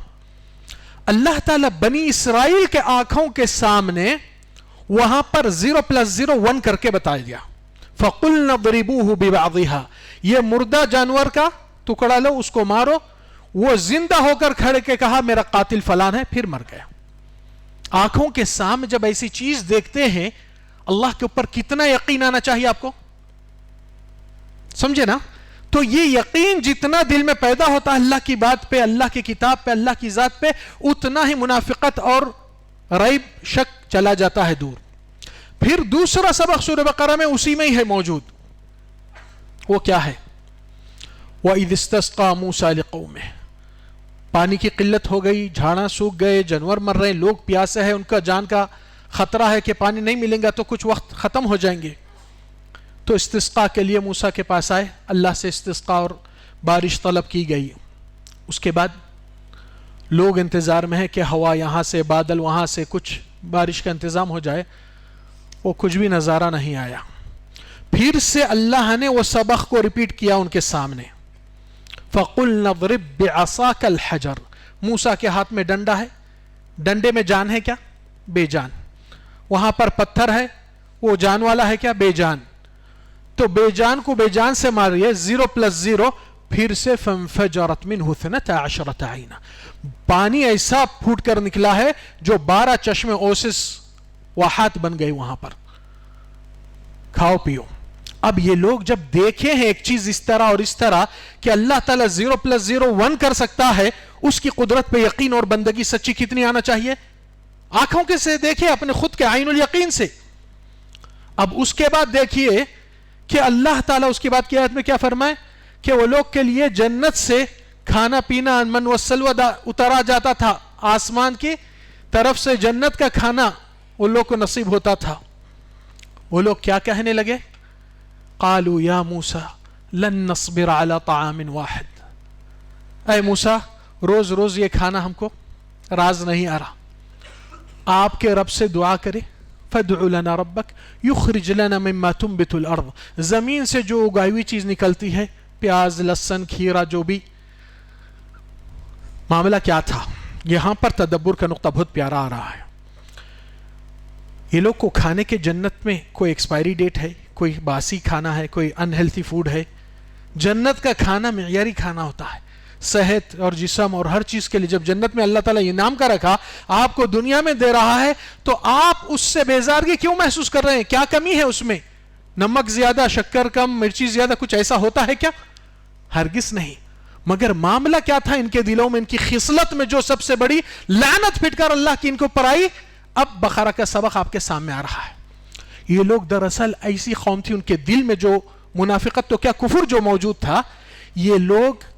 اللہ تعالیٰ بنی اسرائیل کے آنکھوں کے سامنے وہاں پر 0 + 0 1 کر کے بتا دیا۔ فَقُلْنَا ضْرِبُوهُ بِبَعْضِهَا، یہ مردہ جانور کا ٹکڑا لو، اس کو مارو۔ وہ زندہ ہو کر کھڑے کے کہا میرا قاتل فلان ہے، پھر مر گیا۔ آنکھوں کے سامنے جب ایسی چیز دیکھتے ہیں، اللہ کے اوپر کتنا یقین آنا چاہیے آپ کو، سمجھے نا؟ تو یہ یقین جتنا دل میں پیدا ہوتا ہے اللہ کی بات پہ، اللہ کی کتاب پہ، اللہ کی ذات پہ، اتنا ہی منافقت اور ریب، شک چلا جاتا ہے دور۔ پھر دوسرا سبق سورہ بقرہ میں اسی میں ہی ہے موجود، وہ کیا ہے؟ وَإِذِ اسْتَسْقَىٰ مُوسَىٰ لِقَوْمِهِ، پانی کی قلت ہو گئی، جھاڑا سوکھ گئے، جانور مر رہے ہیں، لوگ پیاسے ہیں، ان کا جان کا خطرہ ہے کہ پانی نہیں ملیں گا تو کچھ وقت ختم ہو جائیں گے۔ تو استسقاء کے لیے موسیٰ کے پاس آئے، اللہ سے استسقاء اور بارش طلب کی گئی۔ اس کے بعد لوگ انتظار میں ہیں کہ ہوا یہاں سے، بادل وہاں سے، کچھ بارش کا انتظام ہو جائے، وہ کچھ بھی نظارہ نہیں آیا۔ پھر سے اللہ نے وہ سبق کو ریپیٹ کیا ان کے سامنے، فَقُلْنَا اضْرِبْ بِعَصَاكَ الْحَجَرَ، موسیٰ کے ہاتھ میں ڈنڈا ہے، ڈنڈے میں جان ہے کیا؟ بے جان۔ وہاں پر پتھر ہے، وہ جان والا ہے کیا؟ بے جان۔ تو بے جان کو بے جان سے ماریے، 0 + 0، پھر سے فَانْفَجَرَتْ مِنْهُ 12 عَيْنًا، پانی ایسا پھوٹ کر نکلا ہے جو 12 چشمے اوسس واحات بن گئی وہاں پر۔ کھاؤ پیو۔ اب یہ لوگ جب دیکھے ہیں ایک چیز اس طرح اور اس طرح کہ اللہ تعالیٰ 0 + 0 1 کر سکتا ہے، اس کی قدرت پہ یقین اور بندگی سچی کتنی آنا چاہیے؟ آنکھوں کے سے دیکھیں، اپنے خود کے عین الیقین سے۔ اب اس کے بعد دیکھیے کہ اللہ تعالیٰ اس کے بعد کی آیت میں کیا فرمائے کہ وہ لوگ کے لیے جنت سے کھانا پینا من والسلوى اتارا جاتا تھا، آسمان کی طرف سے جنت کا کھانا وہ لوگ کو نصیب ہوتا تھا۔ وہ لوگ کیا کہنے لگے؟ قالوا یا موسیٰ لن نصبر على طعام واحد، اے موسیٰ روز روز یہ کھانا ہم کو راز نہیں آ رہا، آپ کے رب سے دعا کرے، فادع لنا ربک یخرج لنا مما تنبت الارض، زمین سے جو اگائی ہوئی چیز نکلتی ہے، پیاز، لہسن، کھیرا، جو بھی۔ معاملہ کیا تھا؟ یہاں پر تدبر کا نقطہ بہت پیارا آ رہا ہے۔ یہ لوگ کو کھانے کے جنت میں کوئی ایکسپائری ڈیٹ ہے، کوئی باسی کھانا ہے، کوئی انہیلتھی فوڈ ہے؟ جنت کا کھانا معیاری کھانا ہوتا ہے، صحت اور جسم اور ہر چیز کے لیے۔ جب جنت میں اللہ تعالیٰ انعام کا رکھا، آپ کو دنیا میں دے رہا ہے، تو آپ اس سے بیزارگی کیوں محسوس کر رہے ہیں؟ کیا کمی ہے اس میں؟ نمک زیادہ، شکر کم، مرچی زیادہ، کچھ ایسا ہوتا ہے کیا؟ ہرگز نہیں۔ مگر معاملہ کیا تھا ان کے دلوں میں؟ ان کی خصلت میں جو سب سے بڑی لعنت پھٹ کر اللہ کی ان کو اوپر آئی۔ اب بقرہ کا سبق آپ کے سامنے آ رہا ہے۔ یہ لوگ دراصل ایسی قوم تھی، ان کے دل میں جو منافقت تو کیا کفر جو موجود تھا، یہ لوگ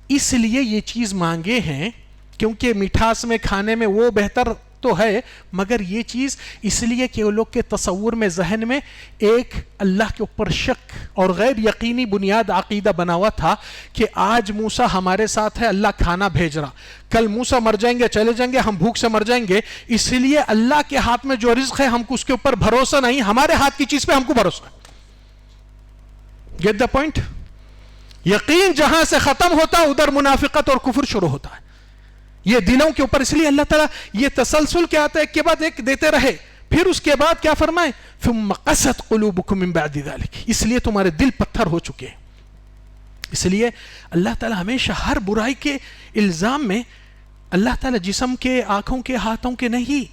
اس لیے یہ چیز مانگے ہیں کیونکہ مٹھاس میں، کھانے میں وہ بہتر تو ہے، مگر یہ چیز اس لیے کہ وہ لوگ کے تصور میں، ذہن میں ایک اللہ کے اوپر شک اور غیر یقینی بنیاد عقیدہ بنا ہوا تھا کہ آج موسیٰ ہمارے ساتھ ہے، اللہ کھانا بھیج رہا، کل موسیٰ مر جائیں گے، چلے جائیں گے، ہم بھوک سے مر جائیں گے، اس لیے اللہ کے ہاتھ میں جو رزق ہے ہم کو اس کے اوپر بھروسہ نہیں، ہمارے ہاتھ کی چیز پہ ہم کو بھروسہ ہے۔ Get the point? یقین جہاں سے ختم ہوتا ادھر منافقت اور کفر شروع ہوتا ہے، یہ دلوں کے اوپر۔ اس لیے اللہ تعالیٰ یہ تسلسل کیا آتا ہے، ایک کے بعد ایک دیتے رہے، پھر اس کے بعد کیا فرمائے؟ ثم قست قلوبکم من بعد ذلک، اس لیے تمہارے دل پتھر ہو چکے ہیں۔ اس لیے اللہ تعالیٰ ہمیشہ ہر برائی کے الزام میں، اللہ تعالیٰ جسم کے، آنکھوں کے، ہاتھوں کے نہیں،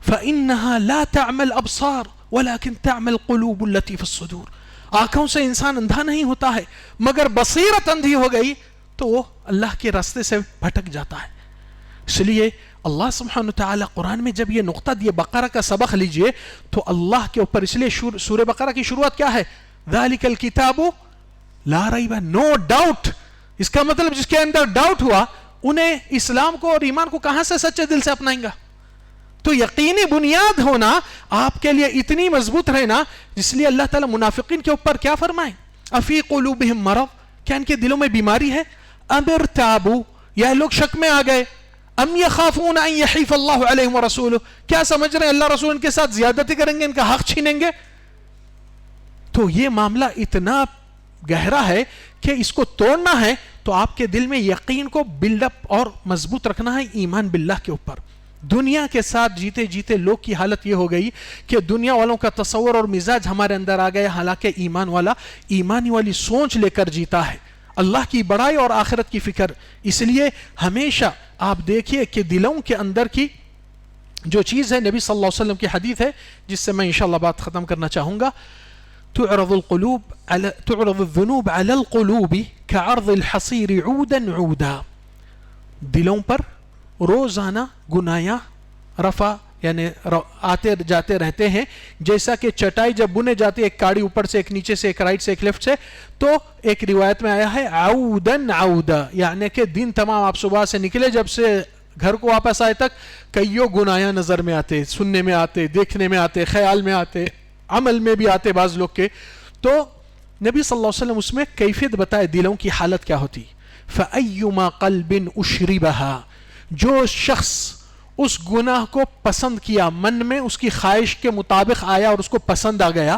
فإنها لا تعمى الأبصار ولكن تعمى القلوب التي في الصدور، آنکھوں سے انسان اندھا نہیں ہوتا ہے، مگر بصیرت اندھی ہو گئی تو وہ اللہ کے راستے سے بھٹک جاتا ہے۔ اس لیے اللہ سبحانہ وتعالی قرآن میں جب یہ نقطہ دیے، بقرہ کا سبق لیجئے تو اللہ کے اوپر، اس لیے سورہ بقرہ کی شروعات کیا ہے؟ ذالک الکتاب لا ریب، نو ڈاؤٹ۔ اس کا مطلب جس کے اندر ڈاؤٹ ہوا، انہیں اسلام کو اور ایمان کو کہاں سے سچے دل سے اپنائیں گا؟ تو یقینی بنیاد ہونا آپ کے لیے اتنی مضبوط رہنا، جس لیے اللہ تعالیٰ منافقین کے اوپر کیا فرمائیں؟ افی قلوبہم مرض، کیا ان کے دلوں میں بیماری ہے؟ ام ارتابوا، یا لوگ شک میں آ گئے؟ ام یخافون ان یحیف اللہ علیہم ورسولہ، کیا سمجھ رہے ہیں اللہ رسول ان کے ساتھ زیادتی کریں گے، ان کا حق چھینیں گے؟ تو یہ معاملہ اتنا گہرا ہے کہ اس کو توڑنا ہے تو آپ کے دل میں یقین کو بلڈ اپ اور مضبوط رکھنا ہے، ایمان باللہ کے اوپر۔ دنیا کے ساتھ جیتے جیتے لوگ کی حالت یہ ہو گئی کہ دنیا والوں کا تصور اور مزاج ہمارے اندر آ گیا، حالانکہ ایمان والا ایمانی والی سوچ لے کر جیتا ہے، اللہ کی بڑائی اور آخرت کی فکر۔ اس لیے ہمیشہ آپ دیکھیے کہ دلوں کے اندر کی جو چیز ہے، نبی صلی اللہ علیہ وسلم کی حدیث ہے جس سے میں انشاءاللہ بات ختم کرنا چاہوں گا، تعرض الذنوب على القلوب كعرض الحصير عودا عودا. دلوں پر روزانہ گناہ رفع یعنی آتے جاتے رہتے ہیں، جیسا کہ چٹائی جب بنے جاتی ہے، ایک کاڑی اوپر سے، ایک نیچے سے، ایک رائٹ سے، ایک لیفٹ سے، تو ایک روایت میں آیا ہے عودن عودا، یعنی کہ دن تمام آپ صبح سے نکلے، جب سے گھر کو واپس آئے تک کئیوں گناہ نظر میں آتے، سننے میں آتے، دیکھنے میں آتے، خیال میں آتے، عمل میں بھی آتے بعض لوگ کے. تو نبی صلی اللہ علیہ وسلم اس میں کیفیت بتائے دلوں کی حالت کیا ہوتی. فَأَيُّمَا قَلْبٍ أُشْرِبَهَا، جو شخص اس گناہ کو پسند کیا، من میں اس کی خواہش کے مطابق آیا اور اس کو پسند آ گیا،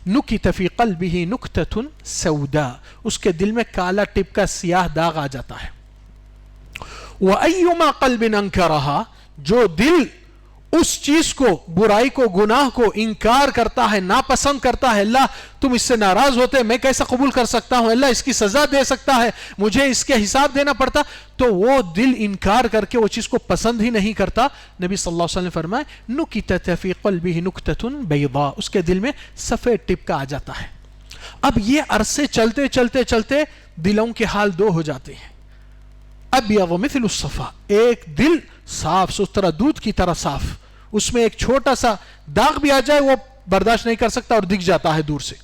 نُكِتَ فِي قَلْبِهِ نُكْتَةٌ سَوْدَاء، اس کے دل میں کالا ٹپ کا سیاہ داغ آ جاتا ہے. وَأَيُّمَا قَلْبٍ أَنْكَرَهَا، جو دل اس چیز کو، برائی کو، گناہ کو انکار کرتا ہے، ناپسند کرتا ہے، اللہ تم اس سے ناراض ہوتے، میں کیسا قبول کر سکتا ہوں، اللہ اس کی سزا دے سکتا ہے، مجھے اس کے حساب دینا پڑتا، تو وہ دل انکار کر کے وہ چیز کو پسند ہی نہیں کرتا. نبی صلی اللہ علیہ وسلم نے فرمائے نُكِتَتَ فِي قَلْبِهِ نُكْتَةٌ بَيْضَاء، اس کے دل میں سفید ٹپ کا آ جاتا ہے. اب یہ عرصے چلتے چلتے چلتے دلوں کے حال دو ہو جاتے ہیں. ابیض مثل الصفا، ایک دل صاف ستھرا دودھ کی طرح صاف، اس میں ایک چھوٹا سا داغ بھی آ جائے وہ برداشت نہیں کر سکتا اور دکھ جاتا ہے دور سے.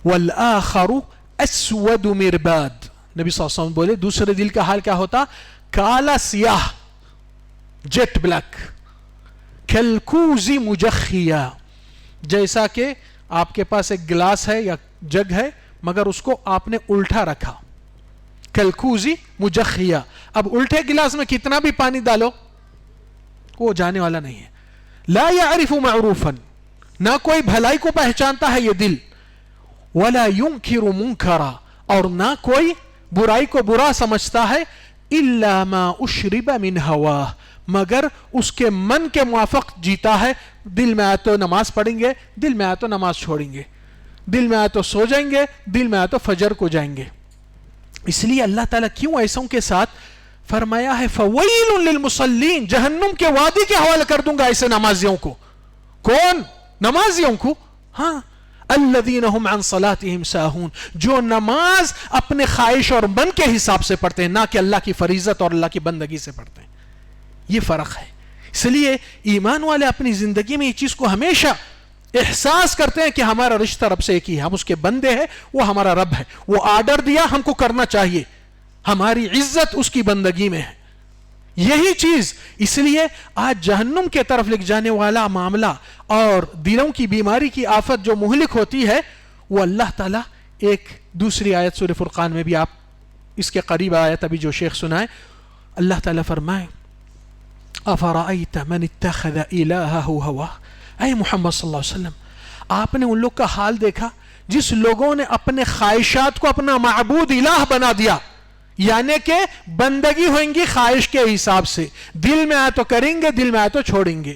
والآخر اسود مرباد، نبی صلی اللہ علیہ وسلم بولے دوسرے دل کا حال کیا ہوتا، کالا سیاہ، جیٹ بلیک، کالکوز مجخیہ، جیسا کہ آپ کے پاس ایک گلاس ہے یا جگ ہے مگر اس کو آپ نے الٹا رکھا، کلکوزی مجخیہ. اب الٹے گلاس میں کتنا بھی پانی ڈالو وہ جانے والا نہیں ہے. لا يعرف معروفا، نہ کوئی بھلائی کو پہچانتا ہے یہ دل، ولا ينکر منکرا، اور نہ کوئی برائی کو برا سمجھتا ہے، الا ما اشرب من هواه، مگر اس کے من کے موافق جیتا ہے. دل میں آئے تو نماز پڑھیں گے، دل میں آئے تو نماز چھوڑیں گے، دل میں آئے تو سو جائیں گے، دل میں آئے تو فجر کو جائیں گے. اس لیے اللہ تعالیٰ کیوں ایسوں کے ساتھ فرمایا ہے فویل للمصلین، جہنم کے وادی کے حوالے کر دوں گا ایسے نمازیوں کو. کون؟ نمازیوں کو. ہاں، الذین هم عن صلاتهم ساہون، جو نماز اپنے خواہش اور من کے حساب سے پڑھتے ہیں، نہ کہ اللہ کی فریضت اور اللہ کی بندگی سے پڑھتے ہیں. یہ فرق ہے. اس لیے ایمان والے اپنی زندگی میں یہ چیز کو ہمیشہ احساس کرتے ہیں کہ ہمارا رشتہ رب سے ایک ہی ہے، ہم اس کے بندے ہیں، وہ ہمارا رب ہے، وہ آرڈر دیا ہم کو کرنا چاہیے، ہماری عزت اس کی بندگی میں ہے. یہی چیز اس لیے آج جہنم کے طرف لے جانے والا معاملہ اور دلوں کی بیماری کی آفت جو مہلک ہوتی ہے، وہ اللہ تعالیٰ ایک دوسری آیت سورہ فرقان میں بھی آپ اس کے قریب آیت ابھی جو شیخ سنائے، اللہ تعالیٰ فرمائے افرأیت من اتخذ الہہ ہوا، اے محمد صلی اللہ علیہ وسلم آپ نے ان لوگ کا حال دیکھا جس لوگوں نے اپنے خواہشات کو اپنا معبود الہ بنا دیا، یعنی کہ بندگی ہوئیں گی خواہش کے حساب سے، دل میں آئے تو کریں گے، دل میں آئے تو چھوڑیں گے،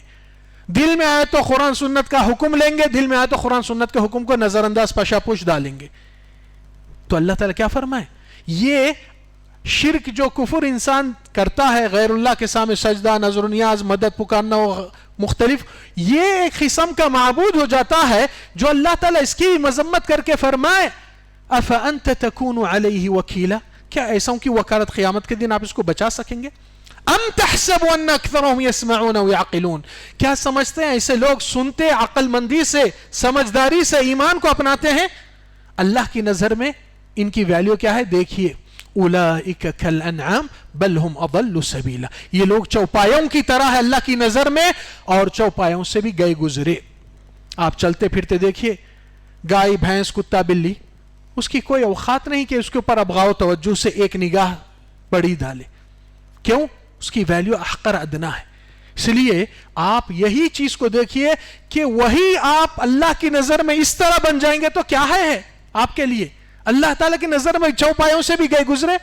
دل میں آئے تو قرآن سنت کا حکم لیں گے، دل میں آئے تو قرآن سنت کے حکم کو نظر انداز پشا پوش ڈالیں گے. تو اللہ تعالیٰ کیا فرمائے، یہ شرک جو کفر انسان کرتا ہے، غیر اللہ کے سامنے سجدہ، نظر و نیاز، مدد پکارنا مختلف، یہ ایک قسم کا معبود ہو جاتا ہے جو اللہ تعالیٰ اس کی مذمت کر کے فرمائے افانت تکون علیہ وکیلا، کیا ایسوں کی وکالت قیامت کے دن آپ اس کو بچا سکیں گے؟ ام تحسب ان اکثرهم يسمعون ويعقلون، کیا سمجھتے ہیں ایسے لوگ سنتے، عقل مندی سے، سمجھداری سے ایمان کو اپناتے ہیں؟ اللہ کی نظر میں ان کی ویلیو کیا ہے؟ دیکھیے اولئک کالانعام بل هم اضل سبیلا، یہ لوگ چوپایوں کی طرح ہے اللہ کی نظر میں، اور چوپایوں سے بھی گئے گزرے. آپ چلتے پھرتے دیکھیے گائے، بھینس، کتا، بلی، اس کی کوئی اوقات نہیں کہ اس کے اوپر ابغاؤ توجہ سے ایک نگاہ پڑی ڈالے. کیوں؟ اس کی ویلیو احقر ادنا ہے. اس لیے آپ یہی چیز کو دیکھیے کہ وہی آپ اللہ کی نظر میں اس طرح بن جائیں گے تو کیا ہے آپ کے لیے؟ اللہ تعالیٰ کی نظر میں چوپایوں سے بھی گئے گزرے،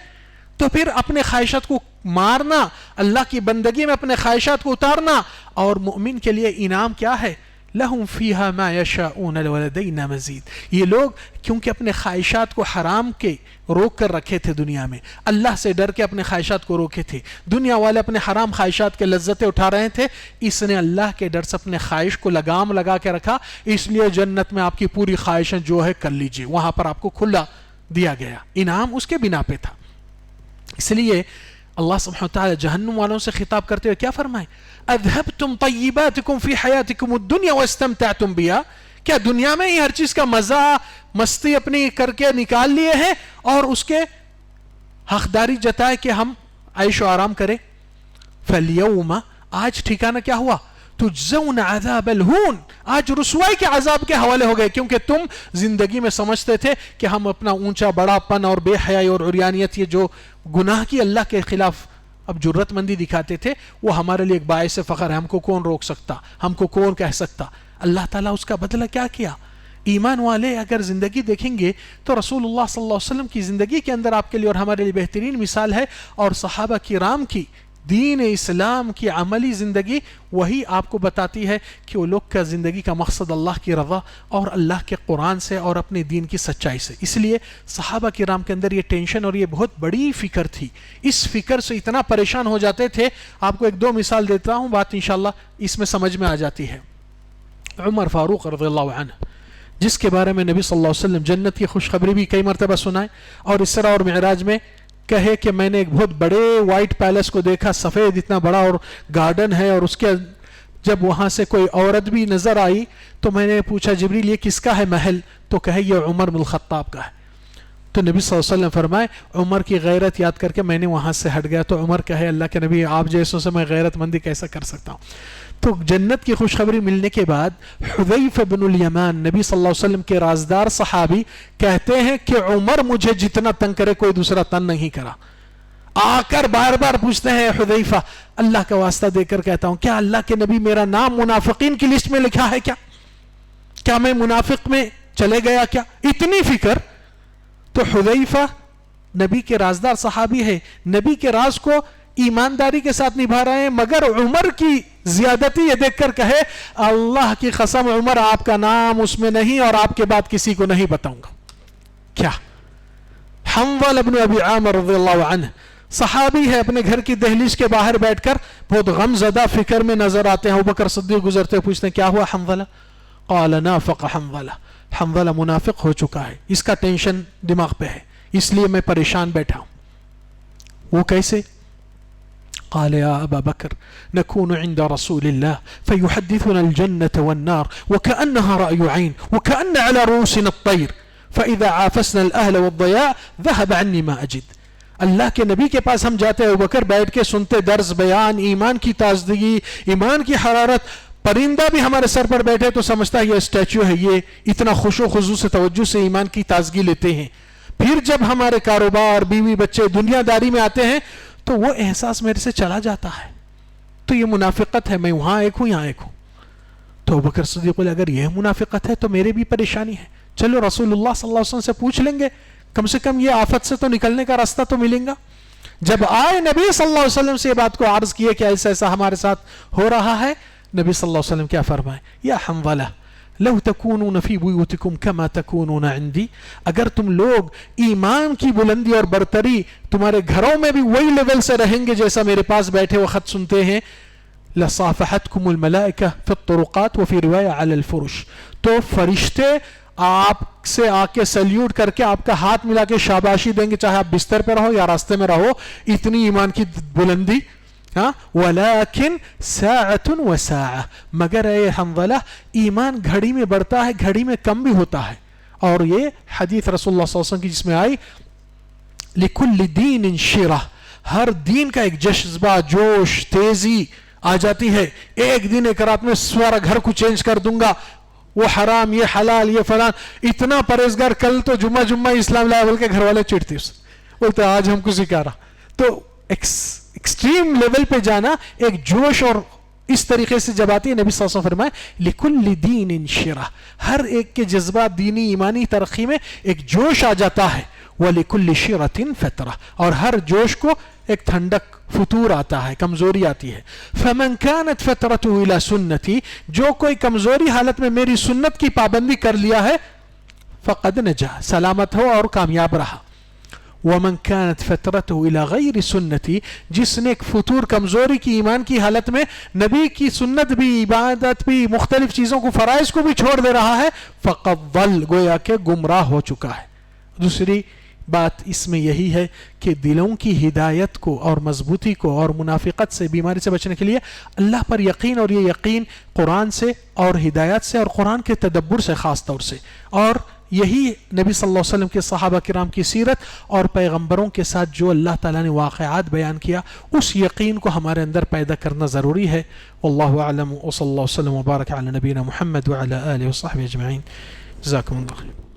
تو پھر اپنے خواہشات کو مارنا، اللہ کی بندگی میں اپنے خواہشات کو اتارنا. اور مومن کے لیے انعام کیا ہے؟ لہم فیہا ما یشاؤون ولدینا مزید. یہ لوگ کیونکہ اپنے خواہشات کو حرام کے روک کر رکھے تھے دنیا میں, اللہ سے ڈر کے اپنے خواہشات کو روکے تھے, دنیا والے اپنے حرام خواہشات کے لذتیں اٹھا رہے تھے, اس نے اللہ کے ڈر سے اپنے خواہش کو لگام لگا کے رکھا, اس لیے جنت میں آپ کی پوری خواہشیں جو ہے کر لیجئے, وہاں پر آپ کو کھلا دیا گیا, انعام اس کے بنا پہ تھا. اس لیے اللہ سبحانہ وتعالی جہنم والوں سے خطاب کرتے ہوئے کیا فرمائے, اذهبتم طیباتکم فی حیاتکم الدنیا واستمتعتم بها, کیا دنیا میں ہی ہر چیز کا مزہ مستی اپنی کر کے نکال لیے ہیں اور اس کے حقداری جتائے کہ ہم عیش و آرام کریں. فالیوم, آج ٹھکانہ کیا ہوا, تجزون عذاب الہون, آج رسوائی کے عذاب کے حوالے ہو گئے, کیونکہ تم زندگی میں سمجھتے تھے کہ ہم اپنا اونچا بڑا پن اور بے حیائی اور عریانیت, یہ جو گناہ کی اللہ کے خلاف اب جرت مندی دکھاتے تھے, وہ ہمارے لیے ایک باعث فخر ہے, ہم کو کون روک سکتا, ہم کو کون کہہ سکتا. اللہ تعالیٰ اس کا بدلہ کیا کیا. ایمان والے اگر زندگی دیکھیں گے تو رسول اللہ صلی اللہ علیہ وسلم کی زندگی کے اندر آپ کے لیے اور ہمارے لیے بہترین مثال ہے, اور صحابہ کرام کی دین اسلام کی عملی زندگی وہی آپ کو بتاتی ہے کہ وہ لوگ کا زندگی کا مقصد اللہ کی رضا اور اللہ کے قرآن سے اور اپنے دین کی سچائی سے. اس لیے صحابہ کرام کے اندر یہ ٹینشن اور یہ بہت بڑی فکر تھی, اس فکر سے اتنا پریشان ہو جاتے تھے. آپ کو ایک دو مثال دیتا ہوں, بات انشاءاللہ اس میں سمجھ میں آ جاتی ہے. عمر فاروق رضی اللہ عنہ, جس کے بارے میں نبی صلی اللہ علیہ وسلم جنت کی خوشخبری بھی کئی مرتبہ سنائے, اور اسراء اور معراج میں کہے کہ میں نے ایک بہت بڑے وائٹ پیلس کو دیکھا, سفید اتنا بڑا اور گارڈن ہے, اور اس کے جب وہاں سے کوئی عورت بھی نظر آئی تو میں نے پوچھا جبریل یہ کس کا ہے محل, تو کہے یہ عمر بن الخطاب کا ہے. تو نبی صلی اللہ علیہ وسلم فرمائے عمر کی غیرت یاد کر کے میں نے وہاں سے ہٹ گیا. تو عمر کہے اللہ کے نبی آپ جیسوں سے میں غیرت مندی کیسا کر سکتا ہوں. تو جنت کی خوشخبری ملنے کے بعد حذیفہ بن الیمان, نبی صلی اللہ علیہ وسلم کے رازدار صحابی, کہتے ہیں کہ عمر مجھے جتنا تنگ کرے کوئی دوسرا تنگ نہیں کرا. آ کر بار بار پوچھتے ہیں حذیفہ, اللہ کا واسطہ دے کر کہتا ہوں کیا اللہ کے نبی میرا نام منافقین کی لسٹ میں لکھا ہے کیا میں منافق میں چلے گیا کیا, اتنی فکر. تو حذیفہ نبی کے رازدار صحابی ہے, نبی کے راز کو ایمانداری کے ساتھ نبھا رہے ہیں, مگر عمر کی زیادتی یہ دیکھ کر کہے اللہ کی قسم عمر آپ کا نام اس میں نہیں اور آپ کے بعد کسی کو نہیں بتاؤں گا. کیا حنظلہ بن ابی عامر رضی اللہ عنہ صحابی ہے, اپنے گھر کی دہلیز کے باہر بیٹھ کر بہت غم زدہ فکر میں نظر آتے ہیں. ابوبکر صدیق گزرتے پوچھتے ہیں کیا ہوا حنظلہ, قال نافق حنظلہ, حنظلہ منافق ہو چکا ہے, اس کا ٹینشن دماغ پہ ہے, اس لیے میں پریشان بیٹھا ہوں. وہ کیسے؟ قال يا أبا بكر نكون عند رسول الله فيحدثنا الجنة والنار وكأنها رأي عين وكأن على رؤوسنا الطير فإذا عافسنا الأهل والضياع ذهب عني ما أجد. اللہ کے نبی کے پاس ہم جاتے ہیں, ابوبکر بیٹھ کے سنتے درس بیان, ایمان کی تازگی, ایمان کی حرارت. پرندہ بھی ہمارے سر پر بیٹھے تو سمجھتا ہے یہ اسٹیچو ہے, یہ اتنا خوش و خضوع سے توجہ سے ایمان کی تازگی لیتے ہیں. پھر جب ہمارے کاروبار, بیوی بچے, دنیا داری میں آتے ہیں تو وہ احساس میرے سے چلا جاتا ہے. تو یہ منافقت ہے, میں وہاں ایک ہوں یہاں ایک ہوں. تو ابوبکر صدیق بولے اگر یہ منافقت ہے تو میرے بھی پریشانی ہے, چلو رسول اللہ صلی اللہ علیہ وسلم سے پوچھ لیں گے, کم سے کم یہ آفت سے تو نکلنے کا راستہ تو ملیں گا. جب آئے نبی صلی اللہ علیہ وسلم سے یہ بات کو عرض کیے کہ ایسا ایسا ہمارے ساتھ ہو رہا ہے, نبی صلی اللہ علیہ وسلم کیا فرمائے, یا حنظلہ لو تکونون فی بیوتکم کما تکونون عندی, اگر تم لوگ ایمان کی بلندی اور برتری تمہارے گھروں میں بھی وہی لیول سے رہیں گے جیسا میرے پاس بیٹھے وقت سنتے ہیں, لصافحتکم الملائکہ فی الطرقات وفی روایہ علی الفرش, تو فرشتے آپ سے آ کے سلیوٹ کر کے آپ کا ہاتھ ملا کے شاباشی دیں گے, چاہے آپ بستر پہ رہو یا راستے میں رہو. اتنی ایمان کی بلندی. ولیکن ساعۃ و ساعہ, مگر اے حنظلہ ایمان گھڑی میں بڑھتا ہے, گھڑی میں کم بھی ہوتا ہے. اور یہ حدیث رسول اللہ صلی اللہ علیہ وسلم کی جس میں آئی لکل دین شرہ, ہر دین کا ایک جذبہ, جوش, تیزی آ جاتی ہے. ایک دن ایک رات میں سوارا گھر کو چینج کر دوں گا, وہ حرام یہ حلال یہ فلان, اتنا پرہیزگار, کل تو جمعہ اسلام لائے بول کے گھر والے چڑھتے اس بولتے آج ہم کو سکھا رہا. تو ایکسٹریم لیول پہ جانا, ایک جوش اور اس طریقے سے جب آتی ہے, نبی صلی اللہ علیہ وسلم فرمائے لکل دین شرہ, ہر ایک کے جذبات دینی ایمانی ترقی میں ایک جوش آ جاتا ہے. وَلِكُلِّ شِرَةٍ فَتْرَةٍ، اور ہر جوش کو ایک ٹھنڈک فتور آتا ہے، کمزوری آتی ہے. فَمَنْ كَانَتْ فَتْرَتُهُ إِلَى سُنَّتِي، جو کوئی کمزوری حالت میں میری سنت کی پابندی کر لیا ہے، فقد نجا، سلامت ہو اور کامیاب رہا. ومن كانت فترته الى غیر سنتی، جس نے ایک فتور کمزوری کی ایمان کی حالت میں نبی کی سنت بھی، عبادت بھی، مختلف چیزوں کو، فرائض کو بھی چھوڑ دے رہا ہے، فقد ضل، گویا کہ گمراہ ہو چکا ہے. دوسری بات اس میں یہی ہے کہ دلوں کی ہدایت کو اور مضبوطی کو اور منافقت سے، بیماری سے بچنے کے لیے اللہ پر یقین، اور یہ یقین قرآن سے اور ہدایت سے اور قرآن کے تدبر سے خاص طور سے، اور یہی نبی صلی اللہ علیہ وسلم کے صحابہ کرام کی سیرت اور پیغمبروں کے ساتھ جو اللہ تعالیٰ نے واقعات بیان کیا، اس یقین کو ہمارے اندر پیدا کرنا ضروری ہے. واللہ اعلم، وصلی اللہ وسلم وبارک علی نبینا محمد وعلی آلہ وصحبہ اجمعین. جزاکم اللہ خیر.